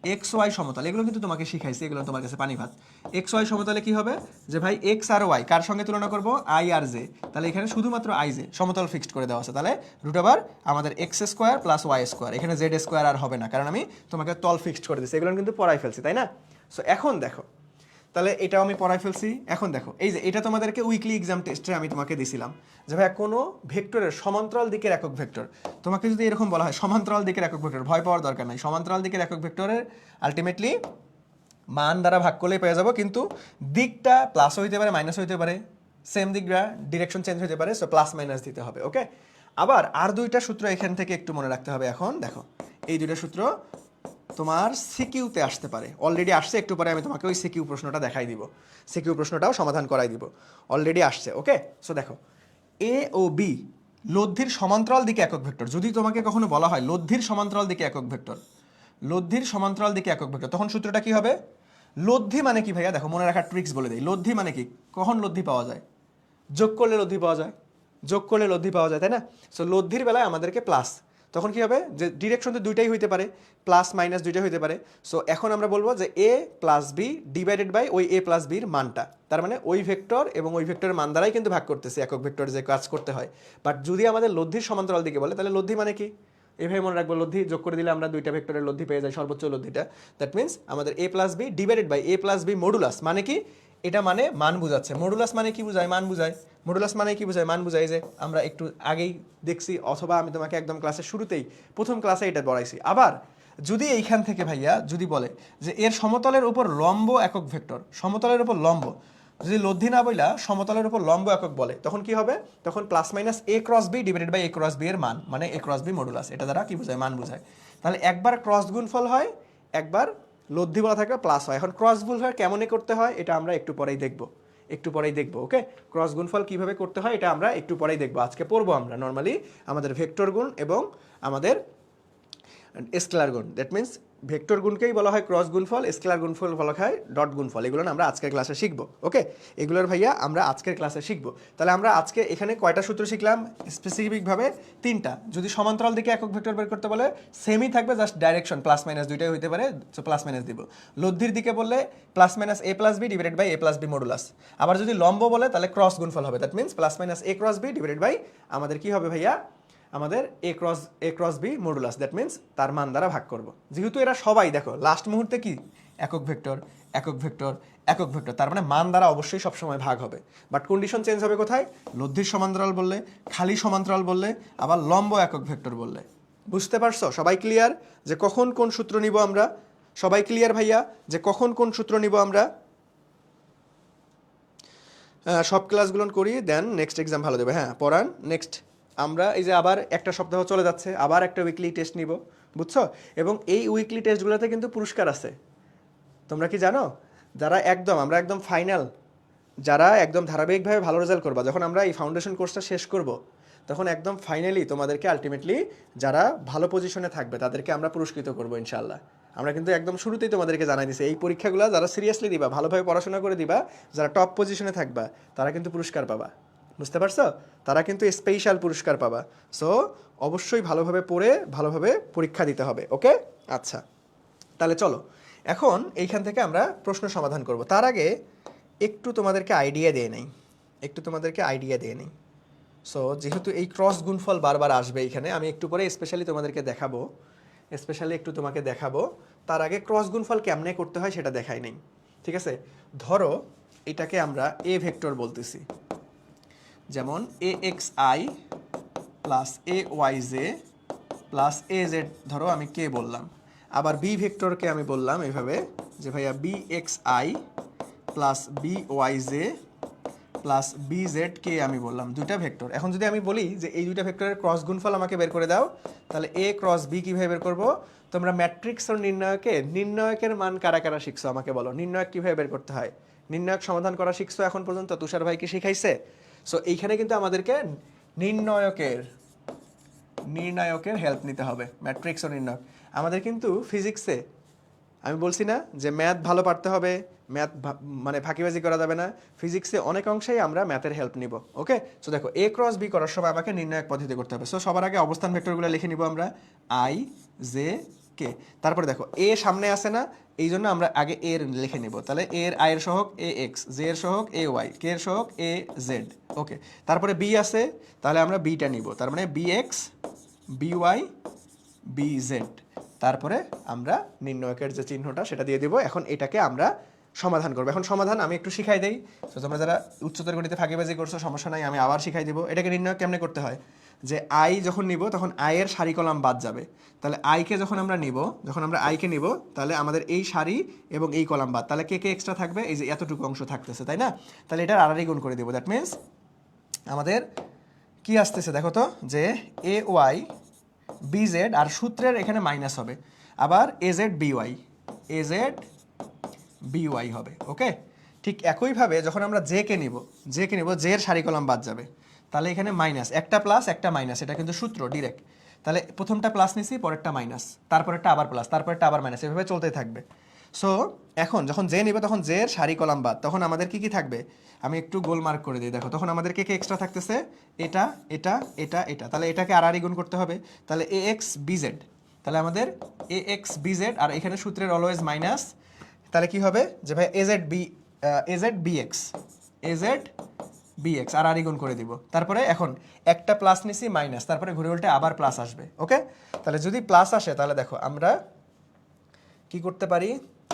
এক্স ওয়াই সমতল, এগুলো কিন্তু তোমাকে শিখাইছি, এগুলো তোমার কাছে পানি ভাত। এক্স ওয়াই সমতলে কি হবে যে ভাই এক্স আর ওয়াই কার সঙ্গে তুলনা করব, আই আর জে, তাহলে এখানে শুধুমাত্র আই জে সমতল ফিক্সড করে দেওয়া আছে, তাহলে রুট ওভার আমাদের X square plus Y square, এখানে জেড স্কোয়ার আর হবে না, কারণ আমি তোমাকে তল ফিক্সড করে দিচ্ছি, এগুলো কিন্তু পড়াই ফেলছি তাই না। সো এখন দেখো, তাহলে এটাও আমি পড়াই ফেলছি। এখন দেখো এই যে এটা তোমাদেরকে উইকলি এক্সাম টেস্টে আমি তোমাকে দিছিলাম যে ভাই কোনো ভেক্টরের সমান্তরাল দিকের একক ভেক্টর, তোমাকে যদি এরকম বলা হয় সমান্তরাল দিকের একক ভেক্টর, ভয় পাওয়ার দরকার নাই, সমান্তরাল দিকের একক ভেক্টরের আলটিমেটলি মান দ্বারা ভাগ করলেই পেয়ে যাবো, কিন্তু দিকটা প্লাস হইতে পারে মাইনাস হইতে পারে, সেম দিকটা ডিরেকশন চেঞ্জ হতে পারে, সো প্লাস মাইনাস দিতে হবে। ওকে, আবার আর দুইটা সূত্র এখান থেকে একটু মনে রাখতে হবে। এখন দেখো এই দুইটা সূত্র তোমার সিকিউতে আসতে পারে, অলরেডি আসছে, একটু পরে আমি তোমাকে ওই সিকিউ প্রশ্নটা দেখাই দিব, সিকিউ প্রশ্নটাও সমাধান করাই দিব, অলরেডি আসছে। ওকে, সো দেখো এ ও বি লব্ধির সমান্তরাল দিকে একক ভেক্টর, যদি তোমাকে কখনো বলা হয় লব্ধির সমান্তরাল দিকে একক ভেক্টর, লব্ধির সমান্তরাল দিকে একক ভেক্টর, তখন সূত্রটা কি হবে? লব্ধি মানে কি ভাইয়া, দেখো মনে রাখার ট্রিক্স বলে দেই। লব্ধি মানে কি, কখন লব্ধি পাওয়া যায়? যোগ করলে লব্ধি পাওয়া যায়, যোগ করলে লব্ধি পাওয়া যায় তাই না। সো লব্ধির বেলায় আমাদেরকে প্লাস, তখন কি হবে যে ডিরেকশন তো দুইটাই হইতে পারে, প্লাস মাইনাস দুইটাই হইতে পারে। সো এখন আমরা বলবো যে এ প্লাস বি ডিভাইডেড বাই ওই এ প্লাস বির মানটা, তার মানে ওই ভেক্টর এবং ওই ভেক্টরের মান দ্বারাই কিন্তু ভাগ করতেছে একক ভেক্টর যে কাজ করতে হয়। বাট যদি আমাদের লব্ধির সমান্তরাল দিকে বলে, তাহলে লব্ধি মানে কি, এভাবে মনে রাখবো, লব্ধি যোগ করে দিলে আমরা দুইটা ভেক্টরের লব্ধি পেয়ে যাই, সর্বোচ্চ লব্ধিটা। দ্যাট মিনস আমাদের A plus B divided by A plus B modulus, মানে কি এটা মানে মান বুঝাচ্ছে। মডুলাস মানে কি বুঝায়, মান বুঝায়। মডুলাস মানে কি বুঝায়, মান বুঝায়, যে আমরা একটু আগেই দেখছি, অথবা আমি তোমাকে একদম ক্লাসের শুরুতেই প্রথম ক্লাসে এটা পড়াইছি। আবার যদি এইখান থেকে ভাইয়া যদি বলে যে এর সমতলের উপর লম্ব একক ভেক্টর, সমতলের উপর লম্ব, যদি লব্ধি না বইলা সমতলের উপর লম্ব একক বলে, তখন কি হবে, তখন plus minus A cross B divided by A cross B এর মান, মানে এ ক্রস বি মডুলাস, এটা দ্বারা কি বোঝায়, মান বোঝায়। তাহলে একবার ক্রস গুণফল হয়, একবার লব্ধি বলা থাকলে প্লাস হয়। এখন ক্রস গুণফল কেমনে করতে হয় এটা আমরা একটু পরেই দেখব, একটু পরেই দেখবো। ওকে, ক্রস গুণফল কিভাবে করতে হয় এটা আমরা একটু পরেই দেখবো, আজকে পড়বো আমরা নর্মালি আমাদের ভেক্টর গুণ এবং আমাদের স্কেলার গুণ। দ্যাট মিনস ভেক্টর গুণকেই বলা হয় ক্রস গুণফল, স্কেলার গুণফল বলা হয় ডট গুণফল, এগুলো আমরা আজকের ক্লাসে শিখবো। ওকে, এগুলোর ভাইয়া আমরা আজকের ক্লাসে শিখবো। তাহলে আমরা আজকে এখানে কয়টা সূত্র শিখলাম, স্পেসিফিকভাবে তিনটা। যদি সমান্তরাল দিকে একক ভেক্টর বের করতে বলে সেমই থাকবে, জাস্ট ডাইরেকশন প্লাস মাইনাস দুইটাই হইতে পারে, সো প্লাস মাইনাস দিব। লব্ধির দিকে বললে plus minus A plus B divided by A plus B modulus. আবার যদি লম্ব বলে তাহলে ক্রস গুণফল হবে, that means plus minus A cross B divided by আমাদের কি হবে ভাইয়া, আমাদের A cross B modulus, that means তার মান দ্বারা ভাগ করব। যেহেতু এরা সবাই দেখো লাস্ট মুহূর্তে কি একক ভেক্টর, একক ভেক্টর, একক ভেক্টর, তার মানে মান দ্বারা অবশ্যই সবসময় ভাগ হবে। বাট কন্ডিশন চেঞ্জ হবে কোথায়, লব্ধির সমান্তরাল বললে, খালি সমান্তরাল বললে, আবার লম্ব একক ভেক্টর বললে। বুঝতে পারছো সবাই ক্লিয়ার যে কখন কোন সূত্র নিব আমরা? সবাই ক্লিয়ার ভাইয়া যে কখন কোন সূত্র নিব আমরা? সব ক্লাসগুলো করি, দেন নেক্সট এক্সাম ভালো দেবে। হ্যাঁ পড়ান নেক্সট। আমরা এই যে আবার একটা সপ্তাহ চলে যাচ্ছে, আবার একটা উইকলি টেস্ট নিব, বুঝছো? এবং এই উইকলি টেস্টগুলোতে কিন্তু পুরস্কার আছে, তোমরা কি জানো? যারা একদম আমরা একদম ফাইনাল, যারা একদম ধারাবাহিকভাবে ভালো রেজাল্ট করবা, যখন আমরা এই ফাউন্ডেশন কোর্সটা শেষ করব, তখন একদম ফাইনালি তোমাদেরকে আলটিমেটলি যারা ভালো পজিশনে থাকবে তাদেরকে আমরা পুরস্কৃত করবো ইনশাআল্লাহ। আমরা কিন্তু একদম শুরুতেই তোমাদেরকে জানাই দিছি, এই পরীক্ষাগুলো যারা সিরিয়াসলি দিবা, ভালোভাবে পড়াশোনা করে দিবা, যারা টপ পজিশনে থাকবা, তারা কিন্তু পুরস্কার পাবা। বুঝতে পারছো? তারা কিন্তু স্পেশাল পুরস্কার পাবা। সো অবশ্যই ভালোভাবে পড়ে ভালোভাবে পরীক্ষা দিতে হবে। ওকে, আচ্ছা তাহলে চলো এখন এইখান থেকে আমরা প্রশ্ন সমাধান করব। তার আগে একটু তোমাদেরকে আইডিয়া দিয়ে নেই, একটু তোমাদেরকে আইডিয়া দিয়ে নেই। সো যেহেতু এই ক্রস গুণফল বারবার আসবে এইখানে, আমি একটু পরে স্পেশালি তোমাদেরকে দেখাবো, স্পেশালি একটু তোমাকে দেখাবো। তার আগে ক্রস গুণফল কেমনে করতে হয় সেটা দেখাই নেই, ঠিক আছে? ধরো এটাকে আমরা এ ভেক্টর বলতেছি, যেমন A X I plus A Y J plus A Z, ধরো আমি কে বললাম। আবার বি ভেক্টরকে আমি বললাম এভাবে যে ভাইয়া B X I plus B Y J plus B Z কে আমি বললাম, দুইটা ভেক্টর। এখন যদি আমি বলি যে এই দুইটা ভেক্টরের ক্রস গুণফল আমাকে বের করে দাও, তাহলে এ ক্রস বি কীভাবে বের করবো? তোমরা ম্যাট্রিক্স ও নির্ণায়কের মান কারা কারা শিখছো আমাকে বলো, নির্ণায়ক কীভাবে বের করতে হয়? নির্ণায়ক সমাধান করা শিখছো এখন পর্যন্ত? তুষার ভাই কি শিখাইছে? সো এইখানে কিন্তু আমাদেরকে নির্ণায়কের হেল্প নিতে হবে, ম্যাট্রিক্স ও নির্ণায়ক। আমাদের কিন্তু ফিজিক্সে আমি বলছি না যে ম্যাথ ভালো পারতে হবে, ম্যাথ মানে ফাঁকিবাজি করা যাবে না, ফিজিক্সে অনেক অংশেই আমরা ম্যাথের হেল্প নিব। ওকে, সো দেখো এ ক্রস বি করার সময় আমাকে নির্ণায়ক পদ্ধতি করতে হবে। সো সবার আগে অবস্থান ভেক্টরগুলো লিখে নিব আমরা, আই জে কে। তারপরে দেখো এ সামনে আসে না, এই জন্য আমরা আগে এর লিখে নেব। তাহলে এর আই এর সহগ এ এক্স, জে এর সহগ এ ওয়াই, কে এর সহগ এ জেড। ওকে, তারপরে বি আছে, তাহলে আমরা বিটা নিব, তার মানে B X B Y B Z. তারপরে আমরা নির্ণয়কের যে চিহ্নটা সেটা দিয়ে দিব। এখন এটাকে আমরা সমাধান করবো। এখন সমাধান আমি একটু শিখাই দেই। তো তোমরা যারা উচ্চতর গণিতে ফাঁকিবাজি করছো সমস্যা নাই, আমি আবার শিখাই দিব। এটাকে নির্ণয় কেমনে করতে হয়, যে আই যখন নিব তখন আয়ের সারি কলাম বাদ যাবে। তাহলে আইকে যখন আমরা নিব, যখন আমরা আইকে নিব তাহলে আমাদের এই সারি এবং এই কলাম বাদ, তাহলে কে কে এক্সট্রা থাকবে, এই যে এতটুকু অংশ থাকতেছে, তাই না? তাহলে এটার আড়াআড়ি গুণ করে দিব। দ্যাট মিনস আমাদের কি আসতেছে দেখো তো, যে এ ওয়াই বি জেড, আর সূত্রের এখানে মাইনাস হবে, আবার A Z B Y, A Z B Y হবে। ওকে, ঠিক একইভাবে যখন আমরা জে কে নিব, জে এর সারি কলাম বাদ যাবে, তাহলে এখানে মাইনাস, একটা প্লাস একটা মাইনাস, এটা কিন্তু সূত্র ডিরেক্ট। তাহলে প্রথমটা প্লাস নিছি, পরেরটা মাইনাস, তারপরেরটা আবার প্লাস, তারপরেরটা আবার মাইনাস, এভাবে চলতেই থাকবে। সো এখন যখন জে নিবে তখন জে এর সারি কলাম বাদ, তখন আমাদের কি কি থাকবে, আমি একটু গোল মার্ক করে দিই। দেখো তখন আমাদের কে কে এক্সট্রা থাকতেছে, এটা এটা এটা এটা, তাহলে এটাকে আড়াআড়ি গুণ করতে হবে। তাহলে এ এক্স বি জেড, তাহলে আমাদের এ এক্স বি জেড, আর এখানে সূত্রের অলওয়েজ মাইনাস, তাহলে কি হবে যে ভাই A Z B X, A Z B X, আর গুণ করে দিব। তারপরে এখন একটা প্লাস নিছি মাইনাস, তারপরে ঘুরে উল্টে আবার প্লাস আসবে। ওকে, তাহলে যদি প্লাস আসে তাহলে দেখো আমরা কি করতে পারি।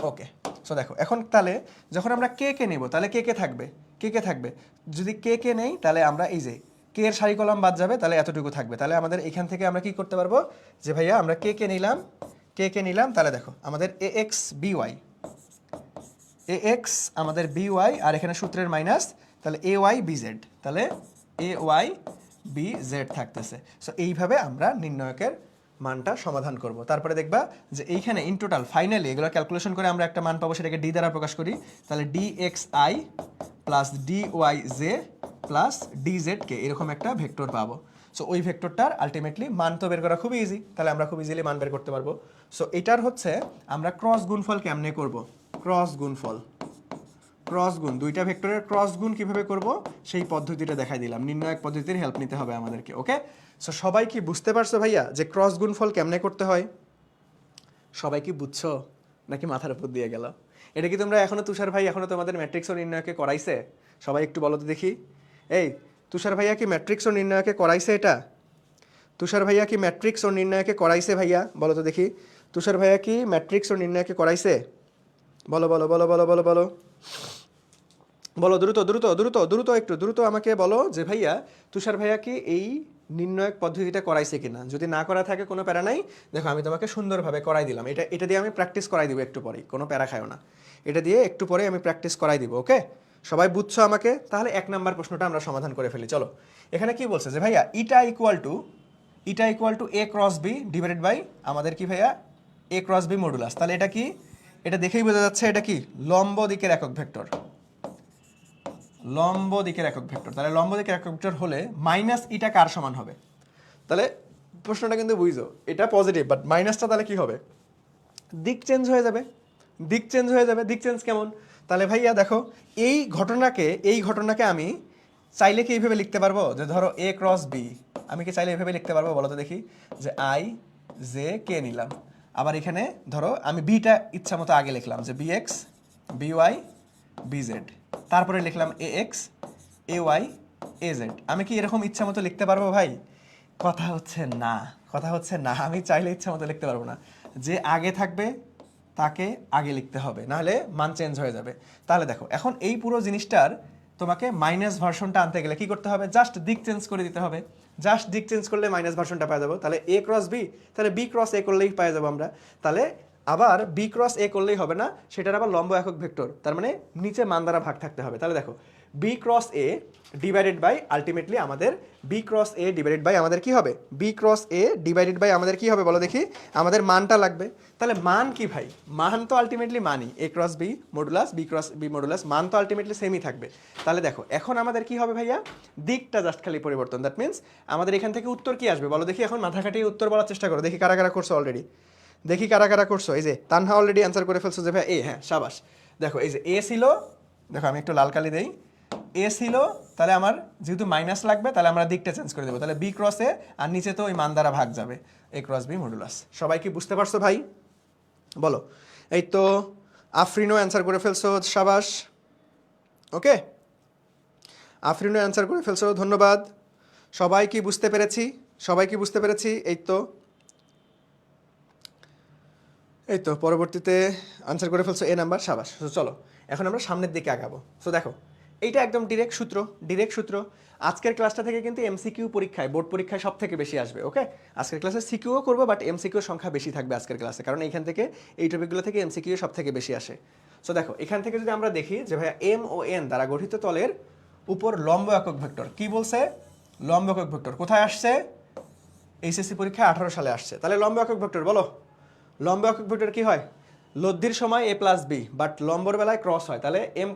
ওকে, সো দেখো এখন তাহলে যখন আমরা কে কে নেব তাহলে কে কে থাকবে, কে কে থাকবে, যদি কে কে নেই তাহলে আমরা এই যে কে এর সারি কলাম বাদ যাবে, তাহলে এতটুকু থাকবে। তাহলে আমাদের এখান থেকে আমরা কি করতে পারবো, যে ভাইয়া আমরা কে কে নিলাম, কে কে নিলাম, তাহলে দেখো আমাদের A X B Y, A x আমাদের বি ওয়াই, আর এখানে সূত্রের মাইনাস, তাহলে এ ওয়াই বি জেড, তাহলে এ ওয়াই বি জেড থাকতেছে। সো এইভাবে আমরা নির্ণয়কের মানটা সমাধান করব। তারপরে দেখবা যে এইখানে ইন টোটাল ফাইনালি এগুলো ক্যালকুলেশন করে আমরা একটা মান পাবো, সেটাকে ডি দ্বারা প্রকাশ করি। তাহলে D X I plus D Y J plus D Z কে, এরকম একটা ভেক্টর পাবো। সো ওই ভেক্টরটার আলটিমেটলি মান তো বের করা খুবই ইজি, তাহলে আমরা খুব ইজিলি মান বের করতে পারবো। সো এটার হচ্ছে আমরা ক্রস গুণফল কেমনে করব, ক্রস গুণফল, ক্রস গুণ, দুইটা ভেক্টরের ক্রস গুণ কিভাবে করব সেই পদ্ধতিটা দেখাই দিলাম। নির্ণায়ক পদ্ধতির হেল্প নিতে হবে আমাদেরকে। ওকে, সো সবাই কি বুঝতে পারছো ভাইয়া যে ক্রস গুণফল কেমনে করতে হয়? সবাই কি বুঝছো নাকি মাথার উপর দিয়ে গেল? এটা কি তোমরা এখনো, তুষার ভাই এখনো তোমাদের ম্যাট্রিক্স ও নির্ণয়কে করাইছে? সবাই একটু বলো তো দেখি। এই তুষার ভাইয়া কি ম্যাট্রিক্স ও নির্ণয়কে করাইছে? এটা তুষার ভাইয়া কি ম্যাট্রিক্স ও নির্ণয়কে করাইছে? ভাইয়া বলো তো দেখি, তুষার ভাইয়া কি ম্যাট্রিক্স ও নির্ণয়কে করাইছে? বলো বলো বলো বলো বলো বলো বলো, দ্রুত দ্রুত দ্রুত দ্রুত একটু দ্রুত আমাকে বলো যে ভাইয়া তুষার ভাইয়া কি এই নির্ণয়ক পদ্ধতিটা করাইছে কিনা। যদি না করা থাকে কোনো প্যারা নাই, দেখো আমি তোমাকে সুন্দরভাবে করাই দিলাম। এটা দিয়ে আমি প্র্যাকটিস করাই দিব একটু পরেই, কোনো প্যারা খায়ও না, এটা দিয়ে একটু পরে আমি প্র্যাকটিস করাই দিব। ওকে, সবাই বুঝছো আমাকে? তাহলে 1 নাম্বার প্রশ্নটা আমরা সমাধান করে ফেলি। চলো, এখানে কি বলছে যে ভাইয়া eta equal to A cross B divided by আমাদের কি ভাইয়া এ ক্রস বি মডুলাস। তাহলে এটা কি, এটা দেখেই বোঝা যাচ্ছে এটা কি লম্ব দিকের একক ভেক্টর, লম্ব দিকের একক ভেক্টর। তাহলে লম্ব দিকের একক ভেক্টর হলে মাইনাস ইটা কার সমান হবে? তাহলে প্রশ্নটা কিন্তু বুঝছো, এটা পজিটিভ, বাট মাইনাসটা তাহলে কি হবে, দিক চেঞ্জ হয়ে যাবে, দিক চেঞ্জ হয়ে যাবে। দিক চেঞ্জ কেমন? তাহলে ভাইয়া দেখো এই ঘটনাকে আমি চাইলে কি এইভাবে লিখতে পারবো, যে ধরো এ ক্রস বি, আমি কি চাইলে এইভাবে লিখতে পারবো? বলো তো দেখি, যে আই জে কে নিলাম, আবার এখানে ধরো আমি বিটা ইচ্ছা মতো আগে লিখলাম, যে B X B Y B Z, তারপরে লিখলাম A X A Y A Z. আমি কি এরকম ইচ্ছা মতো লিখতে পারবো ভাই? কথা হচ্ছে না, কথা হচ্ছে না, আমি চাইলে ইচ্ছা মতো লিখতে পারবো না। যে আগে থাকবে তাকে আগে লিখতে হবে, নাহলে মান চেঞ্জ হয়ে যাবে। তাহলে দেখো এখন এই পুরো জিনিসটার তোমাকে মাইনাস ভার্সনটা আনতে গেলে কি করতে হবে, জাস্ট দিক চেঞ্জ করে দিতে হবে। জাস্ট দিক চেঞ্জ করলে মাইনাস ভার্সনটা পেয়ে যাবো। তাহলে এ ক্রস বি, তাহলে বি ক্রস এ করলেই পেয়ে যাবো আমরা। তাহলে আবার বি ক্রস এ করলেই হবে না, সেটার আবার লম্ব একক ভেক্টর, তার মানে নিচে মান দ্বারা ভাগ থাকতে হবে। তাহলে দেখো B cross A divided by ultimately আমাদের B cross A divided by আমাদের কি হবে, B cross A divided by আমাদের কি হবে বলো দেখি, আমাদের মানটা লাগবে। তাহলে মান কি ভাই, মান তো আলটিমেটলি মানই, A cross B modulus B cross B modulus, মান তো আলটিমেটলি সেমই থাকবে। তাহলে দেখো এখন আমাদের কি হবে ভাইয়া, দিকটা জাস্ট খালি পরিবর্তন। দ্যাট মিনস আমাদের এখান থেকে উত্তর কি আসবে বলো দেখি, এখন মাথা খাটিয়ে উত্তর বলার চেষ্টা করো, দেখি কারা কারা করছো অলরেডি, দেখি কারা কারা করছো। এই যে তানহা অলরেডি অ্যান্সার করে ফেলছো যে ভাই এ, হ্যাঁ সাবাস। দেখো এই যে এ ছিল, দেখো আমি একটু লাল কালি দেই, এ ছিল, তাহলে আমার যেহেতু মাইনাস লাগবে তাহলে আমরা দিকটা চেঞ্জ করে দেবো, তাহলে বি ক্রস এ, আর নিচে তো ওই মান দ্বারা ভাগ যাবে, এ ক্রস বি মডুলাস। সবাই কি বুঝতে পারছো ভাই? বলো। এই তো আফরিনও অ্যান্সার করে ফেলছো, সাবাস। ওকে, আফরিনও অ্যান্সার করে ফেলছো, ধন্যবাদ। সবাই কি বুঝতে পেরেছি? সবাই কি বুঝতে পেরেছি? এই তো পরবর্তীতে আনসার করে ফেলছো এ নাম্বার, সাবাস। তো চলো এখন আমরা সামনের দিকে আগাবো। সো দেখো এইটা একদম ডিরেক্ট সূত্র। আজকের ক্লাসটা থেকে কিন্তু এমসিকিউ পরীক্ষায়, বোর্ড পরীক্ষায় সব থেকে বেশি আসবে। ওকে, আজকের ক্লাসে সিকিউও করবো, বাট এমসিকিউর সংখ্যা বেশি থাকবে আজকের ক্লাসে, কারণ এইখান থেকে এই টপিকগুলো থেকে এমসিকিউ সব থেকে বেশি আসে। সো দেখো এখান থেকে যদি আমরা দেখি যে ভাইয়া এম ও এন দ্বারা গঠিত তলের উপর লম্ব একক ভেক্টর, কি বলছে? লম্ব একক ভেক্টর কোথায় আসছে? এইচএসসি পরীক্ষায় 18 সালে আসছে। তাহলে লম্ব একক ভেক্টর বলো, লম্ব একক ভেক্টর কি হয়? লব্ধির সময় এ প্লাস বি, বাট লম্বর বেলায় ক্রস হয়, তাহলে M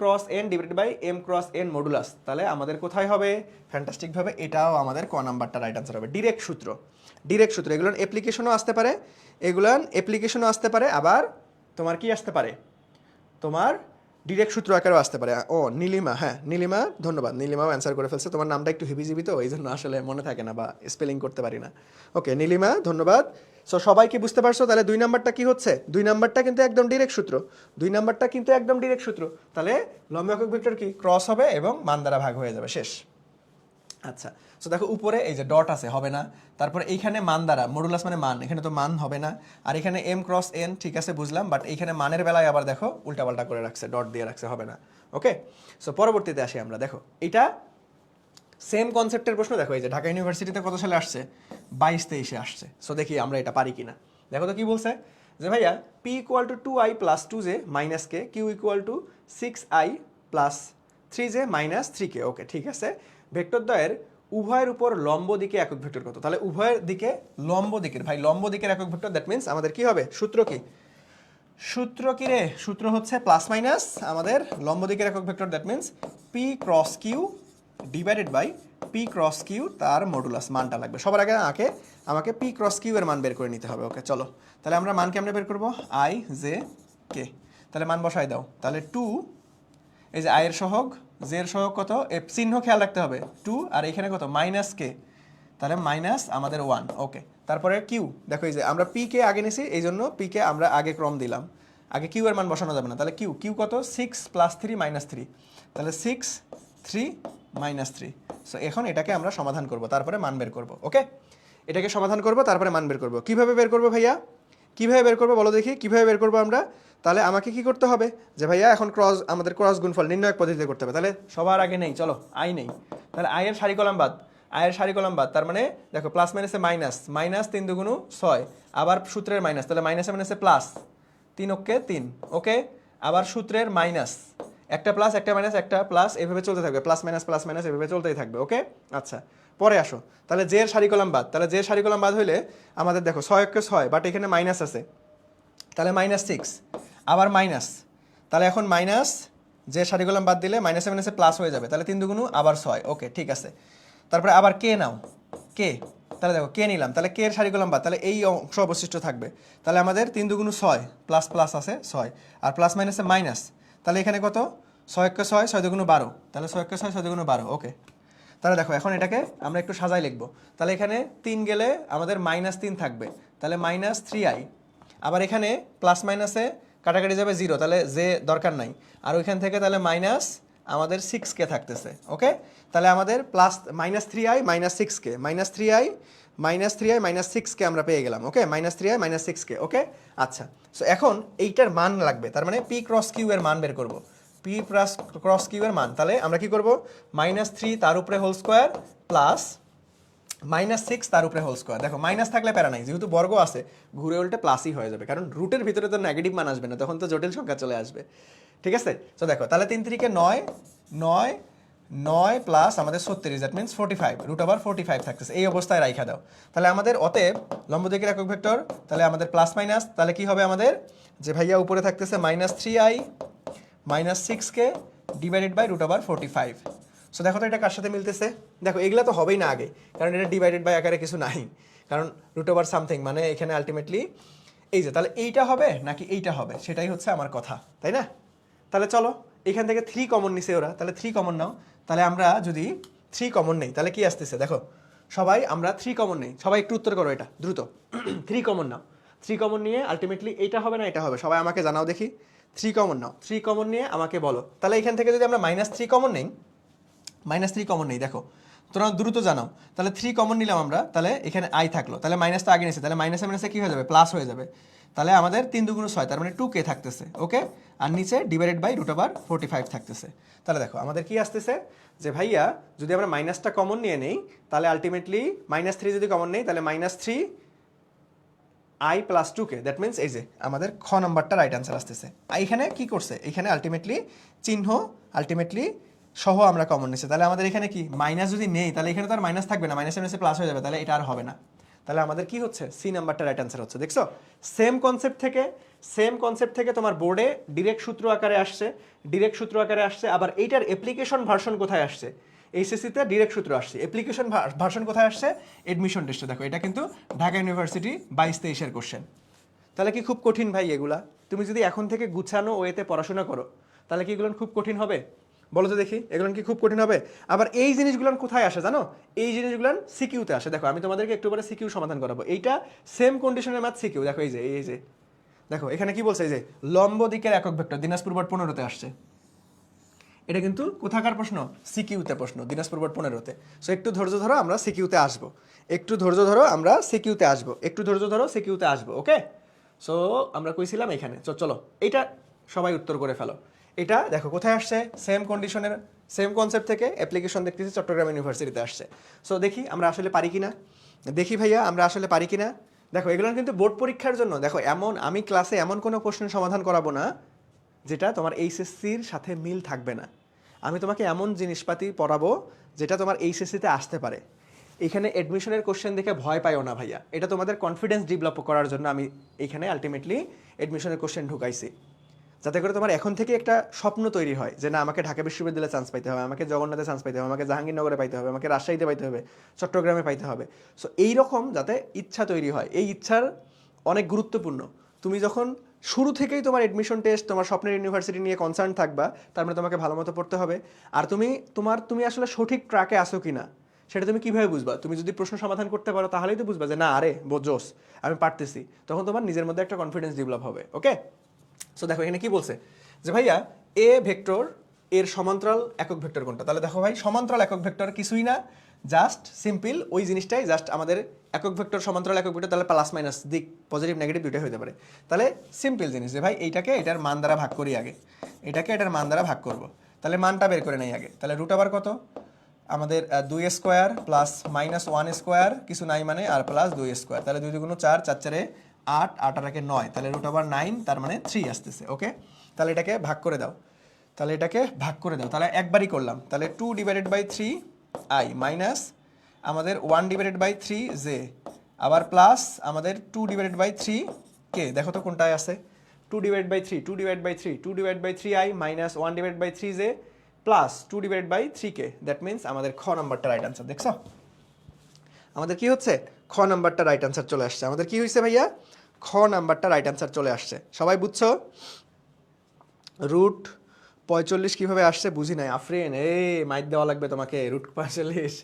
cross N divided by M cross N modulus. তাহলে আমাদের কোথায় হবে? ফ্যান্টাস্টিকভাবে এটাও আমাদের ক নাম্বারটা রাইট আনসার হবে। ডিরেক্ট সূত্র এগুলোর অ্যাপ্লিকেশনও আসতে পারে, আবার তোমার কি আসতে পারে, তোমার ডিরেক্ট সূত্র আকারেও আসতে পারে। ও নীলিমা, হ্যাঁ নীলিমা, ধন্যবাদ। নীলিমাও অ্যান্সার করে ফেলছে, তোমার নামটা একটু হিবিজিবি তো এই জন্য আসলে মনে থাকে না বা স্পেলিং করতে পারি না। ওকে নীলিমা, ধন্যবাদ। সো সবাই কি বুঝতে পারছো? তাহলে 2 নাম্বারটা কি হচ্ছে? 2 নাম্বারটা কিন্তু একদম ডিরেক্ট সূত্র। তাহলে লম্ব একক ভেক্টর কি? ক্রস হবে এবং মান দ্বারা ভাগ হয়ে যাবে, শেষ। আচ্ছা, সো দেখো উপরে এই যে ডট আছে, হবে না। তারপরে এইখানে মান দ্বারা, মডুলাস মানে মান, এখানে তো মান হবে না। আর এখানে এম ক্রস এন, ঠিক আছে বুঝলাম, বাট এইখানে মানের বেলায় আবার দেখো উল্টাপাল্টা করে রাখছে, ডট দিয়ে রাখছে, হবে না। ওকে, সো পরবর্তীতে আসি আমরা। দেখো এটা সেম কনসেপ্টের প্রশ্ন। দেখো এই যে ঢাকা ইউনিভার্সিটিতে কত সালে আসছে? 22-23-এ আসছে। সো দেখি আমরা এটা পারি কিনা। দেখো তো কি বলছে, যে ভাইয়া P equal to 2i plus 2j minus K, Q equal to 6i plus 3j minus 3k। Okay ঠিক আছে, ভেক্টর দ্বয়ের উভয়ের উপর লম্ব দিকে একক ভেক্টর কত? তাহলে উভয়ের দিকে লম্ব দিকের, ভাই লম্ব দিকের একক ভেক্টর, দ্যাট মিন্স আমাদের কি হবে? সূত্র কি রে? সূত্র হচ্ছে প্লাস মাইনাস আমাদের লম্ব দিকের একক vector, that means P cross Q divided by P cross Q তার মডুলাস, মানটা লাগবে। সবার আগে আমাকে পি ক্রস কিউ এর মান বের করে নিতে হবে। ওকে চলো, তাহলে আমরা মান কেমনে বের করবো? আই জে কে, তাহলে মান বসাই দাও। তাহলে 2, এই যে আয়ের সহগ, জের সহগ কত? চিহ্ন খেয়াল রাখতে হবে, 2, আর এখানে কত? মাইনাস কে, তাহলে মাইনাস আমাদের 1। ওকে, তারপরে কিউ, দেখো এই যে আমরা পি কে আগে নিছি, এই জন্য পি কে আমরা আগে ক্রম দিলাম, আগে কিউ এর মান বসানো যাবে না। তাহলে কিউ কত? 6 প্লাস 3 মাইনাস 3, তাহলে 6 3 মাইনাস 3। সো এখন এটাকে আমরা সমাধান করব, তারপরে মান বের করব। ওকে, এটাকে সমাধান করব, তারপরে মান বের করব। কিভাবে বের করব ভাইয়া? কিভাবে বের করবো বলো দেখি, কিভাবে বের করবো আমরা? তাহলে আমাকে কি করতে হবে, যে ভাইয়া এখন আমাদের ক্রস গুণফল নির্ণায়ক পদ্ধতিতে করতে হবে। তাহলে সবার আগে নেই, চলো আই নেই। তাহলে আয়ের সারি কলাম বাদ, তার মানে দেখো প্লাস মাইনাসে মাইনাস, মাইনাস 3 দুগুণ 6, আবার সূত্রের মাইনাস, তাহলে মাইনাসে মাইনাসে প্লাস, 3 ওকে 3। ওকে, আবার সূত্রের মাইনাস, একটা প্লাস একটা মাইনাস একটা প্লাস, এভাবে চলতে থাকবে, প্লাস মাইনাস এভাবে চলতেই থাকবে। ওকে আচ্ছা, পরে আসো। তাহলে জে এর সারি কলাম বাদ, তাহলে জে এর সারি কলাম বাদ হইলে আমাদের দেখো 6 কে 6, বাট এখানে মাইনাস আছে, তাহলে মাইনাস 6, আবার মাইনাস, তাহলে এখন মাইনাস যে সারি কলাম বাদ দিলে মাইনাসে মাইনাসে প্লাস হয়ে যাবে, তাহলে 3 দুগুণ আবার 6। ওকে ঠিক আছে, তারপরে আবার কে নাও, কে, তাহলে দেখো কে নিলাম, তাহলে কে এর সারি কলাম বাদ, তাহলে এই অংশ অবশিষ্ট থাকবে। তাহলে আমাদের 3 দুগুণ 6, প্লাস প্লাস আছে 6, আর প্লাস মাইনাসে মাইনাস, তাহলে এখানে কত? 6 কে 6, 6 দুগুণ 12, তাহলে 6 কে 6, 6 দুগুণ 12। ওকে, তাহলে দেখো এখন এটাকে আমরা একটু সাজাই লিখবো। তাহলে এখানে 3 গেলে আমাদের -3 থাকবে, তাহলে -3i, আবার এখানে প্লাস মাইনাসে কাটাকাটি যাবে 0, তাহলে যে দরকার নাই, আর ওইখান থেকে তাহলে মাইনাস আমাদের 6k থাকতেছে। ওকে, তাহলে আমাদের plus -3i -6k, -3i -6k আমরা পেয়ে গেলাম। ওকে, -3i -6k। ওকে আচ্ছা, সো এখন এইটার মান লাগবে, তার মানে পি ক্রস কিউ এর মান বের করব, পি ক্রস কিউ এর মান। তাহলে আমরা কি করব? -3 তার উপরে হোল স্কোয়ার প্লাস -6 তার উপরে হোল স্কোয়ার। দেখো মাইনাস থাকলে প্যারা নাই, যেহেতু বর্গ আছে ঘুরে উল্টে প্লাসই হয়ে যাবে, কারণ রুটের ভিতরে তো নেগেটিভ মান আসবে না, তখন তো জটিল সংখ্যা চলে আসবে। ঠিক আছে, তো দেখো তাহলে 3 3 9, 9 9 প্লাস আমাদের 36, দ্যাট মিন্স 45, √45 থাকতেছে, এই অবস্থায় রাইখা দাও। তাহলে আমাদের অতএব লম্ব দিকের একক ভেক্টর, তাহলে আমাদের প্লাস মাইনাস, তাহলে কি হবে আমাদের, যে ভাইয়া উপরে থাকতেছে -3i -6k divided by √45। So দেখো তো এটা কার সাথে মিলতেছে? দেখো এগুলা তো হবেই না আগে, কারণ এটা ডিভাইডেড বাই আকারে কিছু নাই, কারণ √সামথিং মানে এখানে আলটিমেটলি এই যে, তাহলে এইটা হবে নাকি এইটা হবে, সেটাই হচ্ছে আমার কথা, তাই না? তাহলে চলো এখান থেকে 3 কমন নিছে ওরা, তাহলে 3 কমন নাও। তাহলে আমরা যদি 3 কমন নেই তাহলে কি আসতেছে দেখো, সবাই আমরা 3 কমন নেই, সবাই একটু উত্তর করো এটা দ্রুত। 3 কমন নাও, 3 কমন নিয়ে আলটিমেটলি এইটা হবে না এটা হবে, সবাই আমাকে জানাও দেখি। 3 কমন নাও, 3 কমন নিয়ে আমাকে বলো। তাহলে এখান থেকে যদি আমরা -3 কমন নেই, -3 কমন নেই, দেখো তোমরা দ্রুত জানাও। তাহলে 3 কমন নিলাম আমরা, তাহলে এখানে আই থাকলো, তাহলে মাইনাস তো আগে নিয়েছে, তাহলে মাইনাসে মাইনাসে কি হয়ে যাবে, প্লাস হয়ে যাবে। তাহলে আমাদের 3 × 6, তার মানে 2k থাকতেছে, ওকে। আর নিচে √45 থাকতেছে। তাহলে দেখো আমাদের কি আসতেছে যে ভাইয়া যদি আমরা মাইনাসটা কমন নিয়ে নেই তাহলে আলটিমেটলি -3 যদি কমন নেই তাহলে -3 i + 2k, দ্যাট মিনস এই যে আমাদের খ নাম্বারটা রাইট অ্যান্সার আসতেছে। এখানে কি করছে, এখানে আলটিমেটলি চিহ্ন আলটিমেটলি সহ আমরা কমন নিচ্ছি। তাহলে আমাদের এখানে কি মাইনাস যদি নেই তাহলে এখানে তো আর মাইনাস থাকবে না, মাইনাসে মাইনাসে প্লাস হয়ে যাবে, তাহলে এটা আর হবে না। তাহলে আমাদের কি হচ্ছে, সি নাম্বারটা রাইট অ্যান্সার হচ্ছে। দেখছো সেম কনসেপ্ট থেকে তোমার বোর্ডে ডিরেক্ট সূত্র আকারে আসছে, আবার এইটার অ্যাপ্লিকেশন ভার্সন কোথায় আসছে, এইচএসসিতে ডিরেক্ট সূত্র আসছে, অ্যাপ্লিকেশন ভার্সন কোথায় আসছে, এডমিশন টেস্টে। দেখো এটা কিন্তু ঢাকা ইউনিভার্সিটি 22-23-এর কোশ্চেন। তাহলে কি খুব কঠিন ভাই এগুলা? তুমি যদি এখন থেকে গুছানো ওয়েতে পড়াশোনা করো তাহলে কি এগুলো খুব কঠিন হবে? বলো তো দেখি, এগুলো কি খুব কঠিন হবে? আবার এই জিনিসগুলো কোথায় আসে জানো, এই জিনিসগুলো সিকিউতে আসে। দেখো আমি তোমাদেরকে একটু পরে সিকিউ সমাধান করাবো, এইটা সেম কন্ডিশনের ম্যাথ সিকিউ। দেখো এই যে দেখো এখানে কি বলছে, এই যে লম্ব দিকের একক ভেক্টর দিনাজপুর বোর্ড 15-তে আসছে। এটা কিন্তু কোথাকার প্রশ্ন, সিকিউতে প্রশ্ন, দিনাজপুর বোর্ড 15-তে। সো একটু ধৈর্য ধরো, আমরা সিকিউতে আসবো, সিকিউতে আসবো, ওকে। সো আমরা কইছিলাম এখানে, চলো এইটা সবাই উত্তর করে ফেলো। এটা দেখো কোথায় আসছে, সেম কন্ডিশনের সেম কনসেপ্ট থেকে অ্যাপ্লিকেশন দেখতেছি চট্টগ্রাম ইউনিভার্সিটিতে আসছে। সো দেখি আমরা আসলে পারি কিনা, দেখো এগুলো কিন্তু বোর্ড পরীক্ষার জন্য। দেখো এমন আমি ক্লাসে এমন কোনো কোশ্চেন সমাধান করাবো না যেটা তোমার এইচএসসির সাথে মিল থাকবে না। আমি তোমাকে এমন জিনিসপাতি পড়াবো যেটা তোমার এইচএসসিতে আসতে পারে। এখানে অ্যাডমিশনের কোশ্চেন দেখে ভয় পাইও না ভাইয়া, এটা তোমাদের কনফিডেন্স ডেভেলপ করার জন্য আমি এখানে আলটিমেটলি অ্যাডমিশনের কোশ্চেন ঢুকাইছি, যাতে করে তোমার এখন থেকে একটা স্বপ্ন তৈরি হয় যে না আমাকে ঢাকা বিশ্ববিদ্যালয়ে চান্স পাইতে হবে, আমাকে জগন্নাথে চান্স পাইতে হবে, আমাকে জাহাঙ্গীরনগরে পাইতে হবে, আমাকে রাজশাহীতে পাইতে হবে, চট্টগ্রামে পাইতে হবে। সো এইরকম যাতে ইচ্ছা তৈরি হয়, এই ইচ্ছার অনেক গুরুত্বপূর্ণ। তুমি যখন শুরু থেকেই তোমার অ্যাডমিশন টেস্ট তোমার স্বপ্নের ইউনিভার্সিটি নিয়ে কনসার্ন থাকবা, তার মানে তোমাকে ভালো মতো পড়তে হবে। আর তুমি আসলে সঠিক ট্র্যাকে আসো কি না সেটা তুমি কীভাবে বুঝবা? তুমি যদি প্রশ্ন সমাধান করতে পারো তাহলেই তো বুঝবা যে না আরে জোস, আমি পারতেছি। তখন তোমার নিজের মধ্যে একটা কনফিডেন্স ডেভেলপ হবে, ওকে। সো দেখো এখানে কি বলছে যে ভাইয়া এ ভেক্টর এর সমান্তরাল একক ভেক্টর কোনটা? তাহলে দেখো ভাই সমান্তরাল একক ভেক্টর কিছুই না, জাস্ট সিম্পল ওই জিনিসটাই, জাস্ট আমাদের একক ভেক্টর সমান্তরাল একক ভেক্টর, তাহলে প্লাস মাইনাস দিক পজিটিভ নেগেটিভ দুইটাই হতে পারে। তাহলে সিম্পল জিনিস যে ভাই এইটাকে এটার মান দ্বারা ভাগ করি আগে, এটাকে এটার মান দ্বারা ভাগ করব। তাহলে মানটা বের করে নেই আগে। তাহলে √ কত আমাদের 2² প্লাস -1² কিছু নাই মানে, আর প্লাস 2²। তাহলে 2 × 2 = 4, 4 × 4 = 8, 8 আর 1 = 9, তাহলে √9, তার মানে 3 আসতেছে, ওকে। তাহলে এটাকে ভাগ করে দাও, তাহলে একবারই করলাম। তাহলে 2/3i মাইনাস আমাদের 1/3j, আবার প্লাস আমাদের 2/3k, দেখো তো কোনটায় আছে, 2/3 minus 1/3j plus 2/3k, that means আমাদের খ নাম্বারটা রাইট আনসার। দেখছো আমাদের কি হচ্ছে, খ নাম্বারটা রাইট আনসার চলে আসছে। আমাদের কি হয়েছে ভাইয়া, খ নাম্বারটা রাইট আনসার চলে আসছে। সবাই বুঝছো? √45 কিভাবে আসছে বুঝি নাই আফরিন, মাইক দেওয়া লাগবে তোমাকে। √45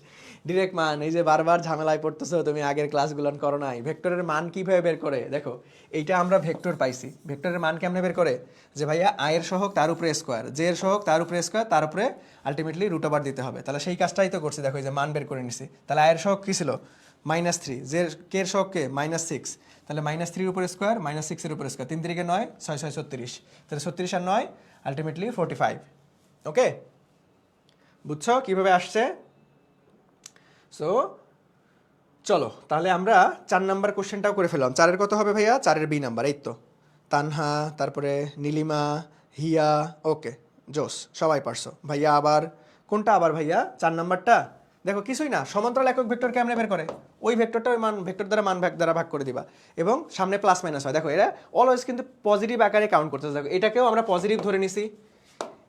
ডিরেক্ট মান, এই যে বারবার ঝামেলায় পড়তেছো তুমি, আগের ক্লাসগুলো করো নাই। ভেক্টরের মান কিভাবে বের করে, দেখো এইটা আমরা ভেক্টর পাইছি, ভেক্টরের মান কেমনে বের করে, যে ভাইয়া আয়ের সহগ তার উপরে স্কোয়ার, জে এর সহগ তার উপরে স্কোয়ার, তার উপরে আলটিমেটলি √ দিতে হবে। তাহলে সেই কাজটাই তো করছি, দেখো এই যে মান বের করে নিছি। তাহলে আয়ের সহগ কি ছিল, -3, জে কে এর সহগ কে -6, তাহলে -3 উপরে স্কোয়ার, -6 এর উপরে স্কোয়ার, 3 × 3 = 9, 6 × 6 = 36, তাহলে 36 আর 9 আলটিমেটলি 45, ওকে। বুঝছো কিভাবে আসছে? সো চলো তাহলে আমরা 4 নাম্বার কোশ্চেনটাও করে ফেললাম। 4-এর কত হবে ভাইয়া, 4-এর বি নাম্বার, এই তো তানহা, তারপরে নীলিমা, হিয়া, ওকে জোস, সবাই পারছো ভাইয়া। আবার কোনটা আবার ভাইয়া, 4 নাম্বারটা? দেখো কিছুই না, সমান্তরাল একক ভেক্টর কেমনে বের করে, ওই ভেক্টরটার মান ভেক্টর দ্বারা মান দ্বারা ভাগ করে দিবা, এবং সামনে প্লাস মাইনাস হয়। দেখো এরা অলওয়েজ কিন্তু পজিটিভ আকারে কাউন্ট করতেছে। দেখো এটাকেও আমরা পজিটিভ ধরে নিছি,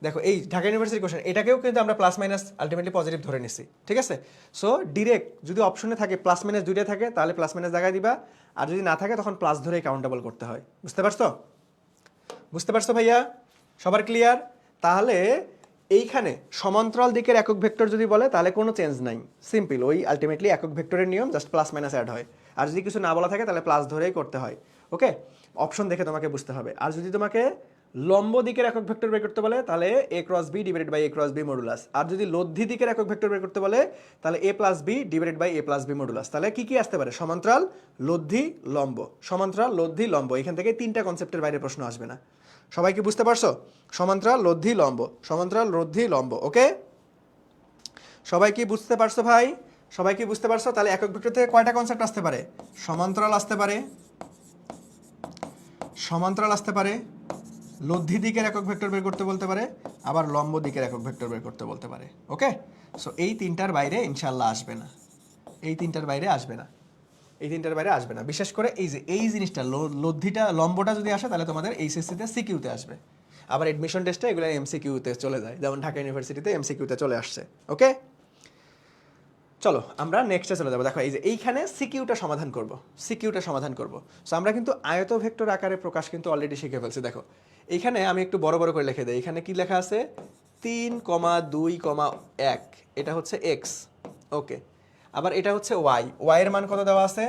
দেখো এই ঢাকা ইউনিভার্সিটির কোশ্চেন, এটাকেও কিন্তু আমরা প্লাস মাইনাস আলটিমেটলি পজিটিভ ধরে নিছি, ঠিক আছে। সো ডিরেক্ট যদি অপশনে থাকে প্লাস মাইনাস দুইটাই থাকে তাহলে প্লাস মাইনাস জায়গায় দিবা, আর যদি না থাকে তখন প্লাস ধরেই কাউন্টেবল করতে হয়। বুঝতে পারছো ভাইয়া? সবার ক্লিয়ার? তাহলে এইখানে সমান্তরাল দিকের একক ভেক্টর যদি বলে তাহলে কোনো চেঞ্জ নাই, সিম্পল, ওই আলটিমেটলি একক ভেক্টরের নিয়ম, জাস্ট প্লাস মাইনাস অ্যাড হয়। আর যদি কিছু না বলা থাকে তাহলে প্লাস ধরেই করতে হয়। ওকে, অপশন দেখে তোমাকে বুঝতে হবে। আর যদি তোমাকে লম্ব দিকের একক ভেক্টর বের করতে বলে তাহলে A cross B divided by A cross B modulus. আর যদি লব্ধি দিকের একক ভেক্টর বের করতে বলে তাহলে A plus B divided by A plus B modulus. তাহলে কি কি আসতে পারে? সমান্তরাল, লব্ধি, লম্ব। সমান্তরাল, লব্ধি, লম্ব, এখান থেকে তিনটা কনসেপ্টের বাইরে প্রশ্ন আসবে না। সবাই কি বুঝতে পারছো? সমান্তরাল, লব্ধি, লম্ব, সমান্তরাল, লব্ধি, লম্ব। ওকে, সবাই কি বুঝতে পারছো ভাই? সবাই কি বুঝতে পারছো? তাহলে একক ভেক্টর থেকে কয়টা কনসেপ্ট আসতে পারে? সমান্তরাল আসতে পারে, সমান্তরাল আসতে পারে, লব্ধি দিকের একক ভেক্টর বের করতে বলতে পারে, আবার লম্ব দিকের একক ভেক্টর বের করতে বলতে পারে। ওকে, সো এই তিনটার বাইরে ইনশাল্লাহ আসবে না, এই তিনটার বাইরে আসবে না, এই তিনটার বাইরে আসবে না। বিশেষ করে এই যে এই জিনিসটা লব্ধিটা, লম্বটা যদি আসে তাহলে তোমাদের এইচএসসিতে সিকিউতে আসবে, আবার এডমিশন টেস্টে এগুলো এমসিকিউতে চলে যায়, যেমন ঢাকা ইউনিভার্সিটিতে এমসিকিউতে চলে আসছে। ওকে, চলো আমরা নেক্সটে চলে যাবো। দেখো এই যে এইখানে সিকিউটা সমাধান করব, সিকিউটা সমাধান করব। সো আমরা কিন্তু আয়ত ভেক্টর আকারে প্রকাশ কিন্তু অলরেডি শিখে ফেলছি। দেখো এইখানে আমি একটু বড় বড় করে লিখে দিই। এখানে কি লেখা আছে? 3,2,1, এটা হচ্ছে এক্স। ওকে, আবার এটা হচ্ছে ওয়াই। ওয়াইয়ের মান কত দেওয়া আছে?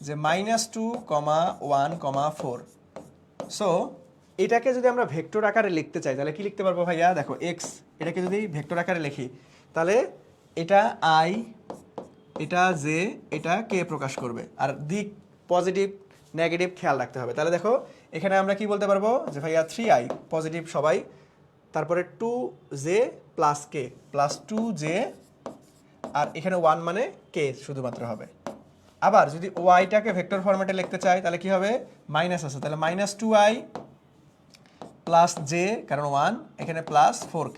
যে -2,1,4। সো এটাকে যদি আমরা ভেক্টর আকারে লিখতে চাই তাহলে কি লিখতে পারবো ভাইয়া? দেখো এক্স, এটাকে যদি ভেক্টর আকারে লিখি তাহলে এটা আই, এটা জে, এটা কে প্রকাশ করবে, আর দিক পজিটিভ নেগেটিভ খেয়াল রাখতে হবে। তাহলে দেখো এখানে আমরা কি বলতে পারবো? যে ভাইয়া 3i পজিটিভ সবাই, তারপরে 2j plus k plus 2j, আর এখানে 1 মানে কে শুধুমাত্র হবে। আবার যদি ওয়াইটাকে ভেক্টর ফরম্যাটে লিখতে চাই তাহলে কি হবে? মাইনাস আছে, তাহলে -2i প্লাস জে, কারণ 1, এখানে প্লাস 4k।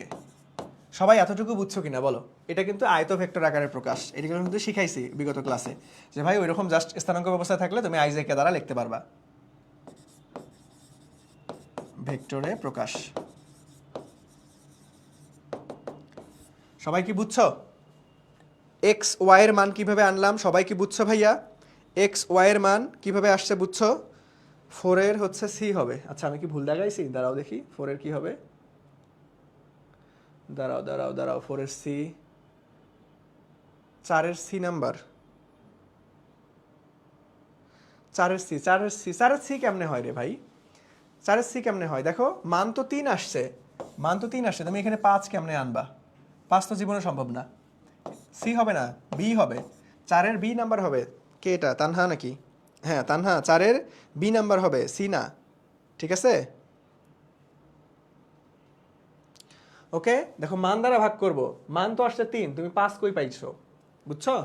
সবাই এতটুকু বুঝছো কিনা বলো? এটা কিন্তু আয়ত ভেক্টর আকারের প্রকাশ। এটাকে কিন্তু শিখাইছি বিগত ক্লাসে যে ভাই ওইরকম জাস্ট স্থানাঙ্ক ব্যবস্থা থাকলে তুমি আই জে কে দ্বারা লিখতে পারবা ভেক্টরে প্রকাশ। সবাই কি বুঝছো? এক্স ওয়াই এর মান কিভাবে আনলাম? সবাই কি বুঝছো ভাইয়া? এক্স ওয়াই এর মান কিভাবে আসছে বুঝছো? 4 এর হচ্ছে সি হবে। আচ্ছা আমি কি ভুল দেখাইছি? দাঁড়াও দেখি 4 এর কি হবে। দাঁড়াও দাঁড়াও দাঁড়াও, 4 এর সি, 4 এর সি নাম্বার, 4 এর সি, 4 এর সি, 4 এর সি কেমনে হয় রে ভাই? 4 এর সি কেমনে হয়? দেখো মান তো 3 আসছে, মান তো 3 আসছে, তুমি এখানে 5 কেমনে আনবা? 5 তো জীবনে সম্ভব না। সি হবে না, বি হবে। 4 এর বি নাম্বার হবে। কে এটা? তানহা নাকি? হ্যাঁ তানহা, 4 এর বি নাম্বার হবে, সি না। ঠিক আছে? ওকে, দেখো মান দ্বারা ভাগ করব, মান তো আসছে 3, তুমি 5 কই পাইছো? বুঝছো?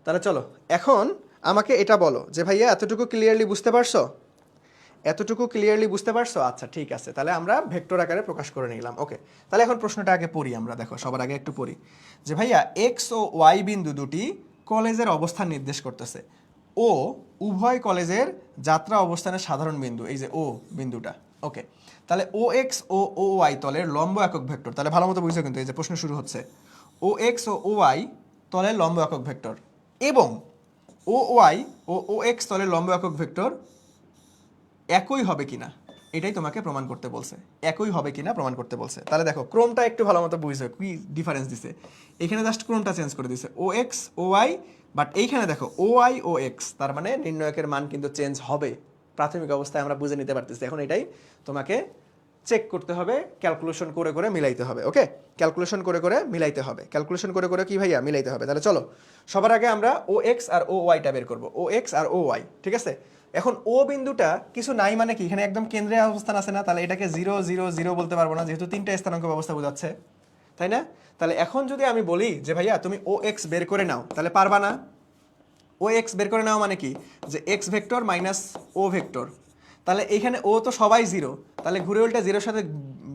তাহলে চলো এখন আমাকে এটা বলো যে ভাইয়া এতটুকু ক্লিয়ারলি বুঝতে পারছো? এতটুকু ক্লিয়ারলি বুঝতে পারছো? আচ্ছা ঠিক আছে, তাহলে আমরা ভেক্টর আকারে প্রকাশ করে নিলাম। ওকে, তাহলে এখন প্রশ্নটা আগে পড়ি আমরা। দেখো সবার আগে একটু পড়ি যে ভাইয়া এক্স ও ওয়াই বিন্দু দুটি কলেজের অবস্থান নির্দেশ করতেছে ও উভয় কলেজের যাত্রা অবস্থানের সাধারণ বিন্দু, এই যে ও বিন্দুটা। ওকে, তাহলে ও এক্স ও ও ওয়াই তলের লম্ব একক ভেক্টর। তাহলে ভালো মতো বুঝছো কিন্তু, এই যে প্রশ্ন শুরু হচ্ছে, ও এক্স ও ওয়াই তলের লম্ব একক ভেক্টর এবং ও ওয়াই ও ও এক্স তলের লম্ব একক ভেক্টর একই হবে কিনা এটাই তোমাকে প্রমাণ করতে বলছে। একই হবে কিনা প্রমাণ করতে বলছে। তাহলে দেখো ক্রমটা একটু ভালো মতো বুঝছো, কি ডিফারেন্স দিছে। এখানে জাস্ট ক্রমটা চেঞ্জ করে দিছে, ও এক্স ও ওয়াই, বাট এইখানে দেখো ও ওয়াই ও এক্স, তার মানে নির্ণয়কের মান কিন্তু চেঞ্জ হবে। প্রাথমিক অবস্থায় আমরা বুঝে নিতে পারতেছি, এখন এটাই তোমাকে চেক করতে হবে, ক্যালকুলেশন করে করে মিলাইতে হবে। ওকে, ক্যালকুলেশন করে করে মিলাইতে হবে। ক্যালকুলেশন করে করে কি ভাইয়া? মিলাইতে হবে। তাহলে চলো সবার আগে আমরা ও এক্স আর ও ওয়াইটা বের করবো, ও এক্স আর ও ওয়াই। ঠিক আছে, এখন ও বিন্দুটা কিছু নাই মানে কি? এখানে একদম কেন্দ্রে অবস্থান আছে না, তাহলে এটাকে 0 0 0 বলতে পারবো না, যেহেতু 3টা স্থানাঙ্ক ব্যবস্থা বোঝাচ্ছে, তাই না? তাহলে এখন যদি আমি বলি যে ভাইয়া তুমি ও এক্স বের করে নাও, তাহলে পারবা না। ও এক্স বের করে নাও মানে কি? যে এক্স ভেক্টর মাইনাস ও ভেক্টর, তাহলে এখানে ও তো সবাই 0, তাহলে ঘুরে উল্টে 0-র সাথে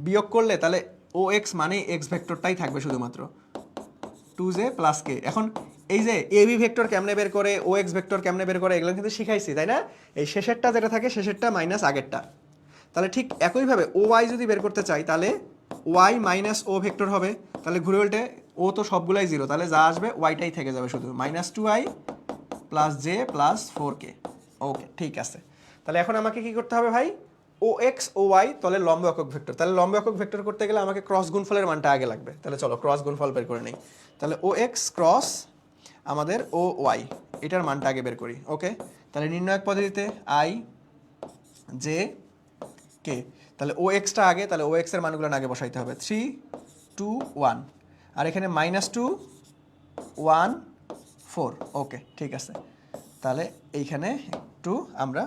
বিয়োগ করলে তাহলে ও এক্স মানে এক্স ভেক্টরটাই থাকবে শুধুমাত্র, 2j প্লাস কে। এখন এই যে এ বি ভেক্টর কেমনে বের করে, ও এক্স ভেক্টর কেমনে বের করে, এগুলো কিন্তু শিখাইছি, তাই না? এই শেষেরটা যেটা থাকে শেষেরটা মাইনাস আগেরটা। তাহলে ঠিক একইভাবে ও ওয়াই যদি বের করতে চাই তাহলে ওয়াই মাইনাস ও ভেক্টর হবে, তাহলে ঘুরে উল্টে ও তো সবগুলাই 0, তাহলে যা আসবে ওয়াইটাই থেকে যাবে শুধু, -2i plus J plus 4k। ওকে ঠিক আছে, তাহলে এখন আমাকে কি করতে হবে ভাই? ও এক্স ও ওয়াই তাহলে লম্ব একক ভেক্টর, তাহলে লম্ব একক ভেক্টর করতে গেলে আমাকে ক্রস গুণফলের মানটা আগে লাগবে। তাহলে চলো ক্রস গুণফল বের করে নেই। তাহলে ও এক্স ক্রস আমাদের ও ওয়াই, এটার মানটা আগে বের করি। ওকে, তাহলে নির্ণায়ক পদ্ধতিতে আই জে কে, তাহলে ও এক্সটা আগে, তাহলে ও এক্স এর মানগুলো আগে বসাইতে হবে। 3 2 1, আর এখানে -2 1 4। ওকে ঠিক আছে, তাহলে এইখানে একটু আমরা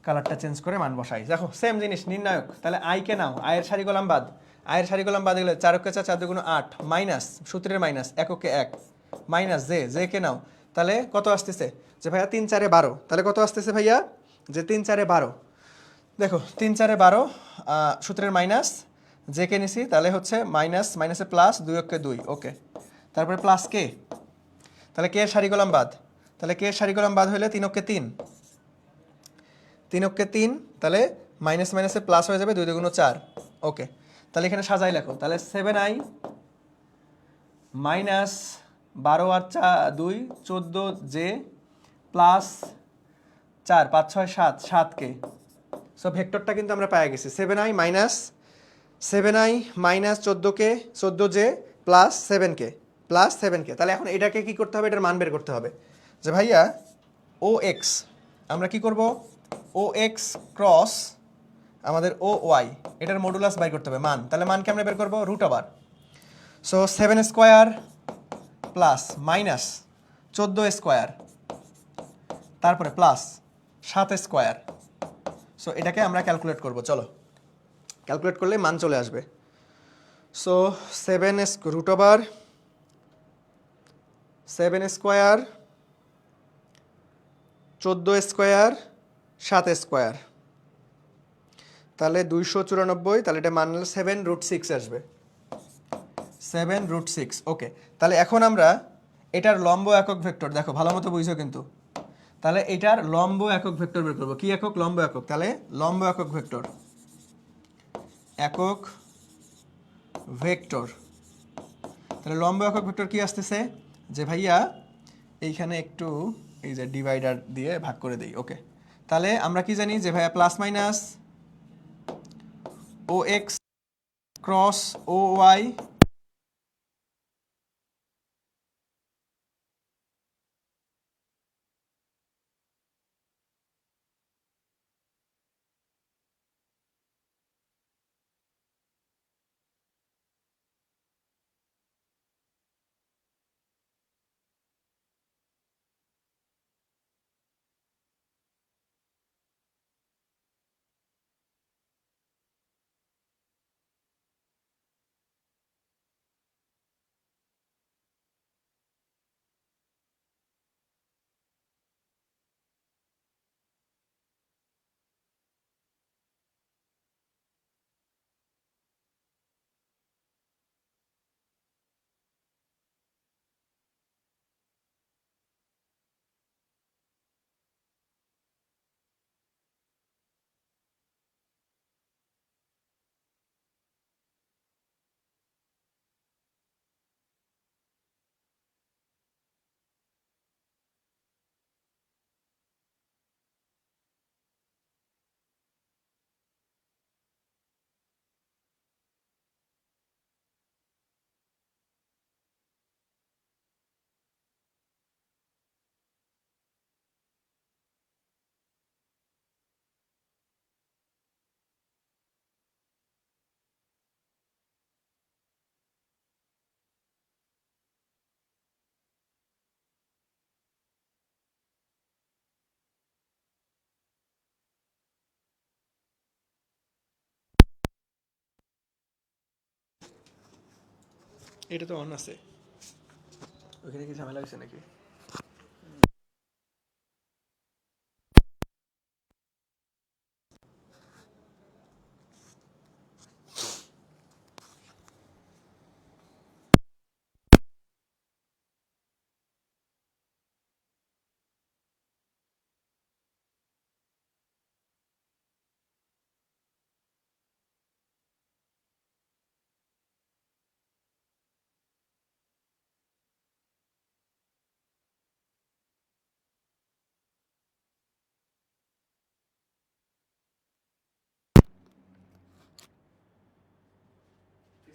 কালারটা চেঞ্জ করে মান বসাই। দেখো সেম জিনিস নির্ণায়ক, তাহলে আই কে নাও, আয়ের সারি কলাম বাদ, আয়ের সারি কলাম বাদ গেলে 4 কে 4 4 2 8 মাইনাস সূত্রের মাইনাস এককে 1 মাইনাস জে, জে কে নাও, তাহলে কত আসতেছে যে ভাইয়া 3 4 12, তাহলে কত আসতেছে ভাইয়া যে 3 4 12। দেখো 3 4 12 সূত্রের মাইনাস জে কে নিছি, তাহলে হচ্ছে মাইনাস মাইনাসে প্লাস 2 অক্ষে 2। ওকে, তারপরে প্লাস কে, তাহলে কে এর সারি কলাম বাদ, তাহলে কে এর সারি কলাম বাদ হলে 3 অক্ষে 3, 3 অক্ষে 3, তাহলে মাইনাস মাইনাসে প্লাস হয়ে যাবে 2 2 4। ওকে, তাহলে এখানে সাজাই লেখো, তাহলে 7i মাইনাস 12 আর 2 14 জে প্লাস 4 5 6 7 7 কে। সো ভেক্টরটা কিন্তু আমরা পেয়ে গেছি 7i মাইনাস 14 কে 14 জে প্লাস 7 কে। তাহলে এখন এটাকে কি করতে হবে, এটার মান বের করতে হবে যে ভাইয়া ও এক্স, আমরা কি করব ও এক্স ক্রস আমাদের ও ওয়াই, এটার মডুলাস বাই করতে হবে মান। তাহলে মান কেমনে বের করবো, root over, so 7 square plus minus 14 square, তারপরে প্লাস 7 স্কোয়ার। সো এটাকে আমরা ক্যালকুলেট করব, চলো ক্যালকুলেট করলে মান চলে আসবে। So 7 root over 7 square 14 square 7 square, তাহলে 294, তাহলে এটা মান 7√6 আসবে, 7√6। ওকে, তাহলে এখন আমরা এটার লম্ব একক ভেক্টর, দেখো ভালো মতো বুঝছো কিন্তু, তাহলে এটার লম্ব একক ভেক্টর বের করবো। কি একক, লম্ব একক, তাহলে লম্ব একক ভেক্টর, একক ভেক্টর, তাহলে লম্ব একক ভেক্টর কি আসতেছে যে ভাইয়া এইখানে একটু এই যে ডিভাইডার দিয়ে ভাগ করে দেই। ওকে, তাহলে আমরা কি জানি যে ভাইয়া প্লাস মাইনাস ও এক্স ক্রস ও ওয়াই এটা তো অন আছে, ওখানে কি ঝামেলা হয়েছে নাকি?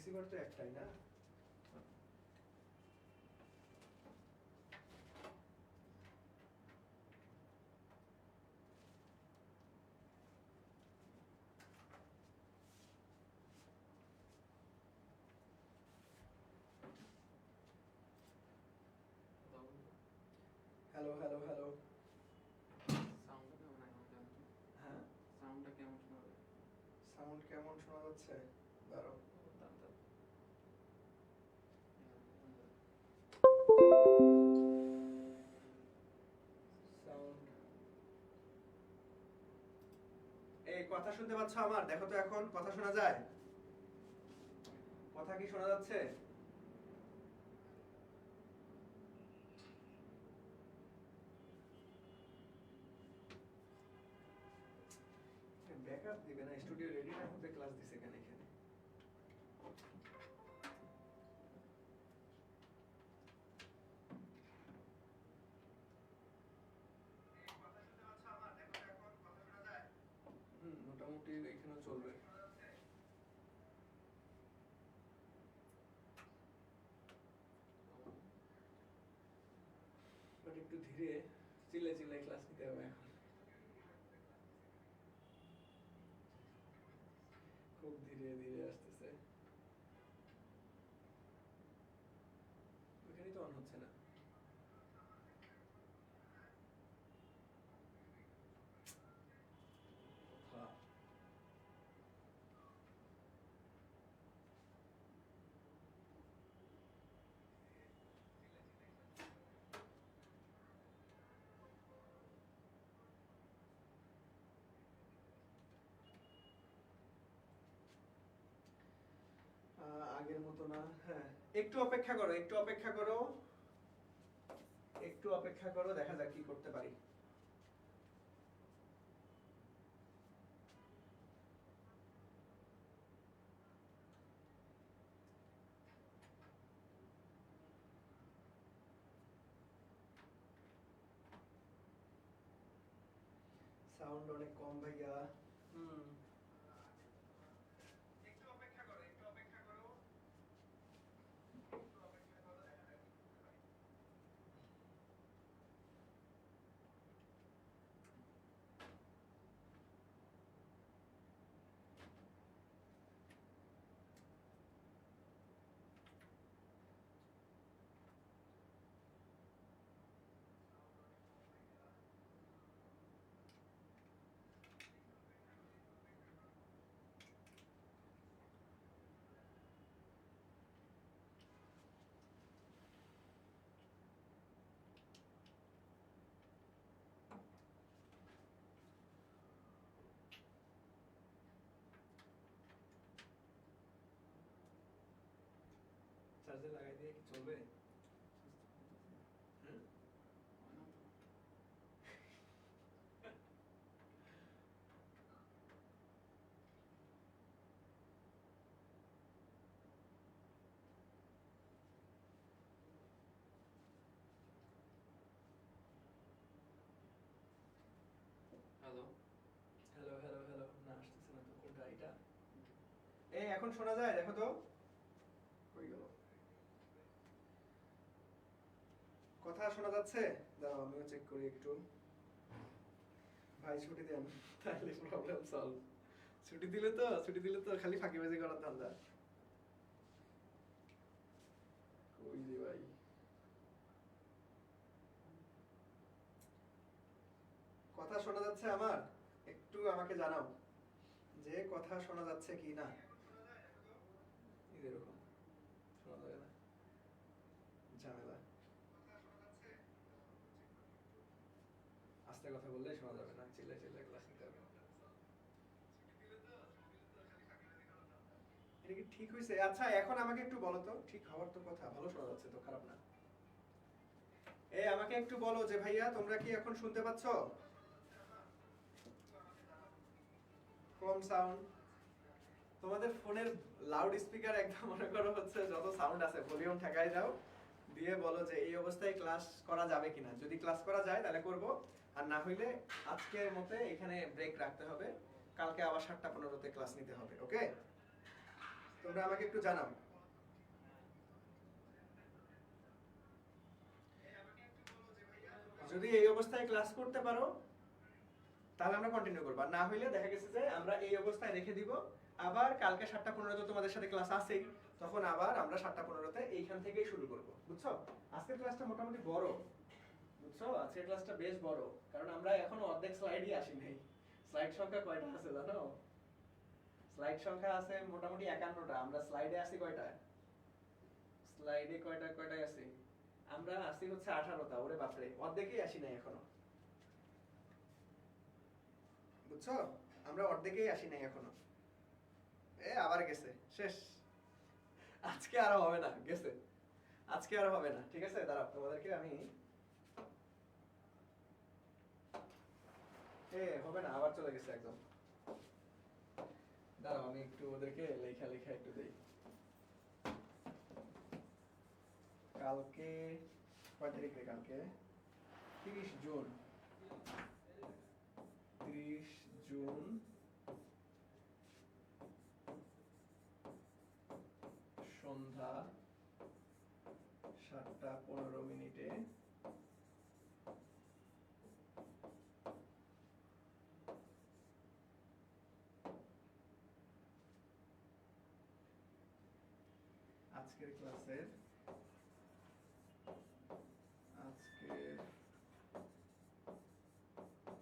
রিসিভার তো একটাই না। Hello hello hello. সাউন্ডটা কেমন এখন জানো? হ্যাঁ, সাউন্ডটা কেমন শোনা যায়? সাউন্ড কেমন শোনা যাচ্ছে? দাঁড়াও। দাঁড়াও। সাউন্ড, এই কথা শুনতে পাচ্ছ আমার? দেখো তো এখন কথা শোনা যায়? কথা কি শোনা যাচ্ছে? ব্যাকআপ দিবে না, স্টুডিও রেডি না হতে ক্লাস দিছে কেন এখানে? মোটামুটি এখানে চলবে। বাট একটু ধীরে, চিল্লাই চিল্লাই ক্লাস নিতে হবে এখন। খুব ধীরে ধীরে আসতেছে। ওইখানেই তো অন হচ্ছে না। হ্যাঁ, আগের মতো না। হ্যাঁ, একটু অপেক্ষা করো, একটু অপেক্ষা করো, একটু অপেক্ষা করো, দেখা যাক কি করতে পারি। সাউন্ড অনেক কম ভাইয়া। হুম, একটু অপেক্ষা করো, একটু অপেক্ষা করো, একটু অপেক্ষা করো, দেখা যাক কি করতে পারি। চার্জে লাগাই দিয়ে কি চলবে? হুম? হ্যালো। হ্যালো হ্যালো হ্যালো, না আসতেছে না তো। কোনটা এটা? এই এখন শোনা যায়? দেখো তো কই গেল। কথা শোনা যাচ্ছে? দাঁড়াও আমিও চেক করি একটু। ভাই ছুটি দেন, তাহলে প্রবলেম সলভ। ছুটি দিলে তো খালি ফাঁকিবাজি করার ধান্দা। কই রে ভাই? কথা শোনা যাচ্ছে আমার? একটু আমাকে জানাও যে কথা শোনা যাচ্ছে কি না। এরকম শোনা যাবে না, ঝামেলা। আস্তে কথা বললে শোনা যাবে না, চিল্লাই চিল্লাই ক্লাস নিতে হবে। এটা কি ঠিক হয়েছে? আচ্ছা এখন আমাকে একটু বলো তো, ঠিক হওয়ার তো কথা, ভালো শোনা যাচ্ছে তো, খারাপ না। এই আমাকে একটু বলো যে ভাইয়া তোমরা কি এখন শুনতে পাচ্ছ? কম সাউন্ড। তোমাদের ফোনের লাউড স্পিকার একদম মনে করো হচ্ছে যত সাউন্ড আছে ভলিউম ঠেকাই দাও, দিয়ে বলো যে এই অবস্থায় ক্লাস করা যাবে কিনা। যদি ক্লাস করা যায় তাহলে করব, আর না হইলে আজকের মতে এখানে ব্রেক রাখতে হবে। কালকে আবার 7:15-তে ক্লাস নিতে হবে। ওকে? তোমরা আমাকে একটু জানাও। যদি এই অবস্থায় ক্লাস করতে পারো তাহলে আমরা কন্টিনিউ করব, আর না হইলে দেখা গেছে যে আমরা এই অবস্থায় রেখে দিব। আবার কালকে 7:15 তোমাদের সাথে ক্লাস আছেই, তখন আবার আমরা 7:15 এইখান থেকেই শুরু করব, বুঝছো? আজকের ক্লাসটা মোটামুটি বড়, বুঝছো? আজকের ক্লাসটা বেশ বড়, কারণ আমরা এখনো অর্ধেক স্লাইডই আসি নাই। স্লাইড সংখ্যা কয়টা আছে জানো? স্লাইড সংখ্যা আছে মোটামুটি 51টা। আমরা স্লাইডে আছি কয়টা? স্লাইডে কয়টা আছি? আমরা আছি হচ্ছে 18টা। ওরে বাপরে, অর্ধেকই আসি নাই এখনো, বুঝছো? আমরা অর্ধেকেই আসি নাই এখনো। আবার গেছে, শেষ। আজকে আর হবে না, গেছে। আজকে আর হবে না, ঠিক আছে? দাঁড়াও, তোমাদেরকে আমি হবে না, আবার চলে গেছে একদম। দাঁড়াও, আমি একটু ওদেরকে লেখা লেখা একটু দেই। কালকে কয় তারিখ রে? কালকে 30 জুন। 30 জুন সন্ধ্যা 7:15 আজকের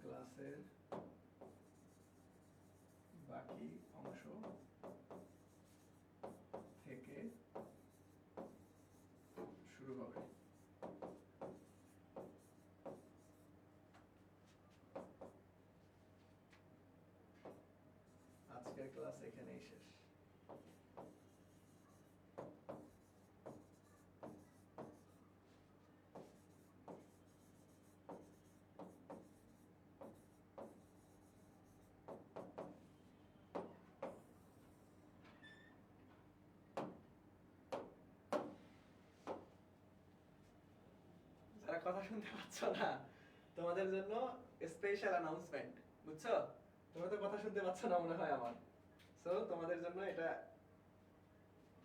ক্লাসের বাকি অংশ থেকে শুরু হবে। আজকের ক্লাস এখানেই শেষ। যারা কথা শুনতে পাচ্ছ না, তোমাদের জন্য স্পেশাল অ্যানাউন্সমেন্ট, বুঝছো? তোমরা তো কথা শুনতে পাচ্ছ না মনে হয় আমার, সো তোমাদের জন্য এটা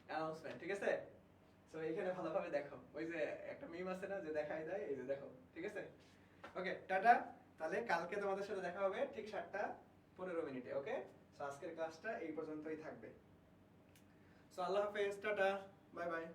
অ্যানাউন্সমেন্ট, ঠিক আছে? সো এইখানে ভালোভাবে দেখো, ওই যে একটা মিম আছে না যে দেখাই দেয়, এই যে দেখো, ঠিক আছে? ওকে, টাটা। তাহলে কালকে তোমাদের সাথে দেখা হবে ঠিক 7:15। ওকে, সো আজকের ক্লাসটা এই পর্যন্তই থাকবে। সো আল্লাহ হাফেজ, টাটা, বাই বাই।